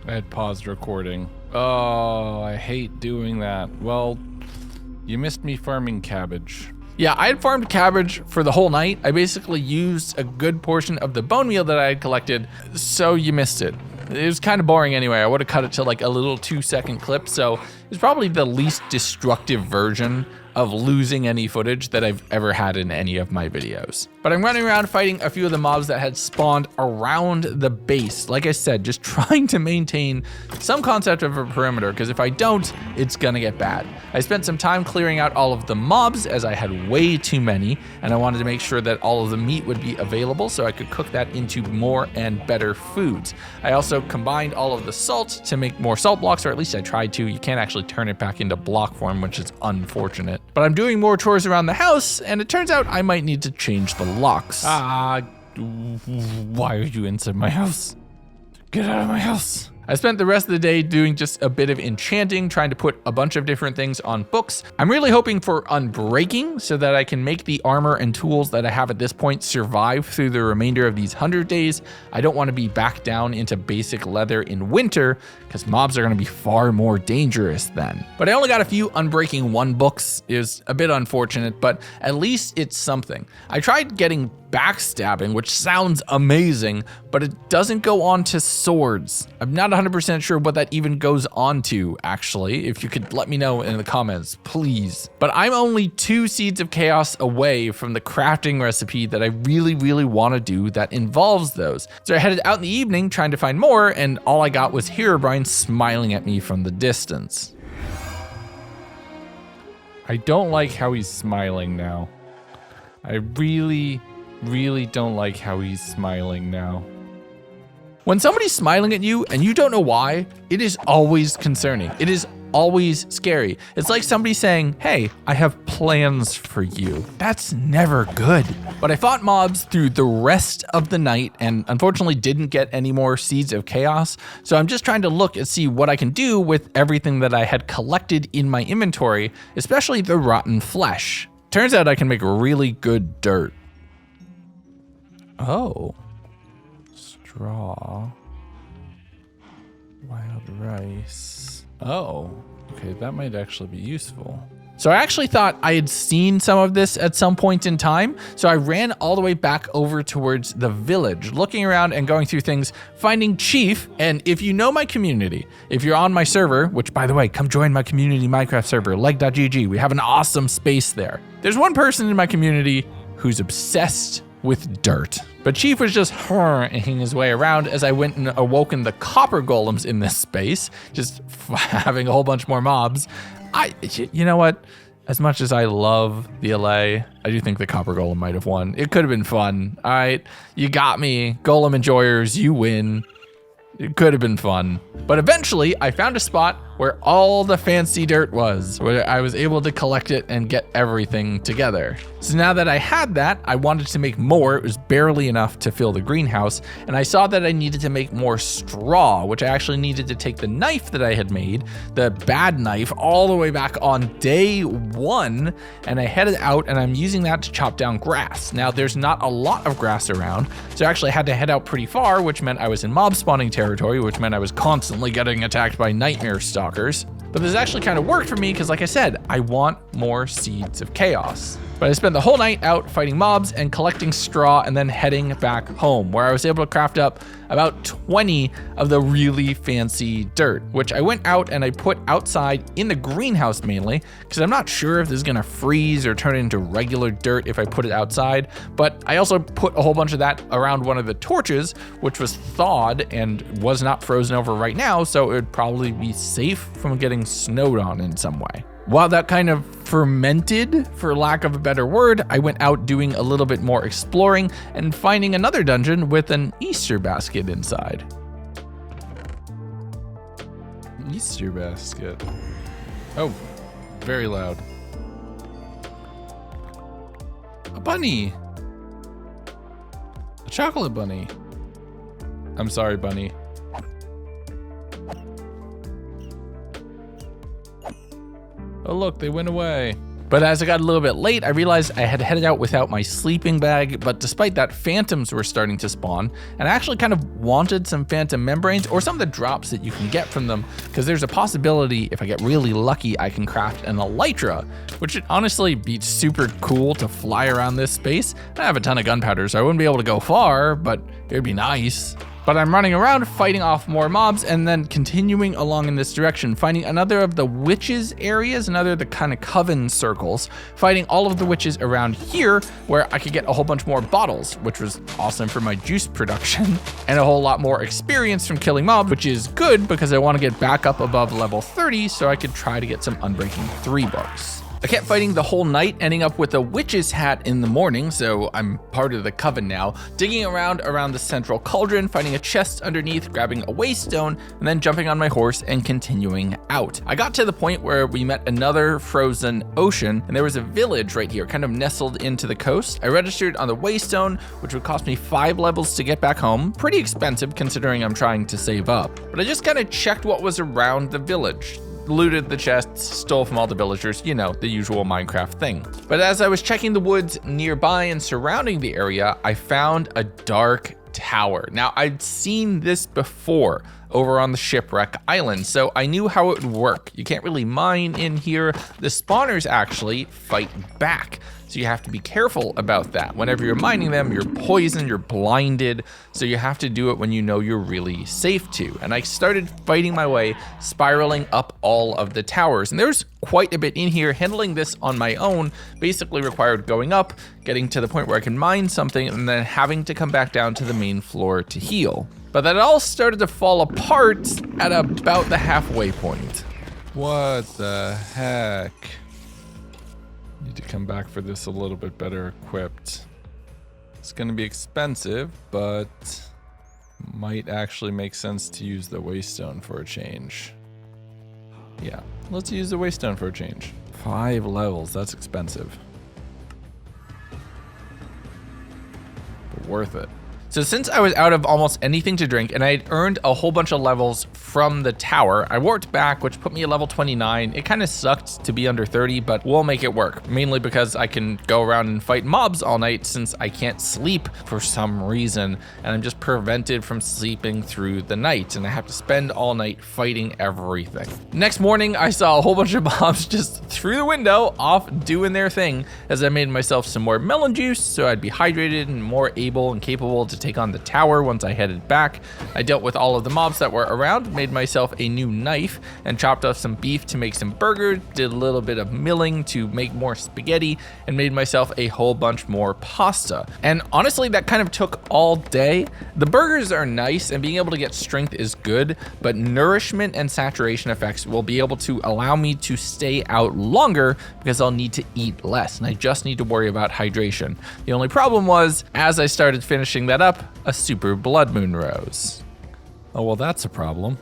I had paused recording. Oh, I hate doing that. Well, you missed me farming cabbage. Yeah, I had farmed cabbage for the whole night. I basically used a good portion of the bone meal that I had collected, so you missed it. It was kind of boring anyway. I would have cut it to like a little 2-second clip, so it's probably the least destructive version of losing any footage that I've ever had in any of my videos. But I'm running around fighting a few of the mobs that had spawned around the base. Like I said, just trying to maintain some concept of a perimeter, because if I don't, it's gonna get bad. I spent some time clearing out all of the mobs as I had way too many, and I wanted to make sure that all of the meat would be available so I could cook that into more and better foods. I also combined all of the salt to make more salt blocks, or at least I tried to. You can't actually turn it back into block form, which is unfortunate. But I'm doing more chores around the house, and it turns out I might need to change the locks. Why are you inside my house? Get out of my house. I spent the rest of the day doing just a bit of enchanting, trying to put a bunch of different things on books. I'm really hoping for unbreaking so that I can make the armor and tools that I have at this point survive through the remainder of these 100 days. I don't want to be back down into basic leather in winter because mobs are going to be far more dangerous then. But I only got a few unbreaking 1 books. It was a bit unfortunate, but at least it's something. I tried getting backstabbing, which sounds amazing, but it doesn't go on to swords. I'm not 100% sure what that even goes on to, actually. If you could let me know in the comments, please. But I'm only 2 seeds of chaos away from the crafting recipe that I really, really want to do that involves those. So I headed out in the evening trying to find more, and all I got was Herobrine smiling at me from the distance. I don't like how he's smiling now. I really don't like how he's smiling now. When somebody's smiling at you and you don't know why, it is always concerning. It is always scary. It's like somebody saying, hey, I have plans for you. That's never good. But I fought mobs through the rest of the night and unfortunately didn't get any more seeds of chaos. So I'm just trying to look and see what I can do with everything that I had collected in my inventory, especially the rotten flesh. Turns out I can make really good dirt. Oh. Straw. Wild rice. Oh, okay, that might actually be useful. So I actually thought I had seen some of this at some point in time. So I ran all the way back over towards the village, looking around and going through things, finding Chief. And if you know my community, if you're on my server, which by the way, come join my community Minecraft server, leg.gg. We have an awesome space there. There's one person in my community who's obsessed with dirt. But Chief was just hurrying his way around as I went and awoken the copper golems in this space, just having a whole bunch more mobs. You know what? As much as I love the LA, I do think the copper golem might have won. It could have been fun. All right, you got me. Golem enjoyers, you win. It could have been fun. But eventually, I found a spot where all the fancy dirt was, where I was able to collect it and get everything together. So now that I had that, I wanted to make more. It was barely enough to fill the greenhouse, and I saw that I needed to make more straw, which I actually needed to take the knife that I had made, the bad knife, all the way back on day 1, and I headed out, and I'm using that to chop down grass. Now, there's not a lot of grass around, so I actually had to head out pretty far, which meant I was in mob spawning territory, which meant I was constantly getting attacked by nightmare stalkers. But this actually kind of worked for me because, like I said, I want more seeds of chaos. But I spent the whole night out fighting mobs and collecting straw and then heading back home, where I was able to craft up about 20 of the really fancy dirt, which I went out and I put outside in the greenhouse mainly, because I'm not sure if this is gonna freeze or turn into regular dirt if I put it outside. But I also put a whole bunch of that around one of the torches, which was thawed and was not frozen over right now, so it would probably be safe from getting snowed on in some way. While that kind of fermented, for lack of a better word, I went out doing a little bit more exploring and finding another dungeon with an Easter basket inside. Easter basket. Oh, very loud. A bunny. A chocolate bunny. I'm sorry, bunny. Oh look, they went away. But as I got a little bit late, I realized I had headed out without my sleeping bag, but despite that, phantoms were starting to spawn, and I actually kind of wanted some phantom membranes or some of the drops that you can get from them, because there's a possibility if I get really lucky, I can craft an elytra, which would honestly be super cool to fly around this space. I have a ton of gunpowder, so I wouldn't be able to go far, but it would be nice. But I'm running around fighting off more mobs and then continuing along in this direction, finding another of the witches areas, another of the kind of coven circles, fighting all of the witches around here where I could get a whole bunch more bottles, which was awesome for my juice production, and a whole lot more experience from killing mobs, which is good because I want to get back up above level 30 so I could try to get some Unbreaking 3 books. I kept fighting the whole night, ending up with a witch's hat in the morning, so I'm part of the coven now, digging around the central cauldron, finding a chest underneath, grabbing a waystone, and then jumping on my horse and continuing out. I got to the point where we met another frozen ocean, and there was a village right here, kind of nestled into the coast. I registered on the waystone, which would cost me 5 levels to get back home. Pretty expensive considering I'm trying to save up. But I just kind of checked what was around the village. Looted the chests, stole from all the villagers, you know, the usual Minecraft thing. But as I was checking the woods nearby and surrounding the area, I found a dark tower. Now, I'd seen this before over on the shipwreck island, so I knew how it would work. You can't really mine in here. The spawners actually fight back, so you have to be careful about that. Whenever you're mining them, you're poisoned, you're blinded, so you have to do it when you know you're really safe to. And I started fighting my way, spiraling up all of the towers, and there's quite a bit in here. Handling this on my own basically required going up, getting to the point where I can mine something, and then having to come back down to the main floor to heal. But that all started to fall apart at about the halfway point. What the heck? Need to come back for this a little bit better equipped. It's gonna be expensive, but Might actually make sense to use the waystone for a change. Yeah, let's use the waystone for a change. 5 levels, that's expensive. But worth it. So since I was out of almost anything to drink and I had earned a whole bunch of levels from the tower, I warped back, which put me at level 29. It kind of sucked to be under 30, but we'll make it work. Mainly because I can go around and fight mobs all night since I can't sleep for some reason. And I'm just prevented from sleeping through the night. And I have to spend all night fighting everything. Next morning, I saw a whole bunch of mobs just through the window off doing their thing as I made myself some more melon juice so I'd be hydrated and more able and capable to take on the tower once I headed back. I dealt with all of the mobs that were around, made myself a new knife, and chopped up some beef to make some burgers, did a little bit of milling to make more spaghetti, and made myself a whole bunch more pasta. And honestly, that kind of took all day. The burgers are nice, and being able to get strength is good, but nourishment and saturation effects will be able to allow me to stay out longer because I'll need to eat less, and I just need to worry about hydration. The only problem was, as I started finishing that up, a super blood moon rose. Oh, well, that's a problem.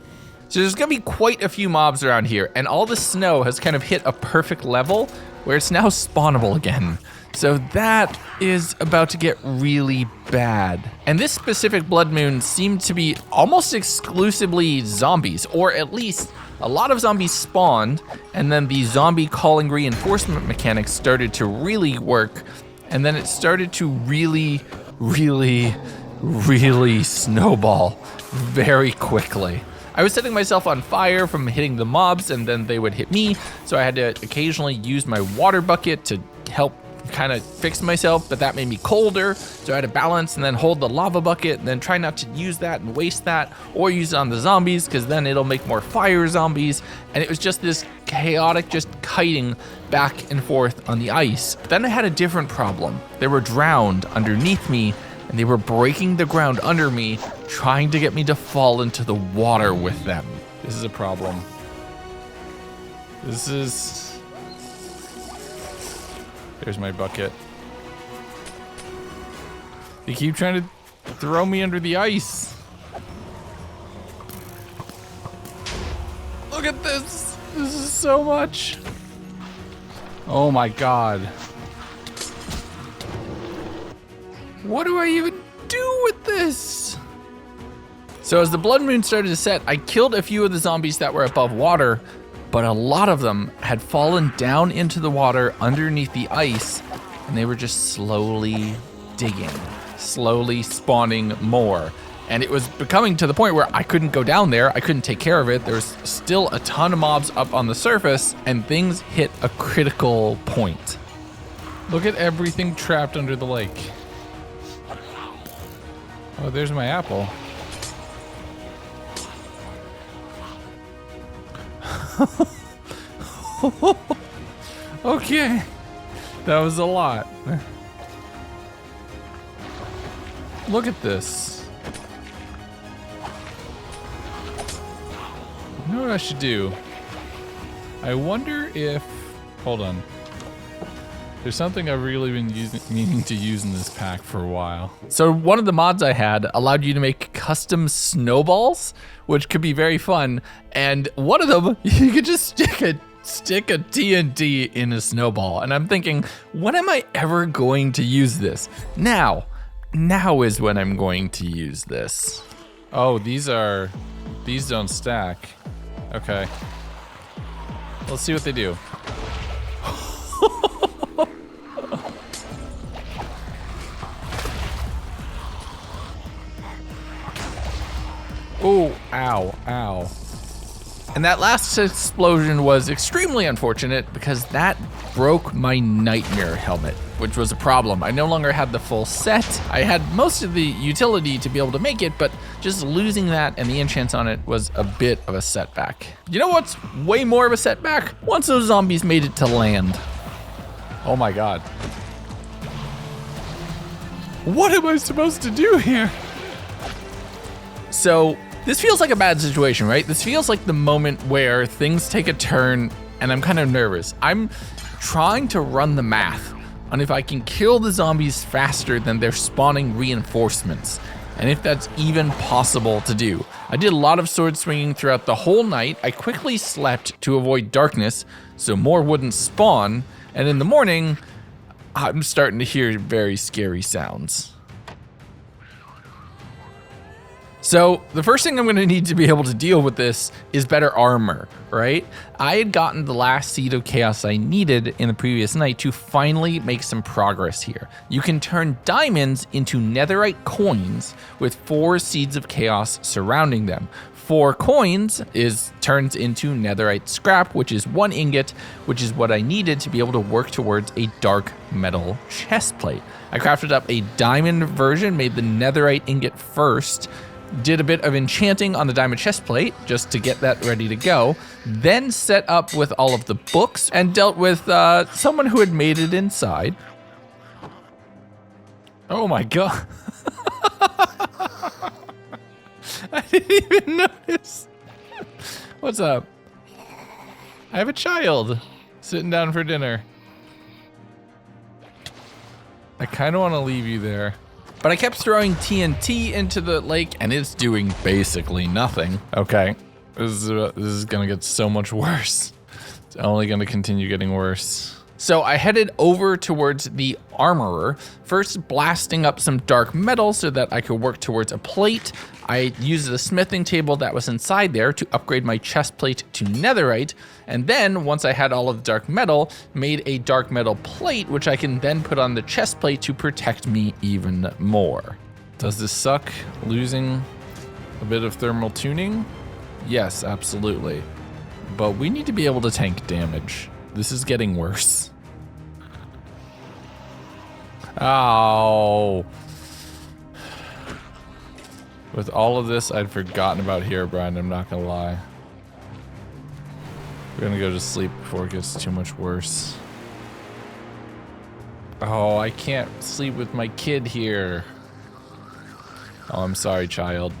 So there's gonna be quite a few mobs around here, and all the snow has kind of hit a perfect level where it's now spawnable again. So that is about to get really bad. And this specific blood moon seemed to be almost exclusively zombies, or at least a lot of zombies spawned, and then the zombie calling reinforcement mechanics started to really work, and then it started to really snowball very quickly. I was setting myself on fire from hitting the mobs, and then they would hit me, so I had to occasionally use my water bucket to help kind of fix myself, but that made me colder, so I had to balance and then hold the lava bucket and then try not to use that and waste that, or use it on the zombies because then it'll make more fire zombies. And it was just this chaotic just kiting back and forth on the ice. But then I had a different problem. They were drowned underneath me, and they were breaking the ground under me, trying to get me to fall into the water with them. This is a problem. There's my bucket. They keep trying to throw me under the ice. Look at this. This is so much. Oh my God. What do I even do with this? So as the blood moon started to set, I killed a few of the zombies that were above water, but a lot of them had fallen down into the water underneath the ice, and they were just slowly digging, slowly spawning more. And it was becoming to the point where I couldn't go down there, I couldn't take care of it. There was still a ton of mobs up on the surface, and things hit a critical point. Look at everything trapped under the lake. Oh, there's my apple. Okay, that was a lot. Look at this. You know what I should do? I wonder if... Hold on. There's something I've really been meaning to use in this pack for a while. So one of the mods I had allowed you to make custom snowballs, which could be very fun. And one of them, you could just stick a TNT in a snowball. And I'm thinking, when am I ever going to use this? Now is when I'm going to use this. Oh, these don't stack. Okay. Let's see what they do. Oh, ow, ow. And that last explosion was extremely unfortunate because that broke my nightmare helmet, which was a problem. I no longer had the full set. I had most of the utility to be able to make it, but just losing that and the enchants on it was a bit of a setback. You know what's way more of a setback? Once those zombies made it to land. Oh my God. What am I supposed to do here? So this feels like a bad situation, right? This feels like the moment where things take a turn and I'm kind of nervous. I'm trying to run the math on if I can kill the zombies faster than they're spawning reinforcements. and if that's even possible to do. I did a lot of sword swinging throughout the whole night. I quickly slept to avoid darkness so more wouldn't spawn, and in the morning, I'm starting to hear very scary sounds. So the first thing I'm going to need to be able to deal with this is better armor, right? I had gotten the last seed of chaos I needed in the previous night to finally make some progress here. You can turn diamonds into netherite coins with 4 seeds of chaos surrounding them. 4 coins turns into netherite scrap, which is 1 ingot, which is what I needed to be able to work towards a dark metal chest plate. I crafted up a diamond version, made the netherite ingot first, did a bit of enchanting on the diamond chest plate just to get that ready to go, then set up with all of the books and dealt with someone who had made it inside. Oh my god. I didn't even notice. What's up? I have a child sitting down for dinner. I kind of want to leave you there. But I kept throwing TNT into the lake, and it's doing basically nothing. Okay, this is gonna get so much worse. It's only gonna continue getting worse. So I headed over towards the armorer, first blasting up some dark metal so that I could work towards a plate. I used the smithing table that was inside there to upgrade my chest plate to netherite, and then once I had all of the dark metal, made a dark metal plate which I can then put on the chest plate to protect me even more. Does this suck, losing a bit of thermal tuning? Yes, absolutely. But we need to be able to tank damage. This is getting worse. Ow. With all of this, I'd forgotten about Herobrine, I'm not gonna lie. We're gonna go to sleep before it gets too much worse. Oh, I can't sleep with my kid here. Oh, I'm sorry, child.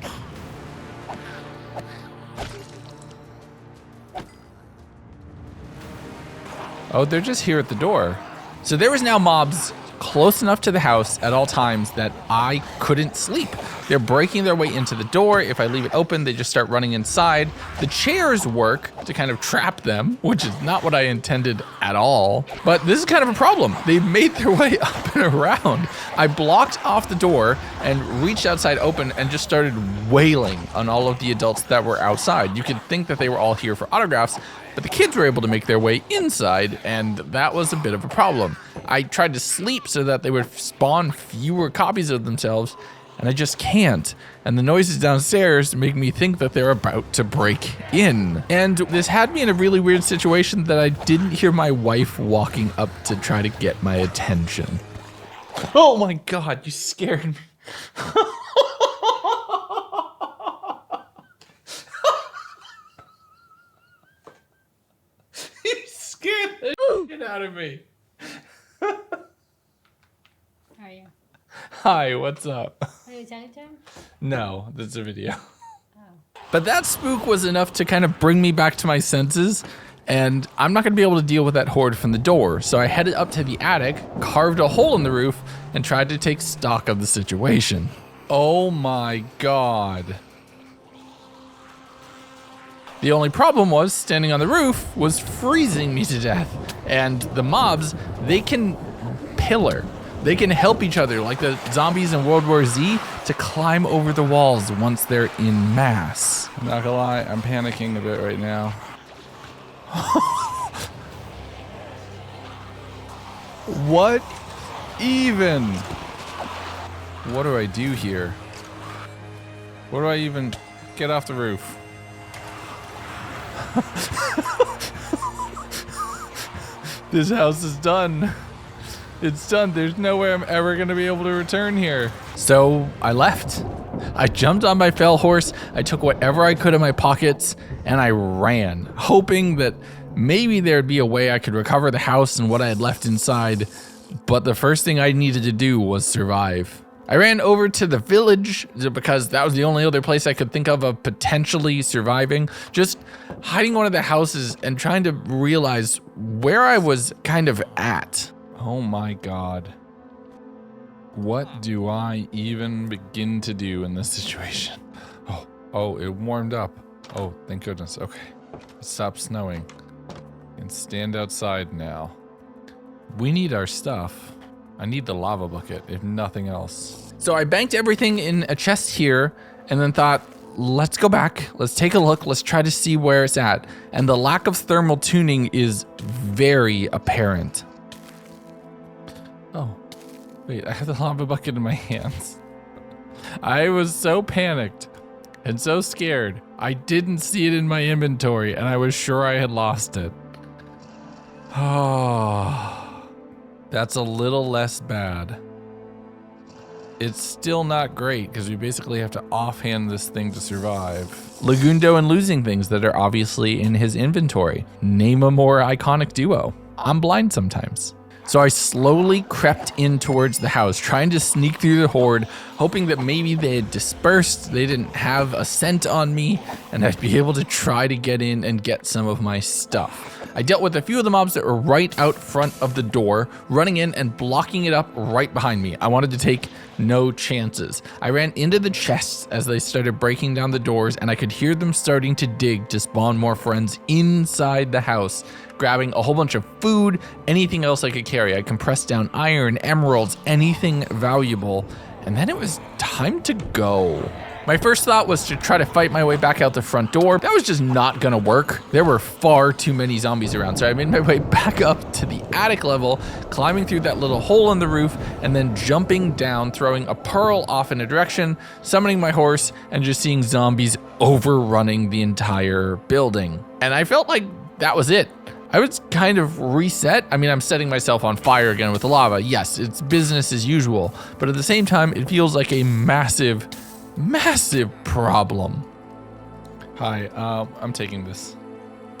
Oh, they're just here at the door. So there was now mobs close enough to the house at all times that I couldn't sleep. They're breaking their way into the door. If I leave it open, they just start running inside. The chairs work to kind of trap them, which is not what I intended at all. But this is kind of a problem. They've made their way up and around. I blocked off the door and reached outside open and just started wailing on all of the adults that were outside. You could think that they were all here for autographs, but the kids were able to make their way inside, and that was a bit of a problem. I tried to sleep so that they would spawn fewer copies of themselves, and I just can't. And the noises downstairs make me think that they're about to break in. And this had me in a really weird situation that I didn't hear my wife walking up to try to get my attention. Oh my god, you scared me. You scared the shit out of me. How are you? Hi, what's up? Are you talking to him? No, that's a video. Oh. But that spook was enough to kind of bring me back to my senses, and I'm not gonna be able to deal with that horde from the door. So I headed up to the attic, carved a hole in the roof, and tried to take stock of the situation. Oh my god. The only problem was standing on the roof was freezing me to death. And the mobs, they can pillar. They can help each other, like the zombies in World War Z, to climb over the walls once they're in mass. I'm not gonna lie, I'm panicking a bit right now. What even? What do I do here? What do I even get off the roof? This house is done. It's done. There's no way I'm ever gonna be able to return here. So I left. I jumped on my fell horse, I took whatever I could in my pockets, and I ran, hoping that maybe there'd be a way I could recover the house and what I had left inside, but the first thing I needed to do was survive. I ran over to the village because that was the only other place I could think of potentially surviving, just hiding one of the houses and trying to realize where I was kind of at. Oh my god. What do I even begin to do in this situation? Oh, it warmed up. Oh, thank goodness. Okay. It stopped snowing. I can stand outside now. We need our stuff. I need the lava bucket, if nothing else. So I banked everything in a chest here and then thought, let's go back. Let's take a look. Let's try to see where it's at. And the lack of thermal tuning is very apparent. Oh, wait, I have the lava bucket in my hands. I was so panicked and so scared. I didn't see it in my inventory and I was sure I had lost it. Oh, that's a little less bad. It's still not great because we basically have to offhand this thing to survive. Legundo and losing things that are obviously in his inventory. Name a more iconic duo. I'm blind sometimes. So I slowly crept in towards the house, trying to sneak through the horde, hoping that maybe they had dispersed, they didn't have a scent on me, and I'd be able to try to get in and get some of my stuff. I dealt with a few of the mobs that were right out front of the door, running in and blocking it up right behind me. I wanted to take no chances. I ran into the chests as they started breaking down the doors, and I could hear them starting to dig to spawn more friends inside the house, grabbing a whole bunch of food, anything else I could carry. I compressed down iron, emeralds, anything valuable, and then it was time to go. My first thought was to try to fight my way back out the front door. That was just not gonna work. There were far too many zombies around, so I made my way back up to the attic level, climbing through that little hole in the roof, and then jumping down, throwing a pearl off in a direction, summoning my horse, and just seeing zombies overrunning the entire building. And I felt like that was it. I was kind of reset. I mean, I'm setting myself on fire again with the lava. Yes, it's business as usual, but at the same time, it feels like a massive problem. Hi, I'm taking this.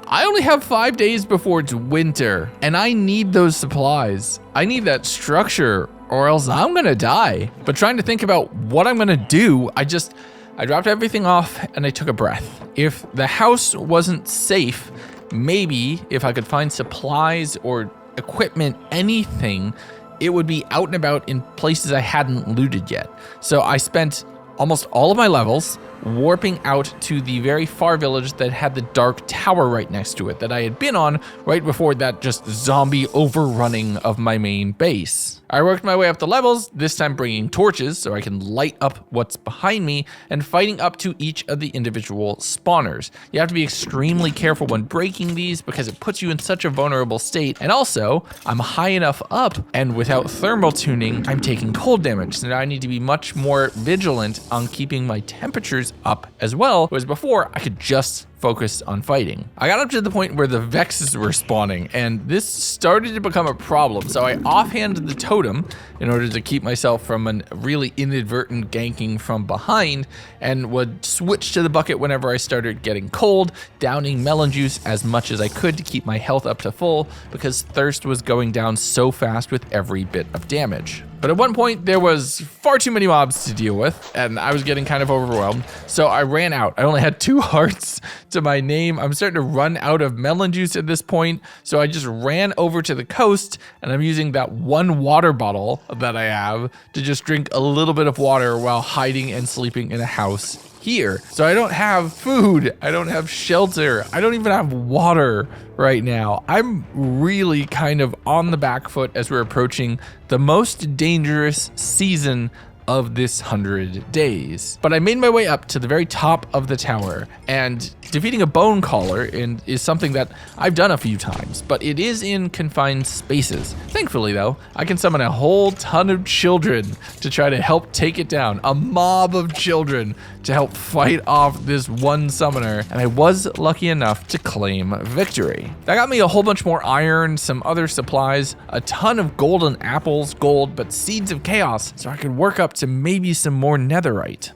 I only have 5 days before it's winter, and I need those supplies. I need that structure, or else I'm gonna die. But trying to think about what I'm gonna do, I dropped everything off and I took a breath. If the house wasn't safe, maybe if I could find supplies or equipment, anything, it would be out and about in places I hadn't looted yet. So I spent almost all of my levels warping out to the very far village that had the dark tower right next to it that I had been on right before that just zombie overrunning of my main base. I worked my way up the levels, this time bringing torches so I can light up what's behind me and fighting up to each of the individual spawners. You have to be extremely careful when breaking these because it puts you in such a vulnerable state. And also, I'm high enough up and without thermal tuning, I'm taking cold damage. So now I need to be much more vigilant on keeping my temperatures up as well, whereas before I could just focus on fighting. I got up to the point where the Vexes were spawning, and this started to become a problem, so I offhanded the totem in order to keep myself from a really inadvertent ganking from behind, and would switch to the bucket whenever I started getting cold, downing melon juice as much as I could to keep my health up to full, because thirst was going down so fast with every bit of damage. But at one point, there was far too many mobs to deal with, and I was getting kind of overwhelmed, so I ran out. I only had 2 hearts to my name. I'm starting to run out of melon juice at this point, so I just ran over to the coast, and I'm using that 1 water bottle that I have to just drink a little bit of water while hiding and sleeping in a house here. So I don't have food, I don't have shelter, I don't even have water right now. I'm really kind of on the back foot as we're approaching the most dangerous season of this 100 days. But I made my way up to the very top of the tower, and defeating a bone caller is something that I've done a few times, but it is in confined spaces. Thankfully though, I can summon a whole ton of children to try to help take it down, a mob of children to help fight off this one summoner, and I was lucky enough to claim victory. That got me a whole bunch more iron, some other supplies, a ton of golden apples, gold, but seeds of chaos, so I could work up to maybe some more netherite.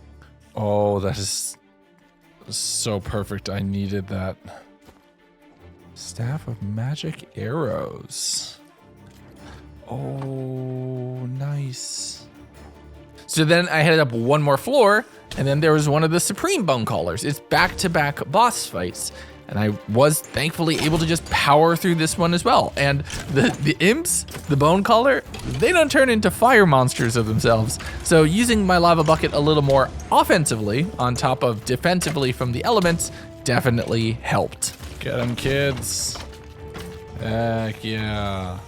Oh, that is so perfect. I needed that. Staff of magic arrows. Oh, nice. So then I headed up one more floor, and then there was one of the supreme bone callers. It's back-to-back boss fights. and I was thankfully able to just power through this one as well. And the imps, the bone collar, they don't turn into fire monsters of themselves. So using my lava bucket a little more offensively on top of defensively from the elements definitely helped. Get them, kids. Heck yeah.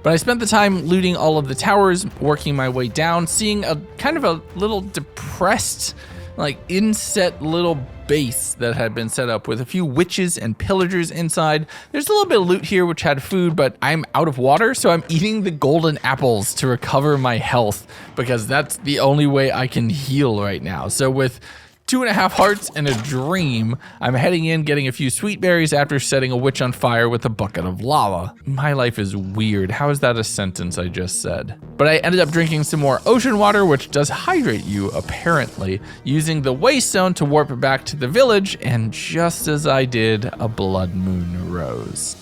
But I spent the time looting all of the towers, working my way down, seeing a kind of a little depressed, like inset little base that had been set up with a few witches and pillagers inside. There's a little bit of loot here which had food, but I'm out of water, so I'm eating the golden apples to recover my health because that's the only way I can heal right now. So with 2.5 hearts and a dream, I'm heading in, getting a few sweet berries after setting a witch on fire with a bucket of lava. My life is weird. How is that a sentence I just said? But I ended up drinking some more ocean water, which does hydrate you, apparently, using the waste zone to warp back to the village, and just as I did, a blood moon arose.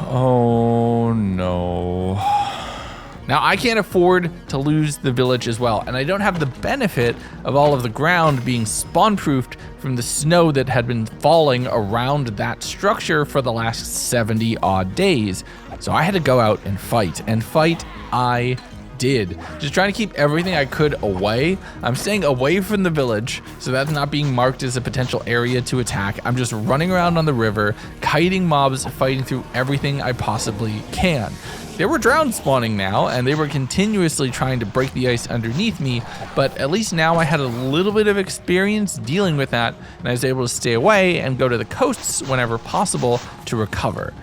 Oh no. Now, I can't afford to lose the village as well, and I don't have the benefit of all of the ground being spawn-proofed from the snow that had been falling around that structure for the last 70 odd days. So I had to go out and fight I did. Just trying to keep everything I could away. I'm staying away from the village, so that's not being marked as a potential area to attack. I'm just running around on the river, kiting mobs, fighting through everything I possibly can. There were drowns spawning now, and they were continuously trying to break the ice underneath me, but at least now I had a little bit of experience dealing with that, and I was able to stay away and go to the coasts whenever possible to recover.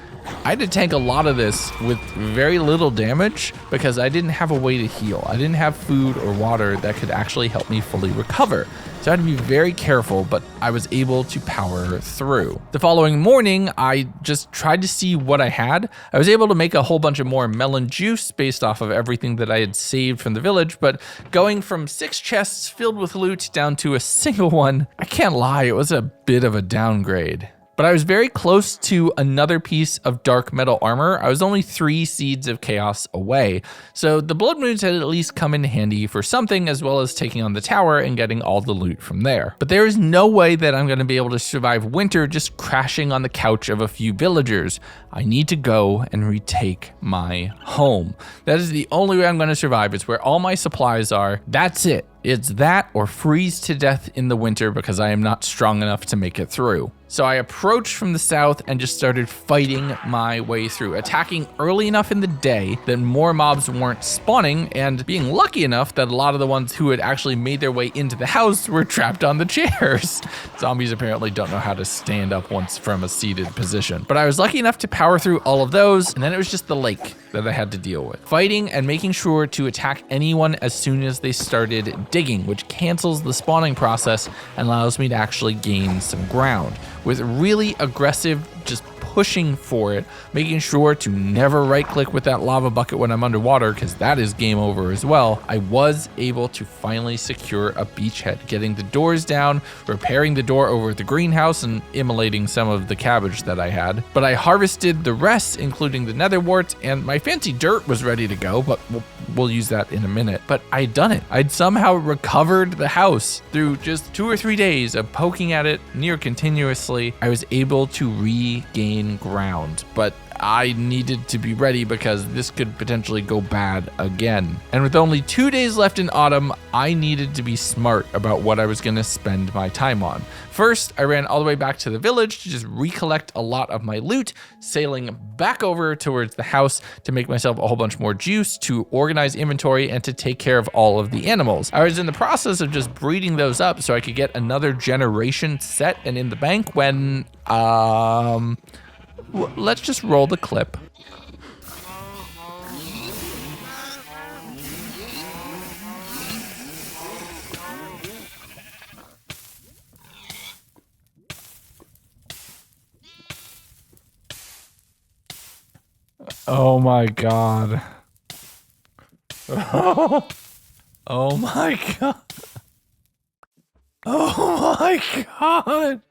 I had to tank a lot of this with very little damage because I didn't have a way to heal. I didn't have food or water that could actually help me fully recover. So I had to be very careful, but I was able to power through. The following morning, I just tried to see what I had. I was able to make a whole bunch of more melon juice based off of everything that I had saved from the village, but going from 6 chests filled with loot down to a single one, I can't lie, it was a bit of a downgrade. But I was very close to another piece of dark metal armor. I was only 3 seeds of chaos away. So the blood moons had at least come in handy for something, as well as taking on the tower and getting all the loot from there. But there is no way that I'm going to be able to survive winter just crashing on the couch of a few villagers. I need to go and retake my home. That is the only way I'm going to survive. It's where all my supplies are. That's it. It's that or freeze to death in the winter because I am not strong enough to make it through. So I approached from the south and just started fighting my way through, attacking early enough in the day that more mobs weren't spawning, and being lucky enough that a lot of the ones who had actually made their way into the house were trapped on the chairs. Zombies apparently don't know how to stand up once from a seated position. But I was lucky enough to power through all of those, and then it was just the lake that I had to deal with. Fighting and making sure to attack anyone as soon as they started digging, which cancels the spawning process and allows me to actually gain some ground. With really aggressive, just pushing for it, making sure to never right click with that lava bucket when I'm underwater, because that is game over as well, I was able to finally secure a beachhead, getting the doors down, repairing the door over at the greenhouse, and immolating some of the cabbage that I had. But I harvested the rest, including the nether wart, and my fancy dirt was ready to go, but we'll use that in a minute. But I'd done it. I'd somehow recovered the house through just 2 or 3 days of poking at it near continuously. I was able to regain ground, but I needed to be ready because this could potentially go bad again. And with only 2 days left in autumn, I needed to be smart about what I was going to spend my time on. First, I ran all the way back to the village to just recollect a lot of my loot, sailing back over towards the house to make myself a whole bunch more juice, to organize inventory, and to take care of all of the animals. I was in the process of just breeding those up so I could get another generation set and in the bank when, let's just roll the clip. Oh my god. Oh my god. Oh my god.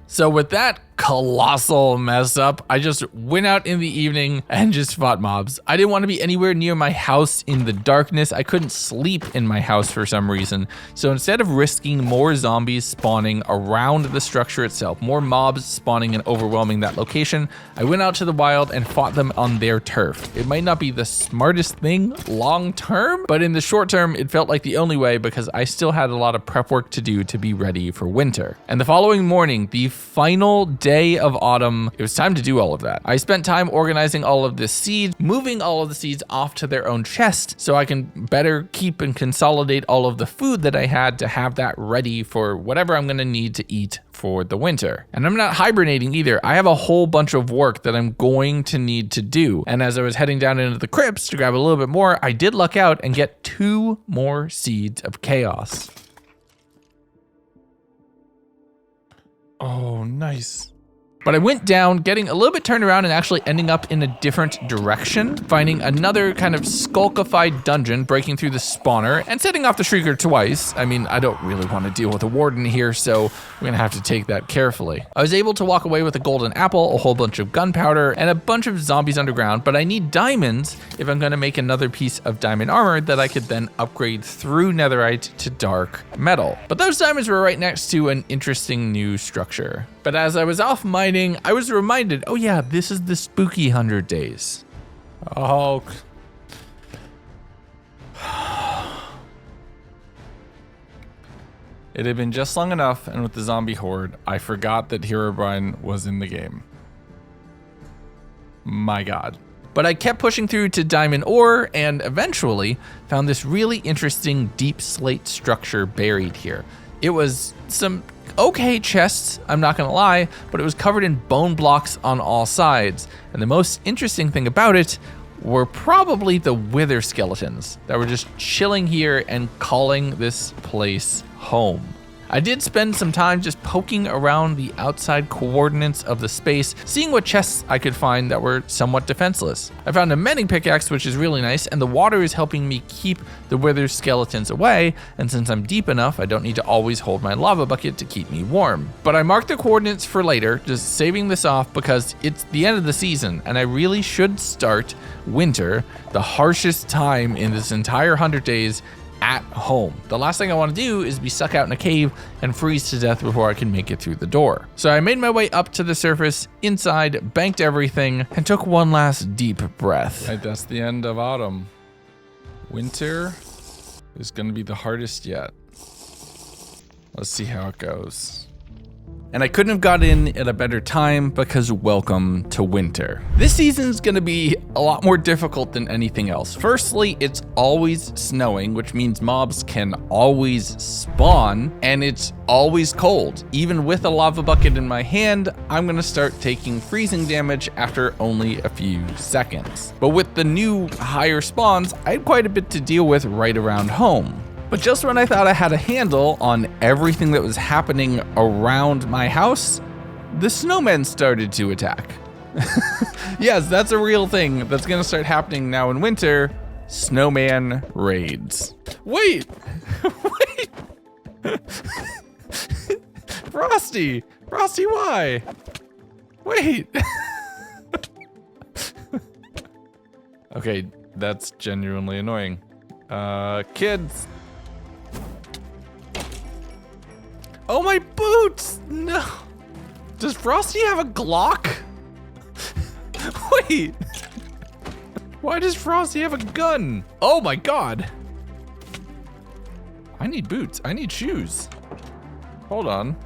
So with that colossal mess up. I just went out in the evening and just fought mobs. I didn't want to be anywhere near my house in the darkness. I couldn't sleep in my house for some reason. So instead of risking more zombies spawning around the structure itself, more mobs spawning and overwhelming that location, I went out to the wild and fought them on their turf. It might not be the smartest thing long term, but in the short term, it felt like the only way because I still had a lot of prep work to do to be ready for winter. And the following morning, the final day of autumn, it was time to do all of that. I spent time organizing all of the seeds, moving all of the seeds off to their own chest so I can better keep and consolidate all of the food that I had to have that ready for whatever I'm gonna need to eat for the winter. And I'm not hibernating either. I have a whole bunch of work that I'm going to need to do. And as I was heading down into the crypts to grab a little bit more, I did luck out and get 2 more seeds of chaos. Oh, nice. But I went down, getting a little bit turned around and actually ending up in a different direction, finding another kind of skulkified dungeon, breaking through the spawner and setting off the Shrieker twice. I mean, I don't really want to deal with a warden here, so we're gonna have to take that carefully. I was able to walk away with a golden apple, a whole bunch of gunpowder, and a bunch of zombies underground, but I need diamonds if I'm gonna make another piece of diamond armor that I could then upgrade through netherite to dark metal. But those diamonds were right next to an interesting new structure. But as I was off mining, I was reminded, oh yeah, this is the spooky 100 days. Oh. It had been just long enough, and with the zombie horde, I forgot that Herobrine was in the game. My God. But I kept pushing through to diamond ore and eventually found this really interesting deep slate structure buried here. It was some okay chests, I'm not gonna lie, but it was covered in bone blocks on all sides. And the most interesting thing about it were probably the wither skeletons that were just chilling here and calling this place home. I did spend some time just poking around the outside coordinates of the space, seeing what chests I could find that were somewhat defenseless. I found a mending pickaxe, which is really nice, and the water is helping me keep the wither skeletons away, and since I'm deep enough, I don't need to always hold my lava bucket to keep me warm. But I marked the coordinates for later, just saving this off because it's the end of the season, and I really should start winter, the harshest time in this entire 100 days, at home. The last thing I want to do is be stuck out in a cave and freeze to death before I can make it through the door. So I made my way up to the surface, inside, banked everything, and took one last deep breath. Right, that's the end of autumn. Winter is going to be the hardest yet. Let's see how it goes. And I couldn't have got in at a better time because welcome to winter. This season's gonna be a lot more difficult than anything else. Firstly, it's always snowing, which means mobs can always spawn, and it's always cold. Even with a lava bucket in my hand, I'm gonna start taking freezing damage after only a few seconds. But with the new higher spawns, I had quite a bit to deal with right around home. But just when I thought I had a handle on everything that was happening around my house, the snowmen started to attack. Yes, that's a real thing that's gonna start happening now in winter. Snowman raids. Wait, wait. Frosty, why? Wait. Okay, that's genuinely annoying. Kids. Oh, my boots! No. Does Frosty have a Glock? Wait. Why does Frosty have a gun? Oh my God. I need boots. I need shoes. Hold on.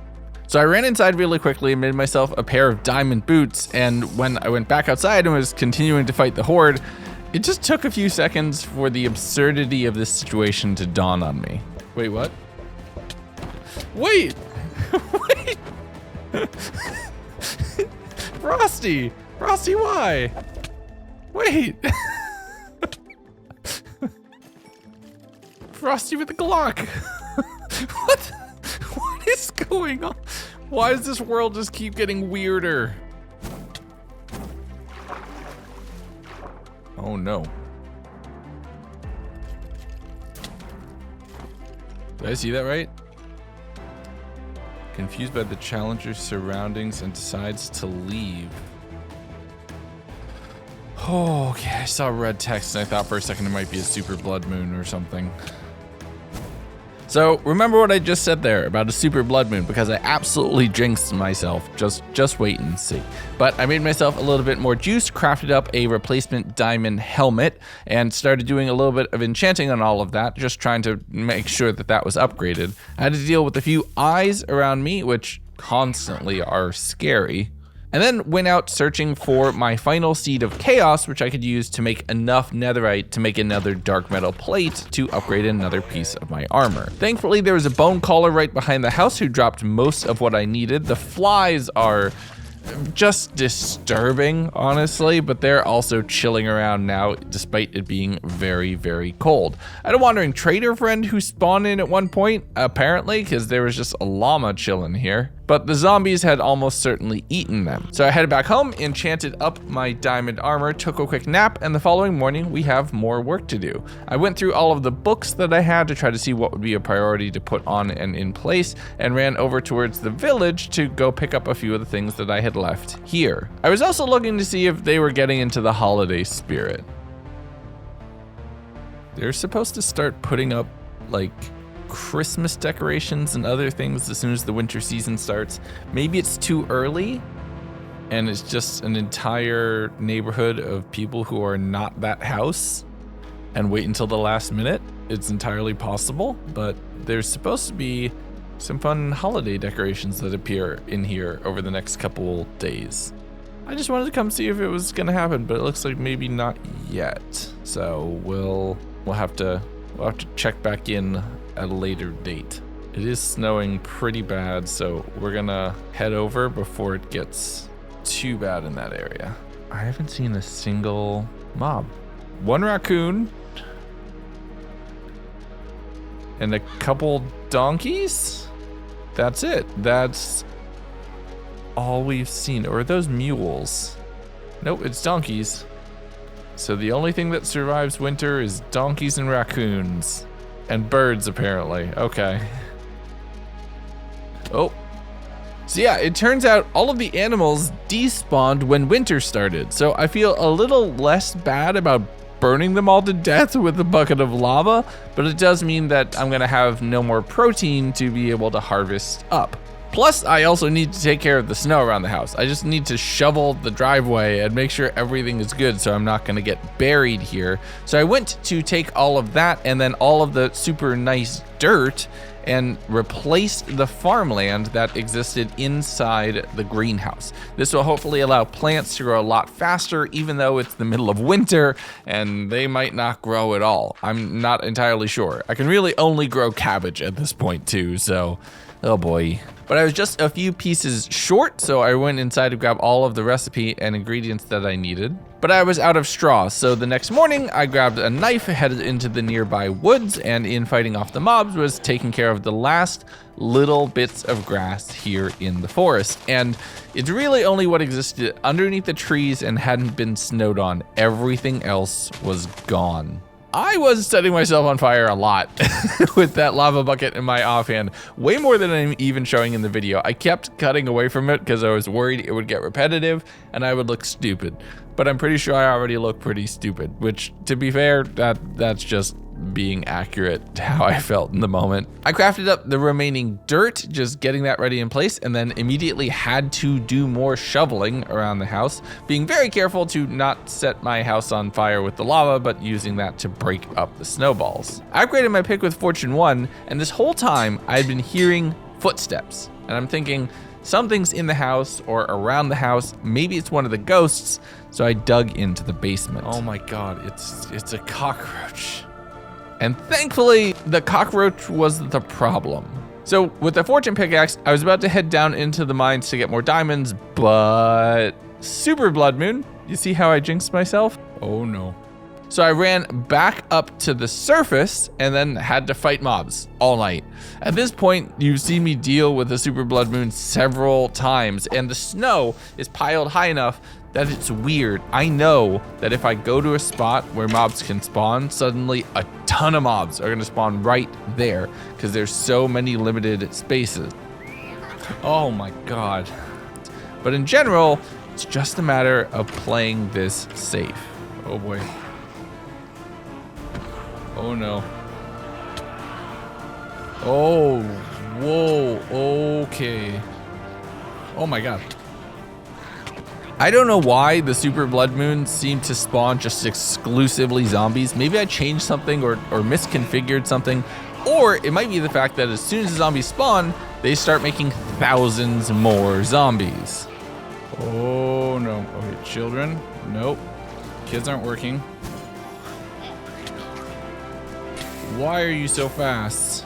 So I ran inside really quickly and made myself a pair of diamond boots. And when I went back outside and was continuing to fight the horde, it just took a few seconds for the absurdity of this situation to dawn on me. Wait, what? Wait! Wait! Frosty! Frosty, why? Wait! Frosty with the Glock! What? What is going on? Why does this world just keep getting weirder? Oh no. Did I see that right? Confused by the challenger's surroundings and decides to leave. Oh, okay, I saw red text and I thought for a second it might be a super blood moon or something. So remember what I just said there about a super blood moon, because I absolutely jinxed myself. Just wait and see. But I made myself a little bit more juice, crafted up a replacement diamond helmet, and started doing a little bit of enchanting on all of that, just trying to make sure that that was upgraded. I had to deal with a few eyes around me, which constantly are scary. And then went out searching for my final seed of chaos, which I could use to make enough netherite to make another dark metal plate to upgrade another piece of my armor. Thankfully, there was a bone caller right behind the house who dropped most of what I needed. The flies are just disturbing, honestly, but they're also chilling around now despite it being very, very cold. I had a wandering trader friend who spawned in at one point, apparently, because there was just a llama chilling here. But the zombies had almost certainly eaten them. So I headed back home, enchanted up my diamond armor, took a quick nap, and the following morning we have more work to do. I went through all of the books that I had to try to see what would be a priority to put on and in place, and ran over towards the village to go pick up a few of the things that I had left here. I was also looking to see if they were getting into the holiday spirit. They're supposed to start putting up, like, Christmas decorations and other things as soon as the winter season starts. Maybe it's too early and it's just an entire neighborhood of people who are not that house and wait until the last minute. It's entirely possible, but there's supposed to be some fun holiday decorations that appear in here over the next couple days. I just wanted to come see if it was gonna happen, but it looks like maybe not yet. So we'll have to check back in at a later date. It is snowing pretty bad, so we're gonna head over before it gets too bad in that area. I haven't seen a single mob. One raccoon and a couple donkeys? That's it. That's all we've seen. Or are those mules? Nope, it's donkeys. So the only thing that survives winter is donkeys and raccoons. And birds, apparently. Okay. Oh. So yeah, it turns out all of the animals despawned when winter started. So I feel a little less bad about burning them all to death with a bucket of lava, but it does mean that I'm gonna have no more protein to be able to harvest up. Plus, I also need to take care of the snow around the house. I just need to shovel the driveway and make sure everything is good so I'm not gonna get buried here. So I went to take all of that and then all of the super nice dirt and replaced the farmland that existed inside the greenhouse. This will hopefully allow plants to grow a lot faster, even though it's the middle of winter and they might not grow at all. I'm not entirely sure. I can really only grow cabbage at this point too, so oh boy. But I was just a few pieces short, so I went inside to grab all of the recipe and ingredients that I needed. But I was out of straw, so the next morning I grabbed a knife, headed into the nearby woods, and in fighting off the mobs was taking care of the last little bits of grass here in the forest. And it's really only what existed underneath the trees and hadn't been snowed on. Everything else was gone. I was setting myself on fire a lot with that lava bucket in my offhand, way more than I'm even showing in the video. I kept cutting away from it because I was worried it would get repetitive and I would look stupid. But I'm pretty sure I already look pretty stupid, which, to be fair, that's just being accurate to how I felt in the moment. I crafted up the remaining dirt, just getting that ready in place, and then immediately had to do more shoveling around the house, being very careful to not set my house on fire with the lava, but using that to break up the snowballs. I upgraded my pick with Fortune 1, and this whole time I had been hearing footsteps, and I'm thinking, something's in the house or around the house, maybe it's one of the ghosts, so I dug into the basement. Oh my god, it's a cockroach. And thankfully, the cockroach was the problem. So with the fortune pickaxe, I was about to head down into the mines to get more diamonds, but super blood moon. You see how I jinxed myself? Oh no. So I ran back up to the surface and then had to fight mobs all night. At this point, you've seen me deal with the super blood moon several times, and the snow is piled high enough that it's weird. I know that if I go to a spot where mobs can spawn, suddenly a ton of mobs are gonna spawn right there because there's so many limited spaces. Oh my god. But in general, it's just a matter of playing this safe. Oh boy. Oh no. Oh, whoa, okay. Oh my god. I don't know why the super blood moons seem to spawn just exclusively zombies. Maybe I changed something or misconfigured something. Or it might be the fact that as soon as the zombies spawn, they start making thousands more zombies. Oh no. Okay, children. Nope. Kids aren't working. Why are you so fast?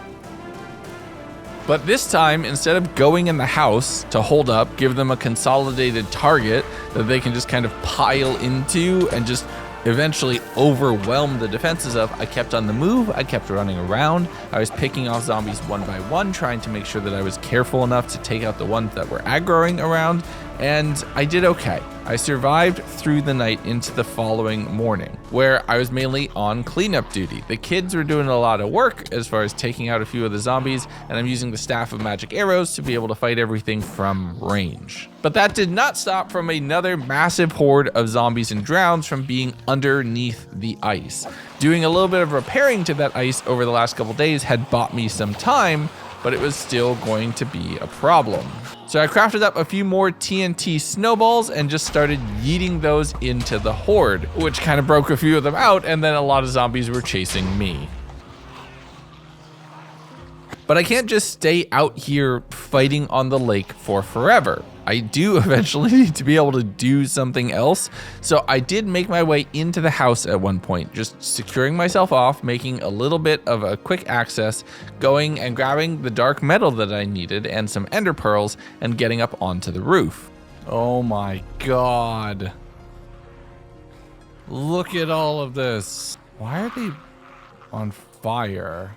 But this time, instead of going in the house to hold up, give them a consolidated target that they can just kind of pile into and just eventually overwhelm the defenses of, I kept on the move, I kept running around, I was picking off zombies one by one, trying to make sure that I was careful enough to take out the ones that were aggroing around, and I did okay. I survived through the night into the following morning, where I was mainly on cleanup duty. The kids were doing a lot of work as far as taking out a few of the zombies, and I'm using the staff of magic arrows to be able to fight everything from range. But that did not stop from another massive horde of zombies and drowns from being underneath the ice. Doing a little bit of repairing to that ice over the last couple days had bought me some time, but it was still going to be a problem. So I crafted up a few more TNT snowballs and just started yeeting those into the horde, which kind of broke a few of them out, and then a lot of zombies were chasing me. But I can't just stay out here fighting on the lake for forever. I do eventually need to be able to do something else. So I did make my way into the house at one point, just securing myself off, making a little bit of a quick access, going and grabbing the dark metal that I needed and some ender pearls and getting up onto the roof. Oh my god. Look at all of this. Why are they on fire?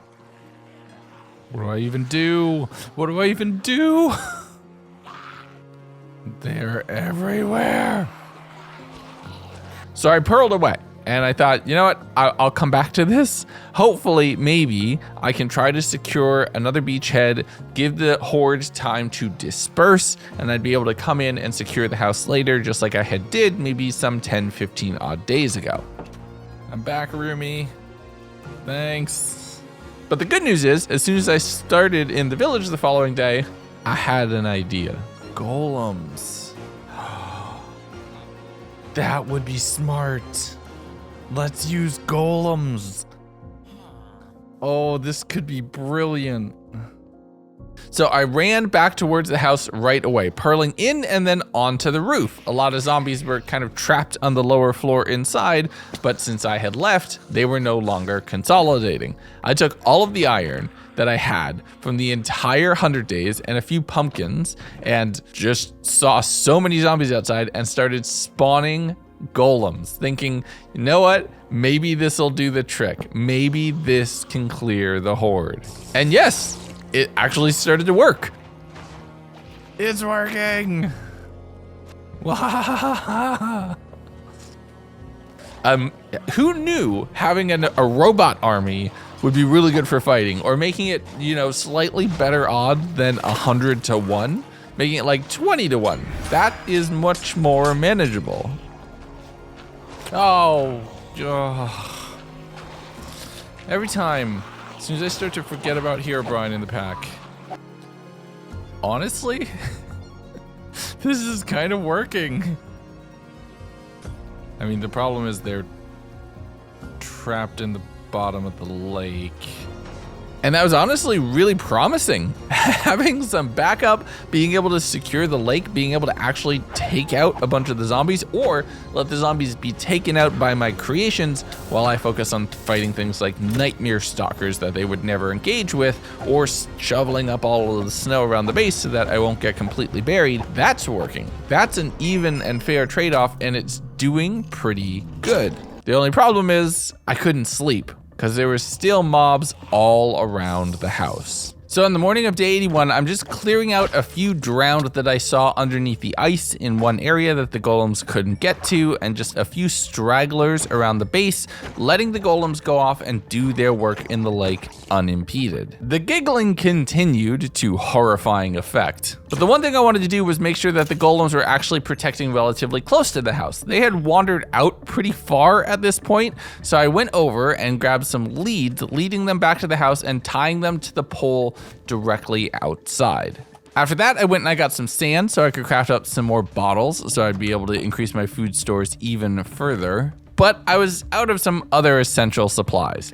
What do I even do? What do I even do? They're everywhere. So I pearled away and I thought, you know what? I'll come back to this. Hopefully, maybe I can try to secure another beachhead, give the horde time to disperse, and I'd be able to come in and secure the house later, just like I had did maybe some 10, 15 odd days ago. I'm back, Rumi. Thanks. But the good news is, as soon as I started in the village the following day, I had an idea. Golems. That would be smart. Let's use golems. Oh, this could be brilliant. So I ran back towards the house right away, purling in and then onto the roof. A lot of zombies were kind of trapped on the lower floor inside, but since I had left, they were no longer consolidating. I took all of the iron that I had from the entire 100 days and a few pumpkins and just saw so many zombies outside and started spawning golems, thinking, you know what? Maybe this'll do the trick. Maybe this can clear the horde. And yes, it actually started to work. It's working. Who knew having a robot army would be really good for fighting, or making it, slightly better odd than 100 to 1, making it like 20 to 1. That is much more manageable. Oh, every time, as soon as I start to forget about Herobrine in the pack. Honestly, this is kind of working. I mean, the problem is they're trapped in the bottom of the lake. And that was honestly really promising. Having some backup, being able to secure the lake, being able to actually take out a bunch of the zombies, or let the zombies be taken out by my creations while I focus on fighting things like nightmare stalkers that they would never engage with, or shoveling up all of the snow around the base so that I won't get completely buried. That's working. That's an even and fair trade-off, and it's doing pretty good. The only problem is I couldn't sleep, because there were still mobs all around the house. So in the morning of day 81, I'm just clearing out a few drowned that I saw underneath the ice in one area that the golems couldn't get to, and just a few stragglers around the base, letting the golems go off and do their work in the lake unimpeded. The giggling continued to horrifying effect. But the one thing I wanted to do was make sure that the golems were actually protecting relatively close to the house. They had wandered out pretty far at this point, so I went over and grabbed some leads, leading them back to the house and tying them to the pole directly outside. After that, I went and I got some sand so I could craft up some more bottles so I'd be able to increase my food stores even further. But I was out of some other essential supplies.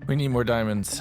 We need more diamonds.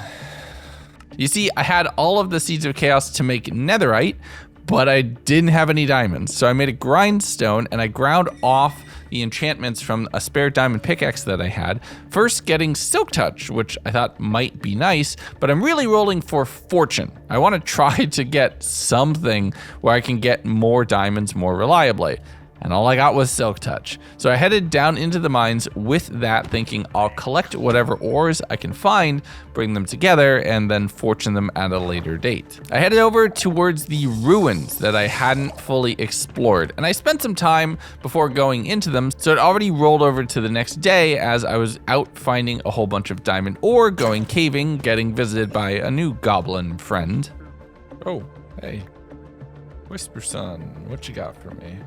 You see, I had all of the seeds of chaos to make netherite, but I didn't have any diamonds. So I made a grindstone and I ground off the enchantments from a spare diamond pickaxe that I had. First getting Silk Touch, which I thought might be nice, but I'm really rolling for Fortune. I want to try to get something where I can get more diamonds more reliably. And all I got was Silk Touch. So I headed down into the mines with that, thinking I'll collect whatever ores I can find, bring them together, and then fortune them at a later date. I headed over towards the ruins that I hadn't fully explored, and I spent some time before going into them, so it already rolled over to the next day as I was out finding a whole bunch of diamond ore, going caving, getting visited by a new goblin friend. Oh, hey. Whisper Son, what you got for me?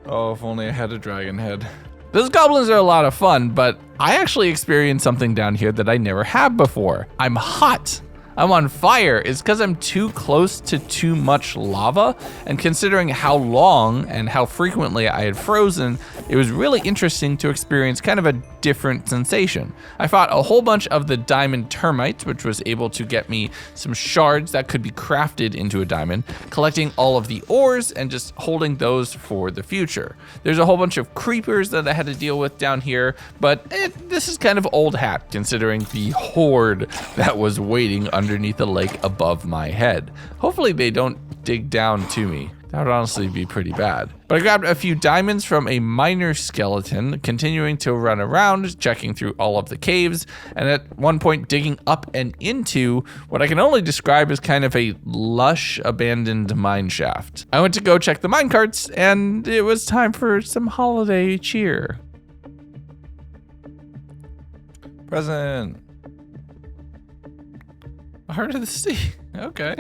Oh, if only I had a dragon head. Those goblins are a lot of fun, but I actually experienced something down here that I never have before. I'm hot. I'm on fire. It's because I'm too close to too much lava, and considering how long and how frequently I had frozen, it was really interesting to experience kind of a different sensation. I fought a whole bunch of the diamond termites, which was able to get me some shards that could be crafted into a diamond, collecting all of the ores and just holding those for the future. There's a whole bunch of creepers that I had to deal with down here, but this is kind of old hat considering the horde that was waiting underneath the lake above my head. Hopefully they don't dig down to me. That would honestly be pretty bad. But I grabbed a few diamonds from a miner skeleton, continuing to run around, checking through all of the caves, and at one point digging up and into what I can only describe as kind of a lush, abandoned mine shaft. I went to go check the minecarts, and it was time for some holiday cheer. Present. Heart of the Sea. Okay.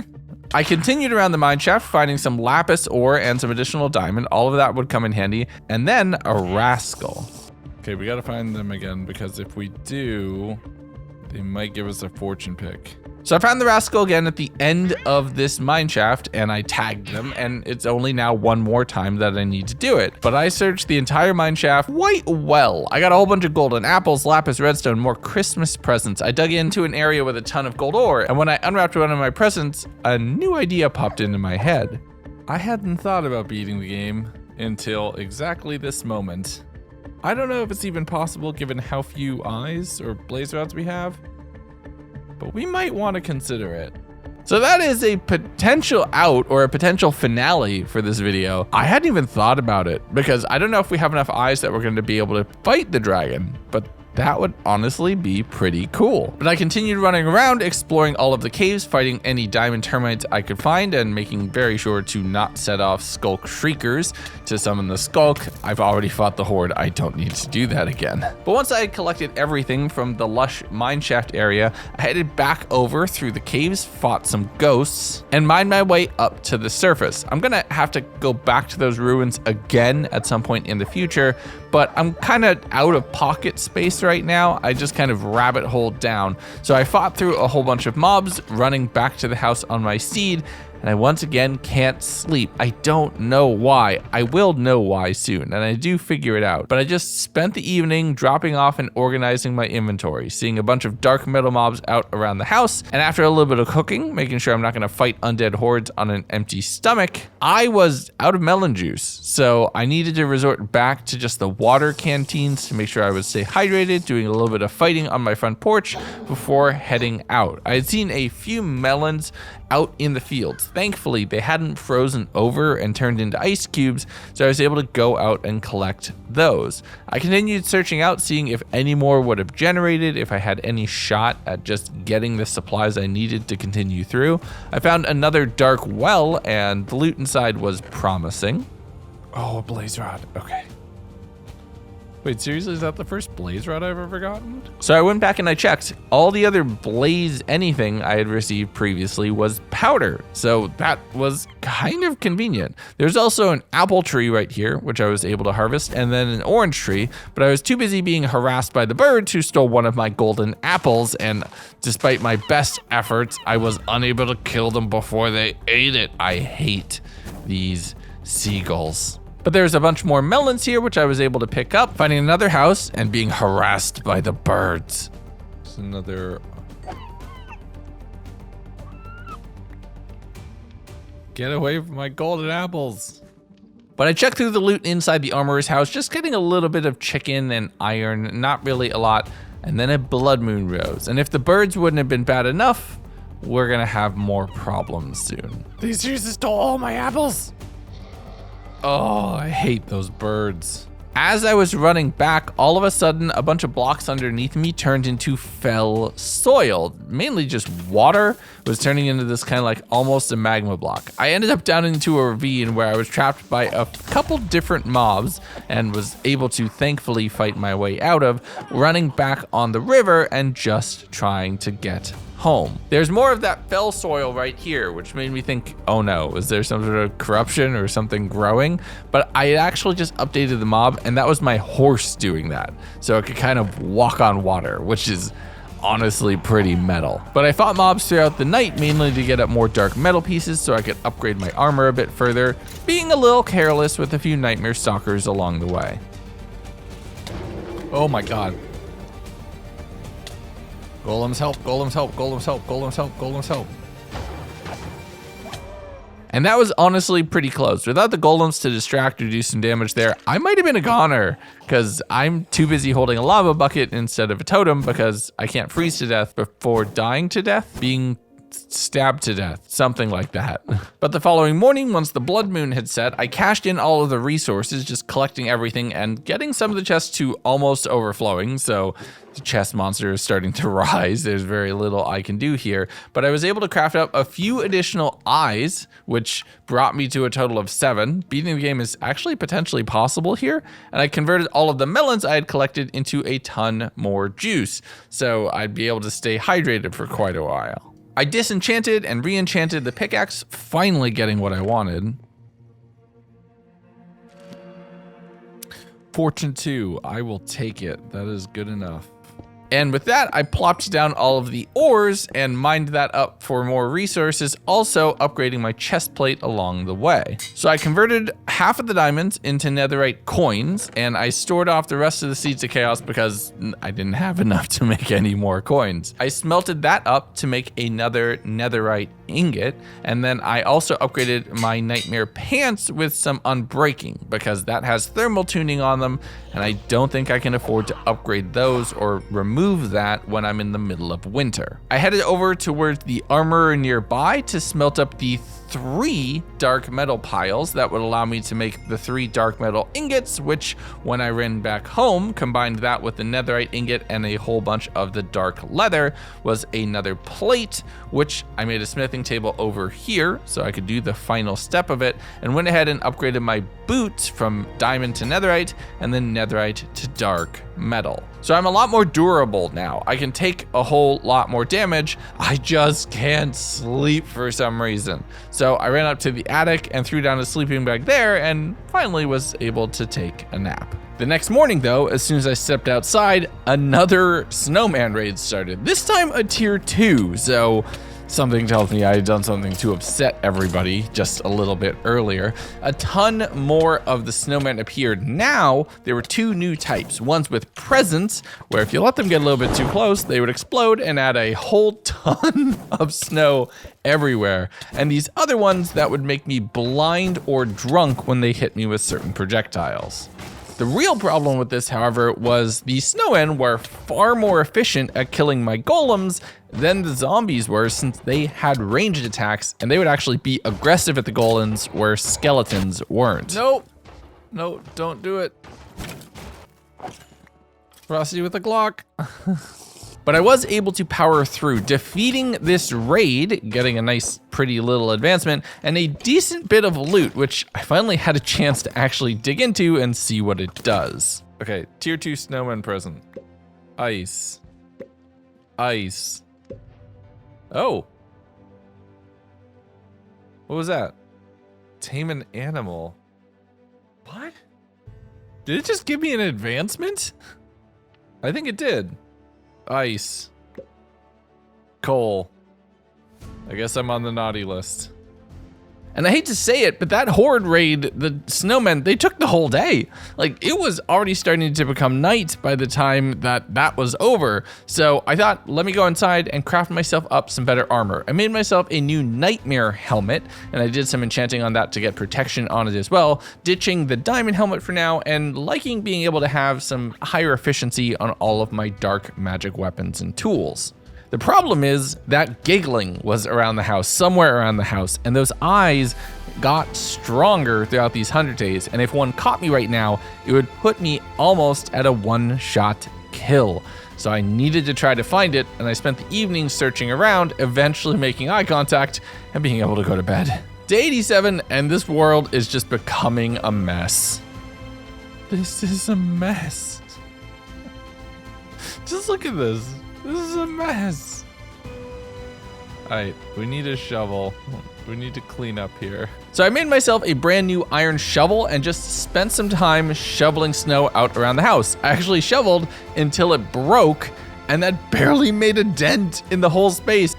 I continued around the mine shaft, finding some lapis ore and some additional diamond. All of that would come in handy. And then a rascal. Okay, we gotta find them again, because if we do, they might give us a fortune pick. So I found the rascal again at the end of this mine shaft, and I tagged them, and it's only now one more time that I need to do it. But I searched the entire mine shaft quite well. I got a whole bunch of golden apples, lapis, redstone, more Christmas presents. I dug into an area with a ton of gold ore, and when I unwrapped one of my presents, a new idea popped into my head. I hadn't thought about beating the game until exactly this moment. I don't know if it's even possible given how few eyes or blaze rods we have, but we might want to consider it. So that is a potential out or a potential finale for this video. I hadn't even thought about it because I don't know if we have enough eyes that we're going to be able to fight the dragon, but that would honestly be pretty cool. But I continued running around, exploring all of the caves, fighting any diamond termites I could find, and making very sure to not set off skulk shriekers to summon the skulk. I've already fought the horde. I don't need to do that again. But once I had collected everything from the lush mineshaft area, I headed back over through the caves, fought some ghosts, and mined my way up to the surface. I'm gonna have to go back to those ruins again at some point in the future, but I'm kind of out of pocket space right now. I just kind of rabbit holed down. So I fought through a whole bunch of mobs, running back to the house on my steed, and I once again can't sleep. I don't know why. I will know why soon, and I do figure it out. But I just spent the evening dropping off and organizing my inventory, seeing a bunch of dark metal mobs out around the house, and after a little bit of cooking, making sure I'm not gonna fight undead hordes on an empty stomach, I was out of melon juice. So I needed to resort back to just the water canteens to make sure I would stay hydrated, doing a little bit of fighting on my front porch before heading out. I had seen a few melons out in the fields. Thankfully, they hadn't frozen over and turned into ice cubes, so I was able to go out and collect those. I continued searching out, seeing if any more would have generated, if I had any shot at just getting the supplies I needed to continue through. I found another dark well, and the loot inside was promising. Oh, a blaze rod. Okay. Wait, seriously, is that the first blaze rod I've ever gotten? So I went back and I checked. All the other blaze anything I had received previously was powder. So that was kind of convenient. There's also an apple tree right here, which I was able to harvest, and then an orange tree, but I was too busy being harassed by the birds who stole one of my golden apples, and despite my best efforts, I was unable to kill them before they ate it. I hate these seagulls. But there's a bunch more melons here, which I was able to pick up, finding another house and being harassed by the birds. It's another... Get away from my golden apples. But I checked through the loot inside the armorer's house, just getting a little bit of chicken and iron, not really a lot, and then a blood moon rose. And if the birds wouldn't have been bad enough, we're gonna have more problems soon. They seriously stole all my apples. Oh, I hate those birds. As I was running back, all of a sudden, a bunch of blocks underneath me turned into fell soil. Mainly just water was turning into this kind of like almost a magma block. I ended up down into a ravine where I was trapped by a couple different mobs and was able to thankfully fight my way out of, running back on the river and just trying to get home. There's more of that fell soil right here, which made me think, oh no, is there some sort of corruption or something growing? But I actually just updated the mob, and that was my horse doing that. So it could kind of walk on water, which is honestly pretty metal. But I fought mobs throughout the night, mainly to get up more dark metal pieces so I could upgrade my armor a bit further, being a little careless with a few nightmare stalkers along the way. Oh my god. Golems help, golems help, golems help, golems help, golems help. And that was honestly pretty close. Without the golems to distract or do some damage there, I might have been a goner, because I'm too busy holding a lava bucket instead of a totem because I can't freeze to death before dying to death, being stabbed to death, something like that. But the following morning, once the blood moon had set, I cashed in all of the resources, just collecting everything and getting some of the chests to almost overflowing. So the chest monster is starting to rise. There's very little I can do here, but I was able to craft up a few additional eyes, which brought me to a total of 7. Beating the game is actually potentially possible here. And I converted all of the melons I had collected into a ton more juice, so I'd be able to stay hydrated for quite a while. I disenchanted and re-enchanted the pickaxe, finally getting what I wanted. Fortune 2, I will take it. That is good enough. And with that, I plopped down all of the ores and mined that up for more resources, also upgrading my chest plate along the way. So I converted half of the diamonds into netherite coins, and I stored off the rest of the seeds of chaos because I didn't have enough to make any more coins. I smelted that up to make another netherite ingot, and then I also upgraded my nightmare pants with some unbreaking because that has thermal tuning on them, and I don't think I can afford to upgrade those or remove that when I'm in the middle of winter. I headed over towards the armorer nearby to smelt up the 3 dark metal piles that would allow me to make the 3 dark metal ingots, which when I ran back home, combined that with the netherite ingot and a whole bunch of the dark leather, was another plate, which I made a smithing table over here so I could do the final step of it, and went ahead and upgraded my boots from diamond to netherite and then netherite to dark metal. So I'm a lot more durable now. I can take a whole lot more damage. I just can't sleep for some reason. So I ran up to the attic and threw down a sleeping bag there and finally was able to take a nap. The next morning though, as soon as I stepped outside, another snowman raid started. This time a tier 2, so something tells me I had done something to upset everybody just a little bit earlier. A ton more of the snowmen appeared. Now, there were 2 new types. Ones with presence, where if you let them get a little bit too close, they would explode and add a whole ton of snow everywhere. And these other ones that would make me blind or drunk when they hit me with certain projectiles. The real problem with this, however, was the snowmen were far more efficient at killing my golems than the zombies were, since they had ranged attacks and they would actually be aggressive at the golems where skeletons weren't. Nope. No, don't do it. Frosty with a Glock. But I was able to power through, defeating this raid, getting a nice, pretty little advancement, and a decent bit of loot, which I finally had a chance to actually dig into and see what it does. Okay, tier 2 snowman present. Ice. Ice. Oh. What was that? Tame an animal. What? Did it just give me an advancement? I think it did. Ice. Coal. I guess I'm on the naughty list. And I hate to say it, but that horde raid, the snowmen, they took the whole day. Like, it was already starting to become night by the time that was over. So I thought, let me go inside and craft myself up some better armor. I made myself a new nightmare helmet, and I did some enchanting on that to get protection on it as well, ditching the diamond helmet for now, and liking being able to have some higher efficiency on all of my dark magic weapons and tools. The problem is that giggling was around the house, somewhere around the house, and those eyes got stronger throughout these 100 days. And if one caught me right now, it would put me almost at a one-shot kill. So I needed to try to find it, and I spent the evening searching around, eventually making eye contact and being able to go to bed. Day 87, and this world is just becoming a mess. This is a mess. Just look at this. This is a mess. Alright, we need a shovel. We need to clean up here. So I made myself a brand new iron shovel and just spent some time shoveling snow out around the house. I actually shoveled until it broke, and that barely made a dent in the whole space.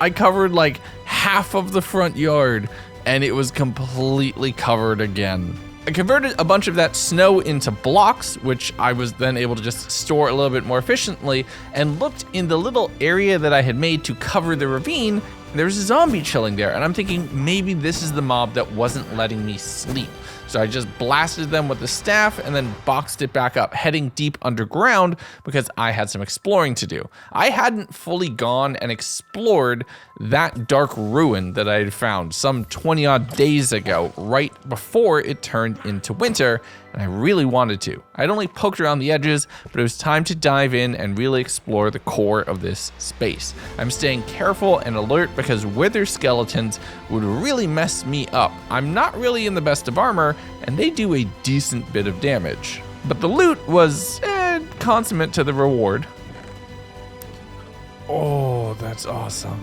I covered like half of the front yard, and it was completely covered again. I converted a bunch of that snow into blocks, which I was then able to just store a little bit more efficiently, and looked in the little area that I had made to cover the ravine. There's a zombie chilling there, and I'm thinking maybe this is the mob that wasn't letting me sleep. So I just blasted them with the staff and then boxed it back up, heading deep underground because I had some exploring to do. I hadn't fully gone and explored that dark ruin that I had found some 20 odd days ago, right before it turned into winter, and I really wanted to. I'd only poked around the edges, but it was time to dive in and really explore the core of this space. I'm staying careful and alert because wither skeletons would really mess me up. I'm not really in the best of armor, and they do a decent bit of damage. But the loot was consummate to the reward. Oh, that's awesome.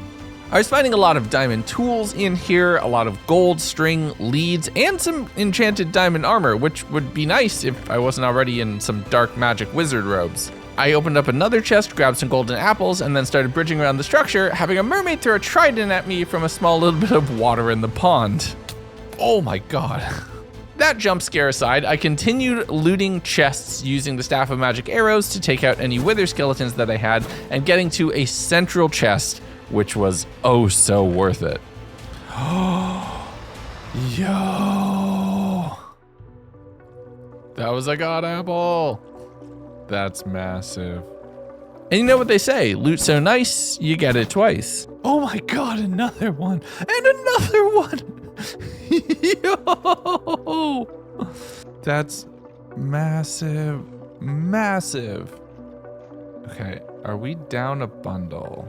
I was finding a lot of diamond tools in here, a lot of gold, string, leads, and some enchanted diamond armor, which would be nice if I wasn't already in some dark magic wizard robes. I opened up another chest, grabbed some golden apples, and then started bridging around the structure, having a mermaid throw a trident at me from a small little bit of water in the pond. Oh my god. That jump scare aside, I continued looting chests using the Staff of Magic arrows to take out any wither skeletons that I had, and getting to a central chest, which was oh so worth it. Yo! That was a god apple! That's massive. And you know what they say, loot so nice, you get it twice. Oh my god, another one! And another one! Yo! That's massive, massive. Okay, are we down a bundle?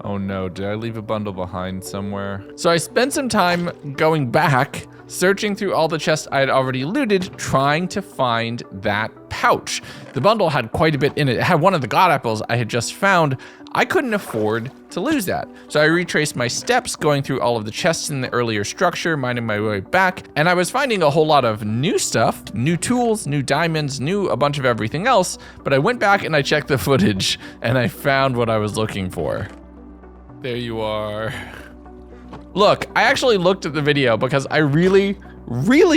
Oh no, did I leave a bundle behind somewhere? So I spent some time going back, searching through all the chests I had already looted, trying to find that pouch. The bundle had quite a bit in it. It had one of the god apples I had just found. I couldn't afford to lose that. So I retraced my steps, going through all of the chests in the earlier structure, minding my way back, and I was finding a whole lot of new stuff, new tools, new diamonds, new a bunch of everything else, but I went back and I checked the footage, and I found what I was looking for. There you are. Look, I actually looked at the video because I really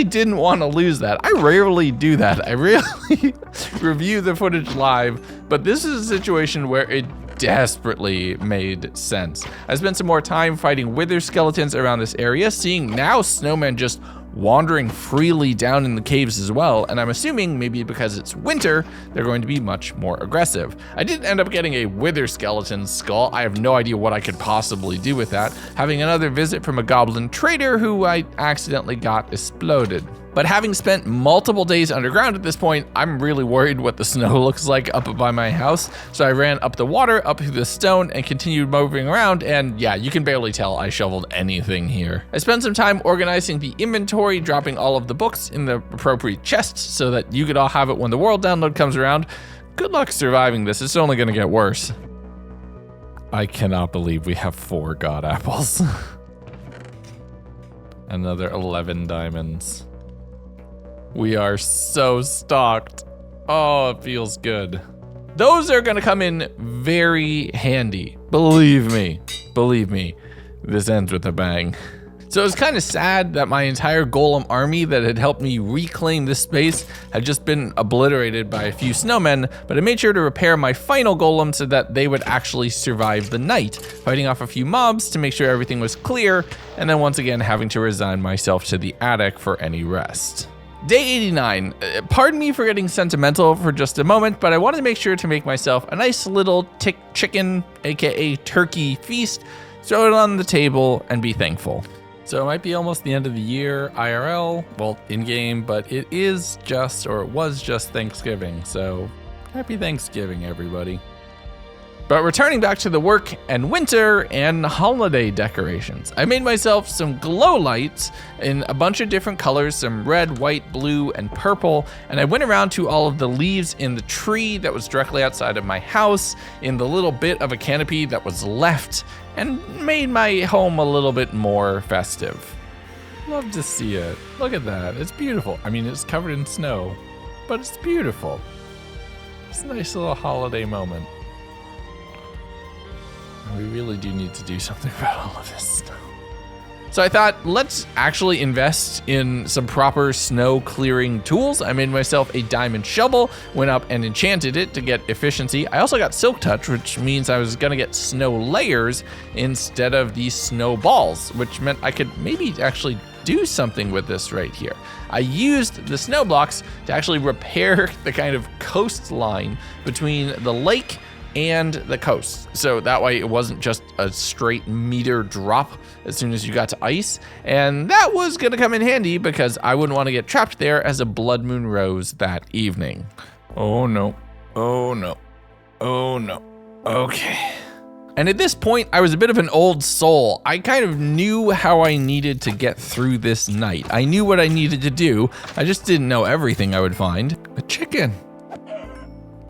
didn't want to lose that. I rarely do that. I rarely review the footage live, but this is a situation where it desperately made sense. I spent some more time fighting wither skeletons around this area, seeing now snowmen just wandering freely down in the caves as well, and I'm assuming maybe because it's winter, they're going to be much more aggressive. I did end up getting a wither skeleton skull. I have no idea what I could possibly do with that, having another visit from a goblin trader who I accidentally got exploded. But having spent multiple days underground at this point, I'm really worried what the snow looks like up by my house. So I ran up the water, up through the stone, and continued moving around. And yeah, you can barely tell I shoveled anything here. I spent some time organizing the inventory, dropping all of the books in the appropriate chests so that you could all have it when the world download comes around. Good luck surviving this. It's only going to get worse. I cannot believe we have 4 god apples. Another 11 diamonds. We are so stocked. Oh, it feels good. Those are gonna come in very handy. Believe me, this ends with a bang. So it's kind of sad that my entire golem army that had helped me reclaim this space had just been obliterated by a few snowmen, but I made sure to repair my final golem so that they would actually survive the night, fighting off a few mobs to make sure everything was clear, and then once again having to resign myself to the attic for any rest. Day 89. Pardon me for getting sentimental for just a moment, but I wanted to make sure to make myself a nice little chicken, aka turkey feast, throw it on the table, and be thankful. So it might be almost the end of the year, IRL, well, in-game, but it is just, or it was just Thanksgiving, so happy Thanksgiving, everybody. But returning back to the work and winter and holiday decorations, I made myself some glow lights in a bunch of different colors, some red, white, blue, and purple, and I went around to all of the leaves in the tree that was directly outside of my house, in the little bit of a canopy that was left, and made my home a little bit more festive. Love to see it. Look at that. It's beautiful. I mean, it's covered in snow, but it's beautiful. It's a nice little holiday moment. We really do need to do something about all of this snow. So I thought, let's actually invest in some proper snow clearing tools. I made myself a diamond shovel, went up and enchanted it to get efficiency. I also got silk touch, which means I was gonna get snow layers instead of these snow balls, which meant I could maybe actually do something with this right here. I used the snow blocks to actually repair the kind of coastline between the lake and the coast. So that way it wasn't just a straight meter drop as soon as you got to ice. And that was gonna come in handy because I wouldn't want to get trapped there as a blood moon rose that evening. Oh no, oh no, oh no. Okay. And at this point, I was a bit of an old soul. I kind of knew how I needed to get through this night. I knew what I needed to do. I just didn't know everything I would find. A chicken.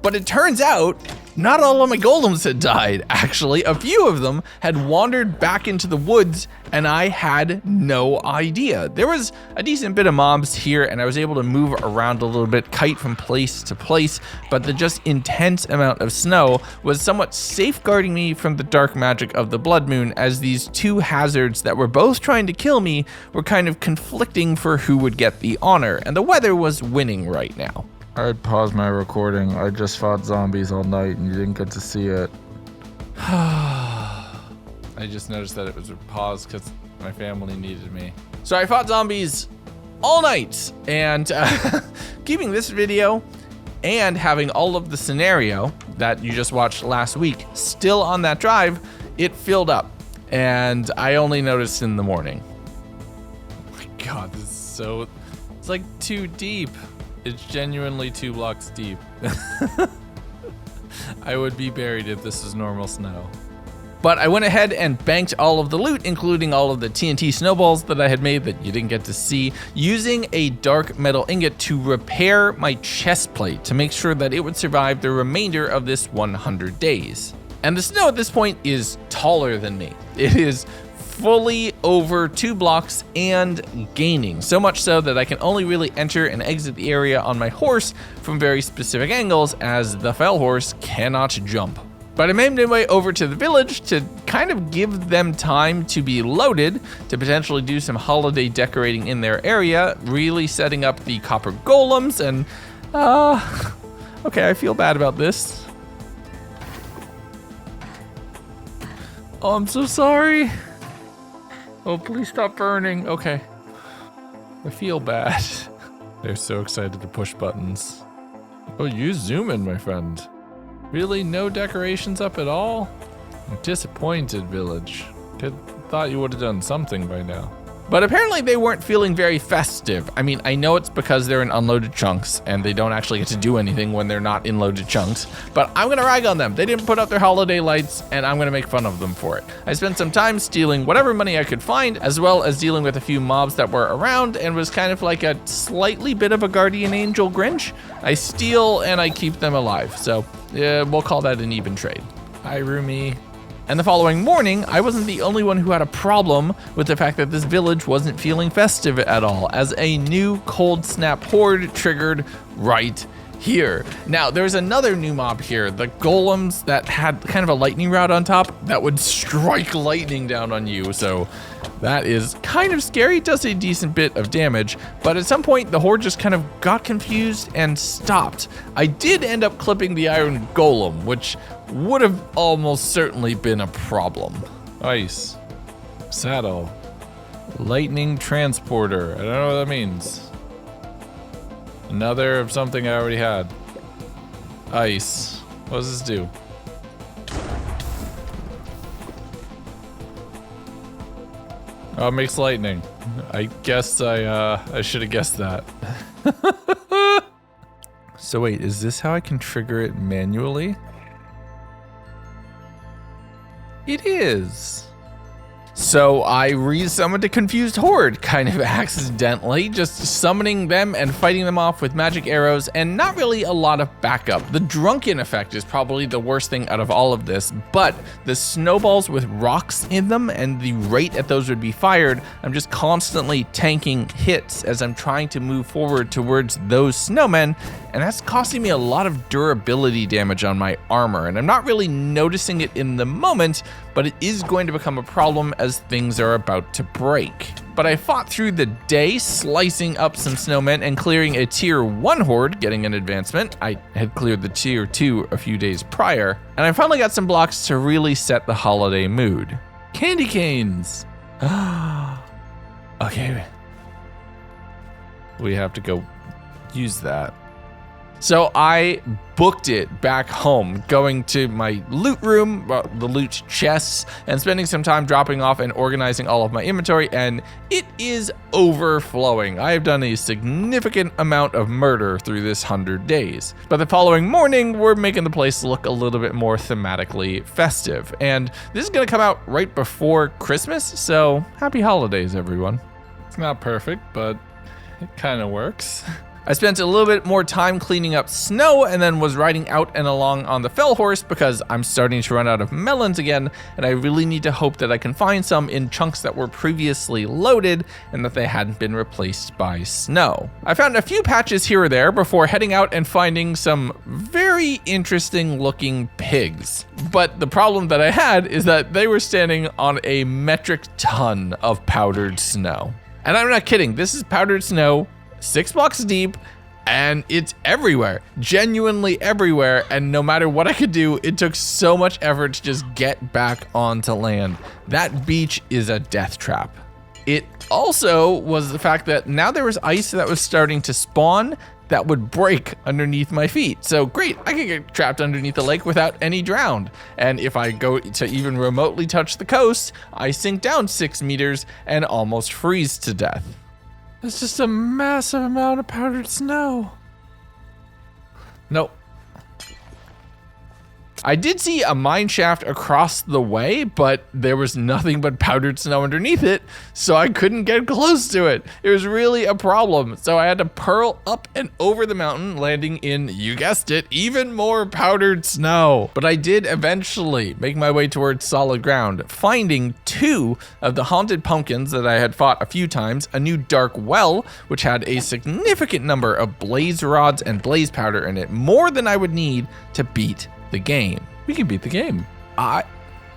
But it turns out, not all of my golems had died. Actually, a few of them had wandered back into the woods and I had no idea. There was a decent bit of mobs here and I was able to move around a little bit, kite from place to place, but the just intense amount of snow was somewhat safeguarding me from the dark magic of the blood moon, as these two hazards that were both trying to kill me were kind of conflicting for who would get the honor, and the weather was winning right now. I'd pause my recording. I just fought zombies all night and you didn't get to see it. I just noticed that it was a pause because my family needed me. So I fought zombies all night, and keeping this video and having all of the scenario that you just watched last week still on that drive, it filled up, and I only noticed in the morning. Oh my god, this is so... It's like too deep. It's genuinely 2 blocks deep. I would be buried if this was normal snow. But I went ahead and banked all of the loot, including all of the TNT snowballs that I had made that you didn't get to see, using a dark metal ingot to repair my chest plate to make sure that it would survive the remainder of this 100 days. And the snow at this point is taller than me. It is fully over 2 blocks and gaining, so much so that I can only really enter and exit the area on my horse from very specific angles, as the fell horse cannot jump. But I made my way over to the village to kind of give them time to be loaded, to potentially do some holiday decorating in their area, really setting up the copper golems, and okay, I feel bad about this. Oh, I'm so sorry. Oh, please stop burning. Okay. I feel bad. They're so excited to push buttons. Oh, you zoom in, my friend. Really? No decorations up at all? I'm disappointed, village. Thought you would have done something by now. But apparently they weren't feeling very festive. I mean, I know it's because they're in unloaded chunks and they don't actually get to do anything when they're not in loaded chunks, but I'm gonna rag on them. They didn't put up their holiday lights and I'm gonna make fun of them for it. I spent some time stealing whatever money I could find, as well as dealing with a few mobs that were around, and was kind of like a slightly bit of a guardian angel Grinch. I steal and I keep them alive. So yeah, we'll call that an even trade. Hi, Rumi. And the following morning, I wasn't the only one who had a problem with the fact that this village wasn't feeling festive at all, as a new cold snap horde triggered right here. Now, there's another new mob here, the golems that had kind of a lightning rod on top that would strike lightning down on you. So that is kind of scary. It does a decent bit of damage, but at some point the horde just kind of got confused and stopped. I did end up clipping the iron golem, which would have almost certainly been a problem. Ice, saddle, lightning transporter. I don't know what that means. Another of something I already had. Ice. What does this do? Oh, it makes lightning. I guess I should have guessed that. So wait, is this how I can trigger it manually? It is. So I re-summoned a confused horde, kind of accidentally, just summoning them and fighting them off with magic arrows and not really a lot of backup. The drunken effect is probably the worst thing out of all of this, but the snowballs with rocks in them and the rate at those would be fired, I'm just constantly tanking hits as I'm trying to move forward towards those snowmen, and that's costing me a lot of durability damage on my armor, and I'm not really noticing it in the moment, but it is going to become a problem as things are about to break. But I fought through the day, slicing up some snowmen and clearing a tier 1 horde, getting an advancement. I had cleared the tier 2 a few days prior, and I finally got some blocks to really set the holiday mood. Candy canes! Okay. We have to go use that. So I booked it back home, going to my loot room, the loot chests, and spending some time dropping off and organizing all of my inventory, and it is overflowing. I have done a significant amount of murder through this 100 days. But the following morning, we're making the place look a little bit more thematically festive. And this is gonna come out right before Christmas, so happy holidays, everyone. It's not perfect, but it kind of works. I spent a little bit more time cleaning up snow and then was riding out and along on the fell horse because I'm starting to run out of melons again, and I really need to hope that I can find some in chunks that were previously loaded and that they hadn't been replaced by snow. I found a few patches here or there before heading out and finding some very interesting looking pigs. But the problem that I had is that they were standing on a metric ton of powdered snow. And I'm not kidding, this is powdered snow, 6 blocks deep, and it's everywhere, genuinely everywhere, and no matter what I could do, it took so much effort to just get back onto land. That beach is a death trap. It also was the fact that now there was ice that was starting to spawn that would break underneath my feet. So great, I could get trapped underneath the lake without any drowned. And if I go to even remotely touch the coast, I sink down 6 meters and almost freeze to death. It's just a massive amount of powdered snow. Nope. I did see a mine shaft across the way, but there was nothing but powdered snow underneath it, so I couldn't get close to it. It was really a problem, so I had to pearl up and over the mountain, landing in, you guessed it, even more powdered snow. But I did eventually make my way towards solid ground, finding 2 of the haunted pumpkins that I had fought a few times, a new dark well, which had a significant number of blaze rods and blaze powder in it, more than I would need to beat the game. We can beat the game. I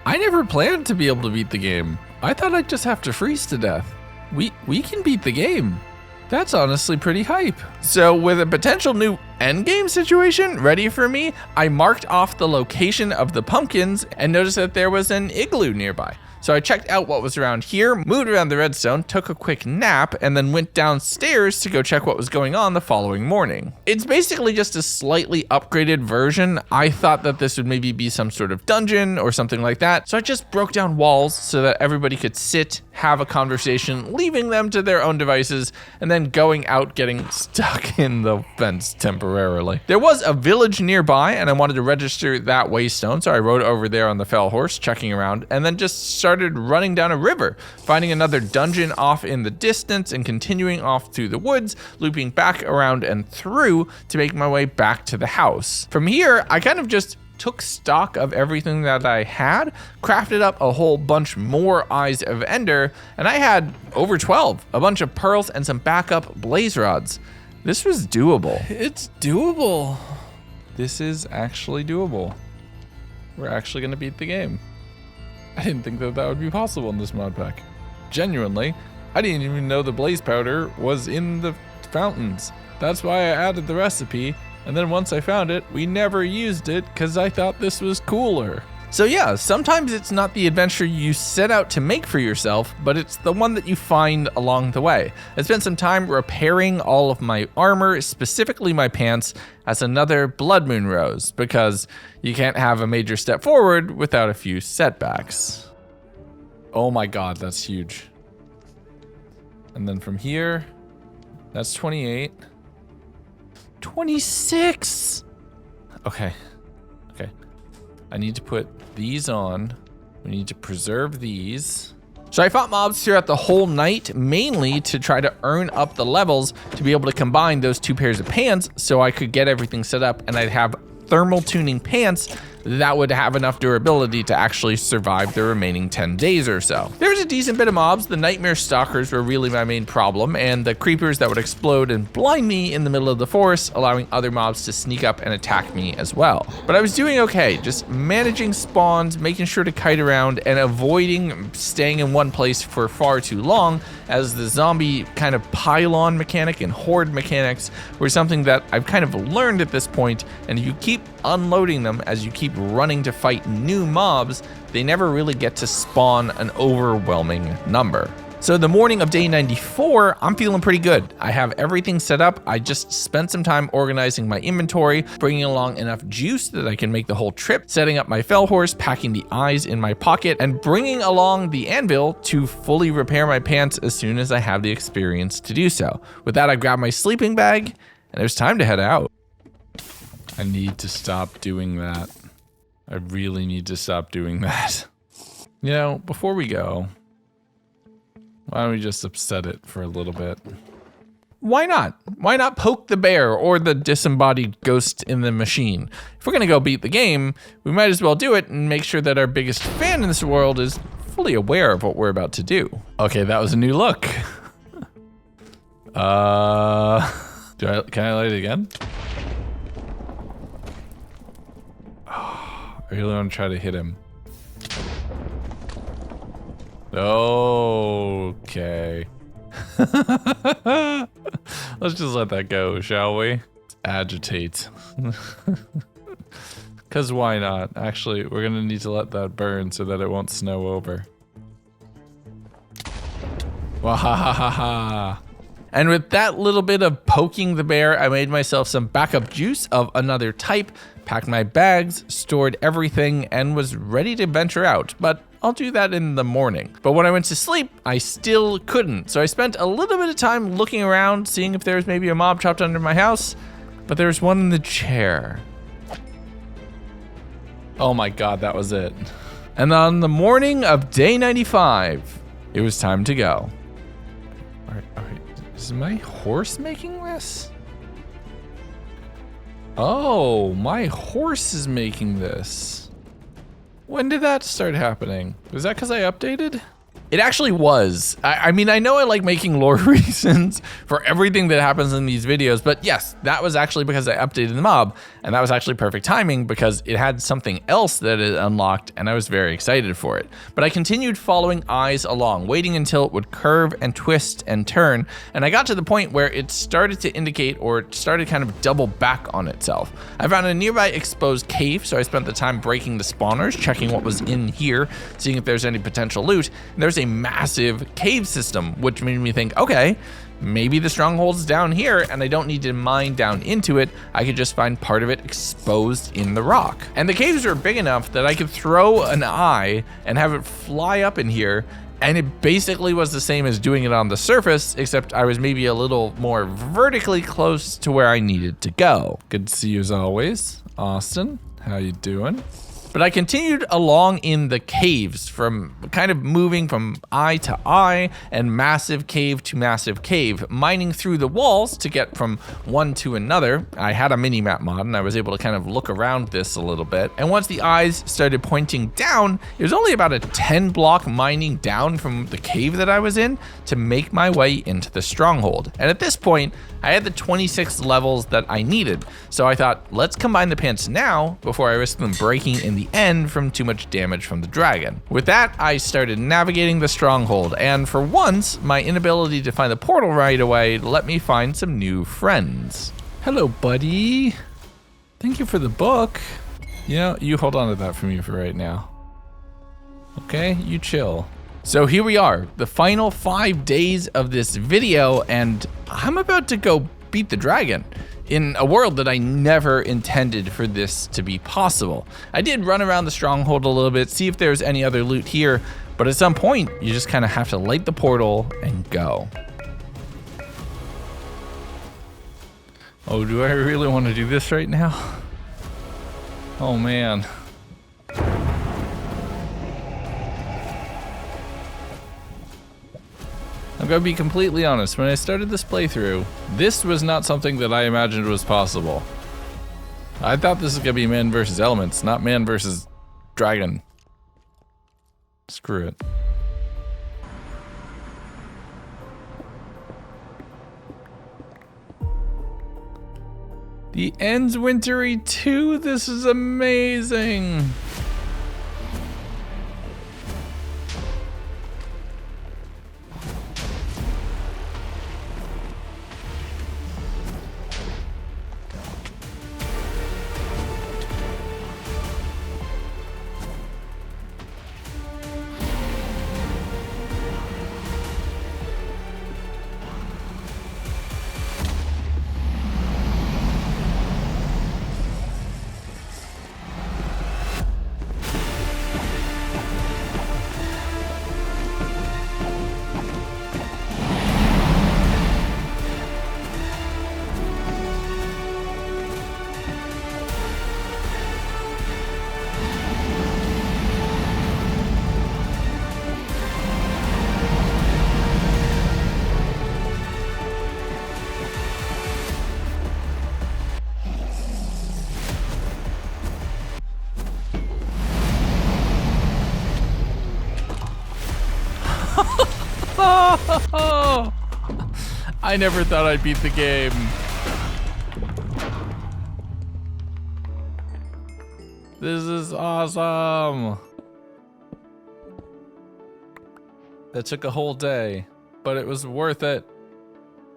never planned to be able to beat the game. I thought I'd just have to freeze to death. We can beat the game. That's honestly pretty hype. So with a potential new endgame situation ready for me, I marked off the location of the pumpkins and noticed that there was an igloo nearby. So I checked out what was around here, moved around the redstone, took a quick nap, and then went downstairs to go check what was going on the following morning. It's basically just a slightly upgraded version. I thought that this would maybe be some sort of dungeon or something like that. So I just broke down walls so that everybody could sit, have a conversation, leaving them to their own devices, and then going out getting stuck in the fence temporarily. There was a village nearby, and I wanted to register that waystone, so I rode over there on the fell horse, checking around, and then just started running down a river, finding another dungeon off in the distance, and continuing off through the woods, looping back around and through to make my way back to the house. From here, I kind of just took stock of everything that I had, crafted up a whole bunch more Eyes of Ender, and I had over 12, a bunch of pearls and some backup blaze rods. This was doable. It's doable. This is actually doable. We're actually gonna beat the game. I didn't think that would be possible in this mod pack. Genuinely, I didn't even know the blaze powder was in the fountains. That's why I added the recipe. And then once I found it, we never used it because I thought this was cooler. So yeah, sometimes it's not the adventure you set out to make for yourself, but it's the one that you find along the way. I spent some time repairing all of my armor, specifically my pants, as another Blood Moon rose, because you can't have a major step forward without a few setbacks. Oh my god, that's huge. And then from here, that's 28. 26. Okay. I need to put these on. We need to preserve these. So I fought mobs throughout the whole night, mainly to try to earn up the levels to be able to combine those two pairs of pants so I could get everything set up and I'd have thermal tuning pants that would have enough durability to actually survive the remaining 10 days or so. There was a decent bit of mobs. The nightmare stalkers were really my main problem, and the creepers that would explode and blind me in the middle of the forest, allowing other mobs to sneak up and attack me as well. But I was doing okay, just managing spawns, making sure to kite around, and avoiding staying in one place for far too long, as the zombie kind of pylon mechanic and horde mechanics were something that I've kind of learned at this point, and if you keep unloading them as you keep running to fight new mobs, they never really get to spawn an overwhelming number. So the morning of day 94, I'm feeling pretty good. I have everything set up. I just spent some time organizing my inventory, bringing along enough juice that I can make the whole trip, setting up my fell horse, packing the eyes in my pocket, and bringing along the anvil to fully repair my pants as soon as I have the experience to do so. With that, I grab my sleeping bag, and it was time to head out. I need to stop doing that. I really need to stop doing that. You know, before we go, why don't we just upset it for a little bit? Why not? Why not poke the bear or the disembodied ghost in the machine? If we're gonna go beat the game, we might as well do it and make sure that our biggest fan in this world is fully aware of what we're about to do. Okay, that was a new look. Can I light it again? I really want to try to hit him. Okay. Let's just let that go, shall we? Agitate. Because why not? Actually, we're going to need to let that burn so that it won't snow over. Wahahaha. And with that little bit of poking the bear, I made myself some backup juice of another type, packed my bags, stored everything, and was ready to venture out. But I'll do that in the morning. But when I went to sleep, I still couldn't. So I spent a little bit of time looking around, seeing if there was maybe a mob trapped under my house, but there was one in the chair. Oh my god, that was it. And on the morning of day 95, it was time to go. All right. Is my horse making this? Oh, my horse is making this. When did that start happening? Was that because I updated? It actually was. I mean, I know I like making lore reasons for everything that happens in these videos, but yes, that was actually because I updated the mob, and that was actually perfect timing because it had something else that it unlocked, and I was very excited for it. But I continued following Eyes along, waiting until it would curve and twist and turn, and I got to the point where it started to indicate, or it started kind of double back on itself. I found a nearby exposed cave, so I spent the time breaking the spawners, checking what was in here, seeing if there's any potential loot, and there's a massive cave system, which made me think, okay, maybe the stronghold's down here and I don't need to mine down into it. I could just find part of it exposed in the rock. And the caves are big enough that I could throw an eye and have it fly up in here And it basically was the same as doing it on the surface, except I was maybe a little more vertically close to where I needed to go. Good to see you as always, Austin. How you doing? But I continued along in the caves, from kind of moving from eye to eye and massive cave to massive cave, mining through the walls to get from one to another. I had a mini-map mod and I was able to kind of look around this a little bit. And once the eyes started pointing down, it was only about a 10-block mining down from the cave that I was in to make my way into the stronghold. And at this point, I had the 26 levels that I needed. So I thought, let's combine the pants now before I risk them breaking in the end from too much damage from the dragon. With that, I started navigating the stronghold, and for once, my inability to find the portal right away let me find some new friends. Hello, buddy. Thank you for the book. You know, you hold on to that for me for right now. Okay, you chill. So here we are, the final 5 days of this video, and I'm about to go beat the dragon in a world that I never intended for this to be possible. I did run around the stronghold a little bit, see if there's any other loot here, but at some point, you just kind of have to light the portal and go. Oh, do I really want to do this right now? Oh man. I'm gonna be completely honest, when I started this playthrough, this was not something that I imagined was possible. I thought this was gonna be man versus elements, not man versus dragon. Screw it. The Ends Wintry 2, this is amazing. I never thought I'd beat the game. This is awesome. That took a whole day, but it was worth it.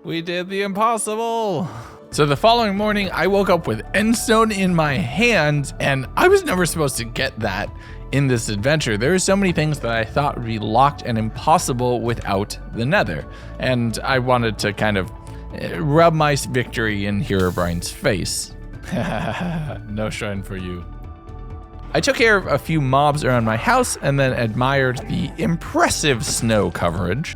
We did the impossible. So the following morning, I woke up with Endstone in my hand, and I was never supposed to get that in this adventure. There are so many things that I thought would be locked and impossible without the Nether, and I wanted to kind of rub my victory in Herobrine's face. No shrine for you. I took care of a few mobs around my house and then admired the impressive snow coverage.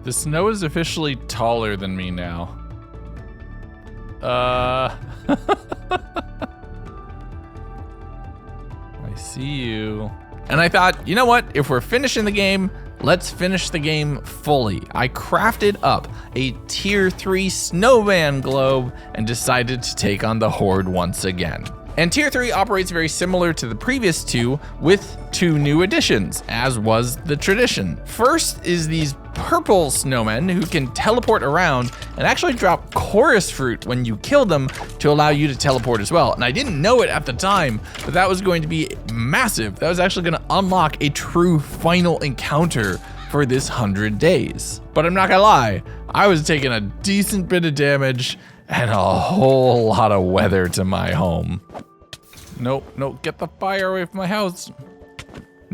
The snow is officially taller than me now. I see you. And I thought, you know what? If we're finishing the game, let's finish the game fully. I crafted up a tier 3 snowman globe and decided to take on the Horde once again. And tier 3 operates very similar to the previous two, with 2 new additions, as was the tradition. First is these purple snowmen who can teleport around and actually drop chorus fruit when you kill them to allow you to teleport as well. And I didn't know it at the time, but that was going to be massive. That was actually going to unlock a true final encounter for this 100 days. But I'm not gonna lie, I was taking a decent bit of damage and a whole lot of weather to my home. Nope, get the fire away from my house.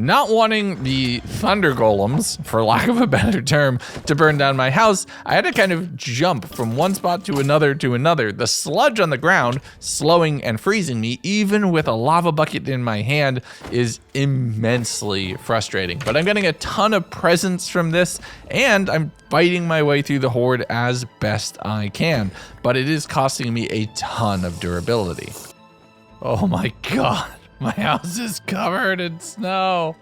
Not wanting the thunder golems, for lack of a better term, to burn down my house, I had to kind of jump from one spot to another to another. The sludge on the ground, slowing and freezing me, even with a lava bucket in my hand, is immensely frustrating. But I'm getting a ton of presents from this, and I'm fighting my way through the horde as best I can. But it is costing me a ton of durability. Oh my god. My house is covered in snow.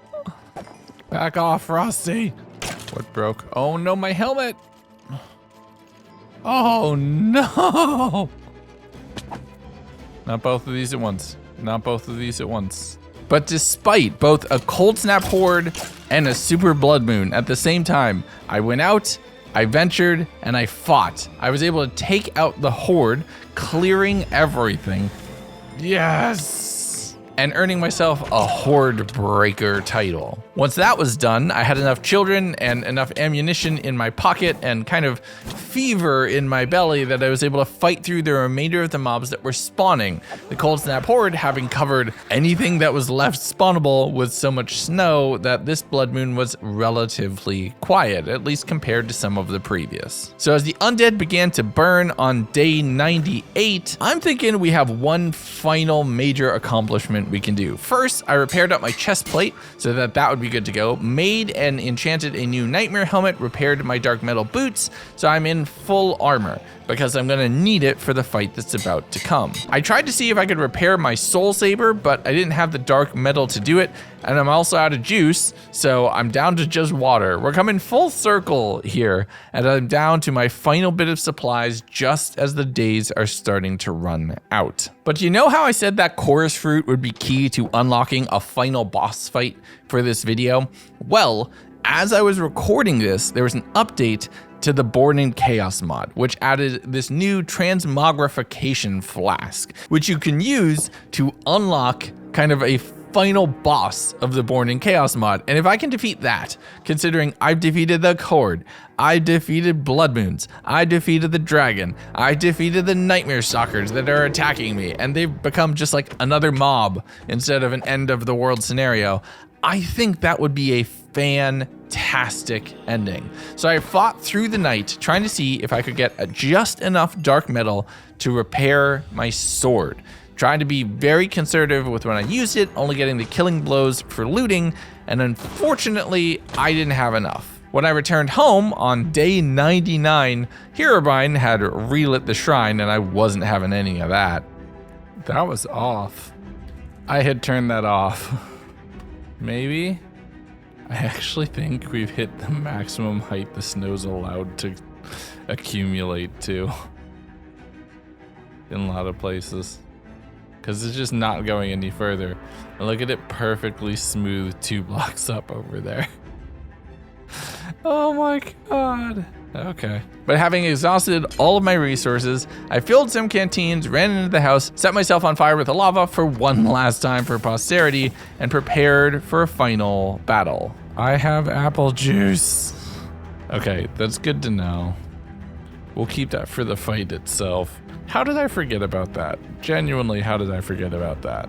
Back off, Frosty. What broke? Oh no, my helmet. Oh no. Not both of these at once. Not both of these at once. But despite both a cold snap horde and a super blood moon at the same time, I went out, I ventured, and I fought. I was able to take out the horde, clearing everything. Yes! And earning myself a Horde Breaker title. Once that was done, I had enough children and enough ammunition in my pocket and kind of fever in my belly that I was able to fight through the remainder of the mobs that were spawning. The Cold Snap Horde having covered anything that was left spawnable with so much snow that this Blood Moon was relatively quiet, at least compared to some of the previous. So as the undead began to burn on day 98, I'm thinking we have one final major accomplishment we can do. First, I repaired up my chest plate so that would be good to go, made and enchanted a new nightmare helmet, repaired my dark metal boots, so I'm in full armor, because I'm gonna need it for the fight that's about to come. I tried to see if I could repair my soul saber, but I didn't have the dark metal to do it, and I'm also out of juice, so I'm down to just water. We're coming full circle here, and I'm down to my final bit of supplies just as the days are starting to run out. But you know how I said that chorus fruit would be key to unlocking a final boss fight for this video? Well, as I was recording this, there was an update to the Born in Chaos mod, which added this new transmogrification flask, which you can use to unlock kind of a final boss of the Born in Chaos mod. And if I can defeat that, considering I've defeated the Horde, I defeated Blood Moons, I defeated the Dragon, I defeated the Nightmare Stalkers that are attacking me, and they've become just like another mob instead of an end of the world scenario, I think that would be a fantastic ending. So I fought through the night trying to see if I could get just enough dark metal to repair my sword. Trying to be very conservative with when I used it, only getting the killing blows for looting, and unfortunately, I didn't have enough. When I returned home on day 99, Herobrine had relit the shrine and I wasn't having any of that. That was off. I had turned that off. Maybe? I actually think we've hit the maximum height the snow's allowed to accumulate to in a lot of places. Because it's just not going any further. And look at it perfectly smooth 2 blocks up over there. Oh my god. Okay. But having exhausted all of my resources, I filled some canteens, ran into the house, set myself on fire with the lava for one last time for posterity, and prepared for a final battle. I have apple juice. Okay, that's good to know. We'll keep that for the fight itself. How did I forget about that? Genuinely, how did I forget about that?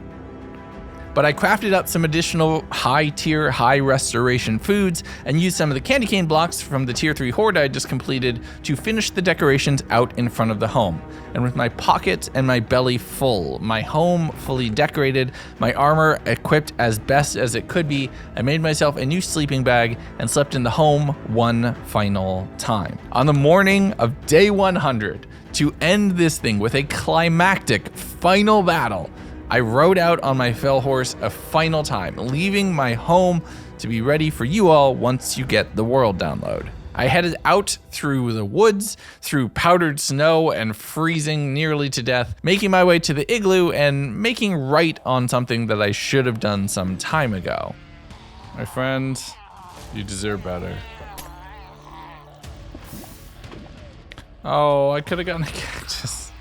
But I crafted up some additional high-tier, high-restoration foods and used some of the candy cane blocks from the tier 3 horde I just completed to finish the decorations out in front of the home. And with my pocket and my belly full, my home fully decorated, my armor equipped as best as it could be, I made myself a new sleeping bag and slept in the home one final time. On the morning of day 100, to end this thing with a climactic final battle, I rode out on my fell horse a final time, leaving my home to be ready for you all once you get the world download. I headed out through the woods, through powdered snow and freezing nearly to death, making my way to the igloo and making right on something that I should have done some time ago. My friends, you deserve better. Oh, I could have gotten a cactus.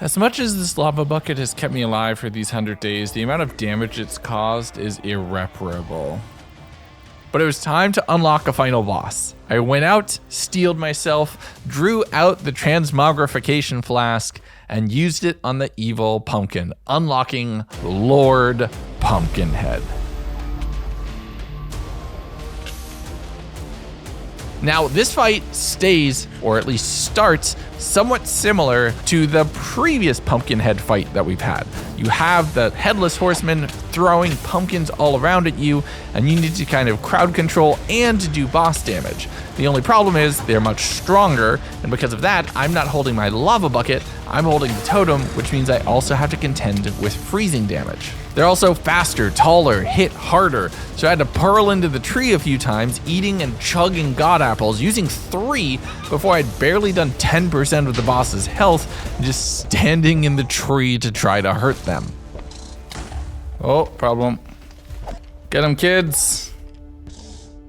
As much as this lava bucket has kept me alive for these 100 days, the amount of damage it's caused is irreparable. But it was time to unlock a final boss. I went out, steeled myself, drew out the transmogrification flask, and used it on the evil pumpkin, unlocking Lord Pumpkinhead. Now, this fight stays, or at least starts, somewhat similar to the previous Pumpkinhead fight that we've had. You have the Headless Horseman throwing pumpkins all around at you, and you need to kind of crowd control and do boss damage. The only problem is they're much stronger, and because of that, I'm not holding my lava bucket, I'm holding the totem, which means I also have to contend with freezing damage. They're also faster, taller, hit harder, so I had to purl into the tree a few times, eating and chugging god apples, using 3 before I'd barely done 10% of the boss's health, just standing in the tree to try to hurt them. Oh, problem. Get them, kids.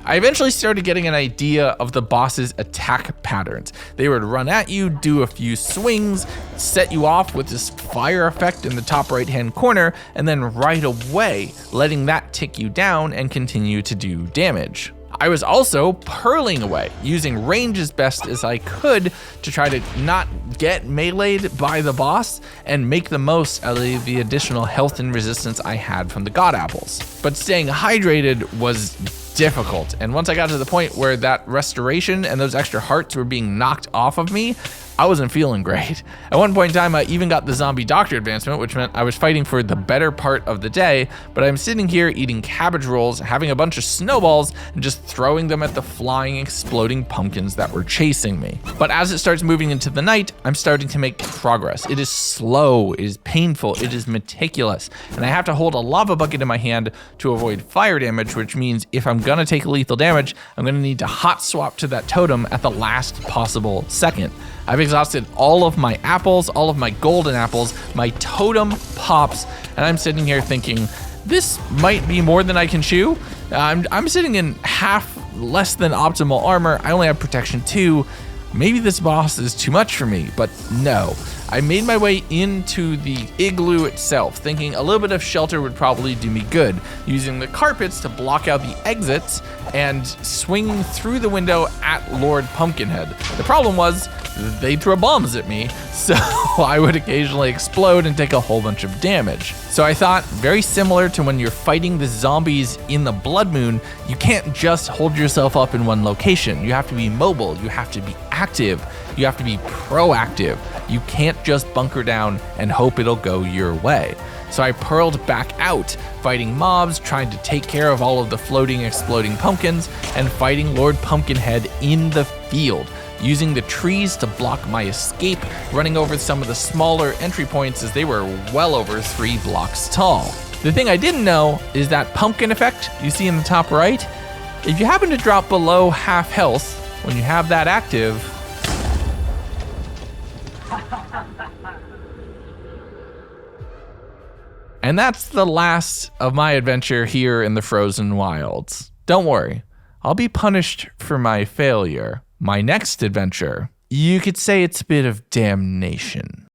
I eventually started getting an idea of the boss's attack patterns. They would run at you, do a few swings, set you off with this fire effect in the top right-hand corner, and then right away, letting that tick you down and continue to do damage. I was also purling away, using range as best as I could to try to not get meleeed by the boss and make the most out of the additional health and resistance I had from the god apples. But staying hydrated was difficult, and once I got to the point where that restoration and those extra hearts were being knocked off of me, I wasn't feeling great. At one point in time, I even got the zombie doctor advancement, which meant I was fighting for the better part of the day, but I'm sitting here eating cabbage rolls, having a bunch of snowballs, and just throwing them at the flying, exploding pumpkins that were chasing me. But as it starts moving into the night, I'm starting to make progress. It is slow, it is painful, it is meticulous, and I have to hold a lava bucket in my hand to avoid fire damage, which means if I'm gonna take lethal damage, I'm gonna need to hot swap to that totem at the last possible second. I've exhausted all of my apples, all of my golden apples, my totem pops, and I'm sitting here thinking, this might be more than I can chew. I'm sitting in half less than optimal armor. I only have protection 2. Maybe this boss is too much for me, but no. I made my way into the igloo itself, thinking a little bit of shelter would probably do me good, using the carpets to block out the exits and swinging through the window at Lord Pumpkinhead. The problem was they throw bombs at me, so I would occasionally explode and take a whole bunch of damage. So I thought, very similar to when you're fighting the zombies in the Blood Moon, you can't just hold yourself up in one location. You have to be mobile, you have to be active, you have to be proactive. You can't just bunker down and hope it'll go your way. So I purled back out, fighting mobs, trying to take care of all of the floating, exploding pumpkins, and fighting Lord Pumpkinhead in the field, using the trees to block my escape, running over some of the smaller entry points as they were well over 3 blocks tall. The thing I didn't know is that pumpkin effect you see in the top right, if you happen to drop below half health, when you have that active, and that's the last of my adventure here in the frozen wilds. Don't worry, I'll be punished for my failure. My next adventure, you could say it's a bit of damnation.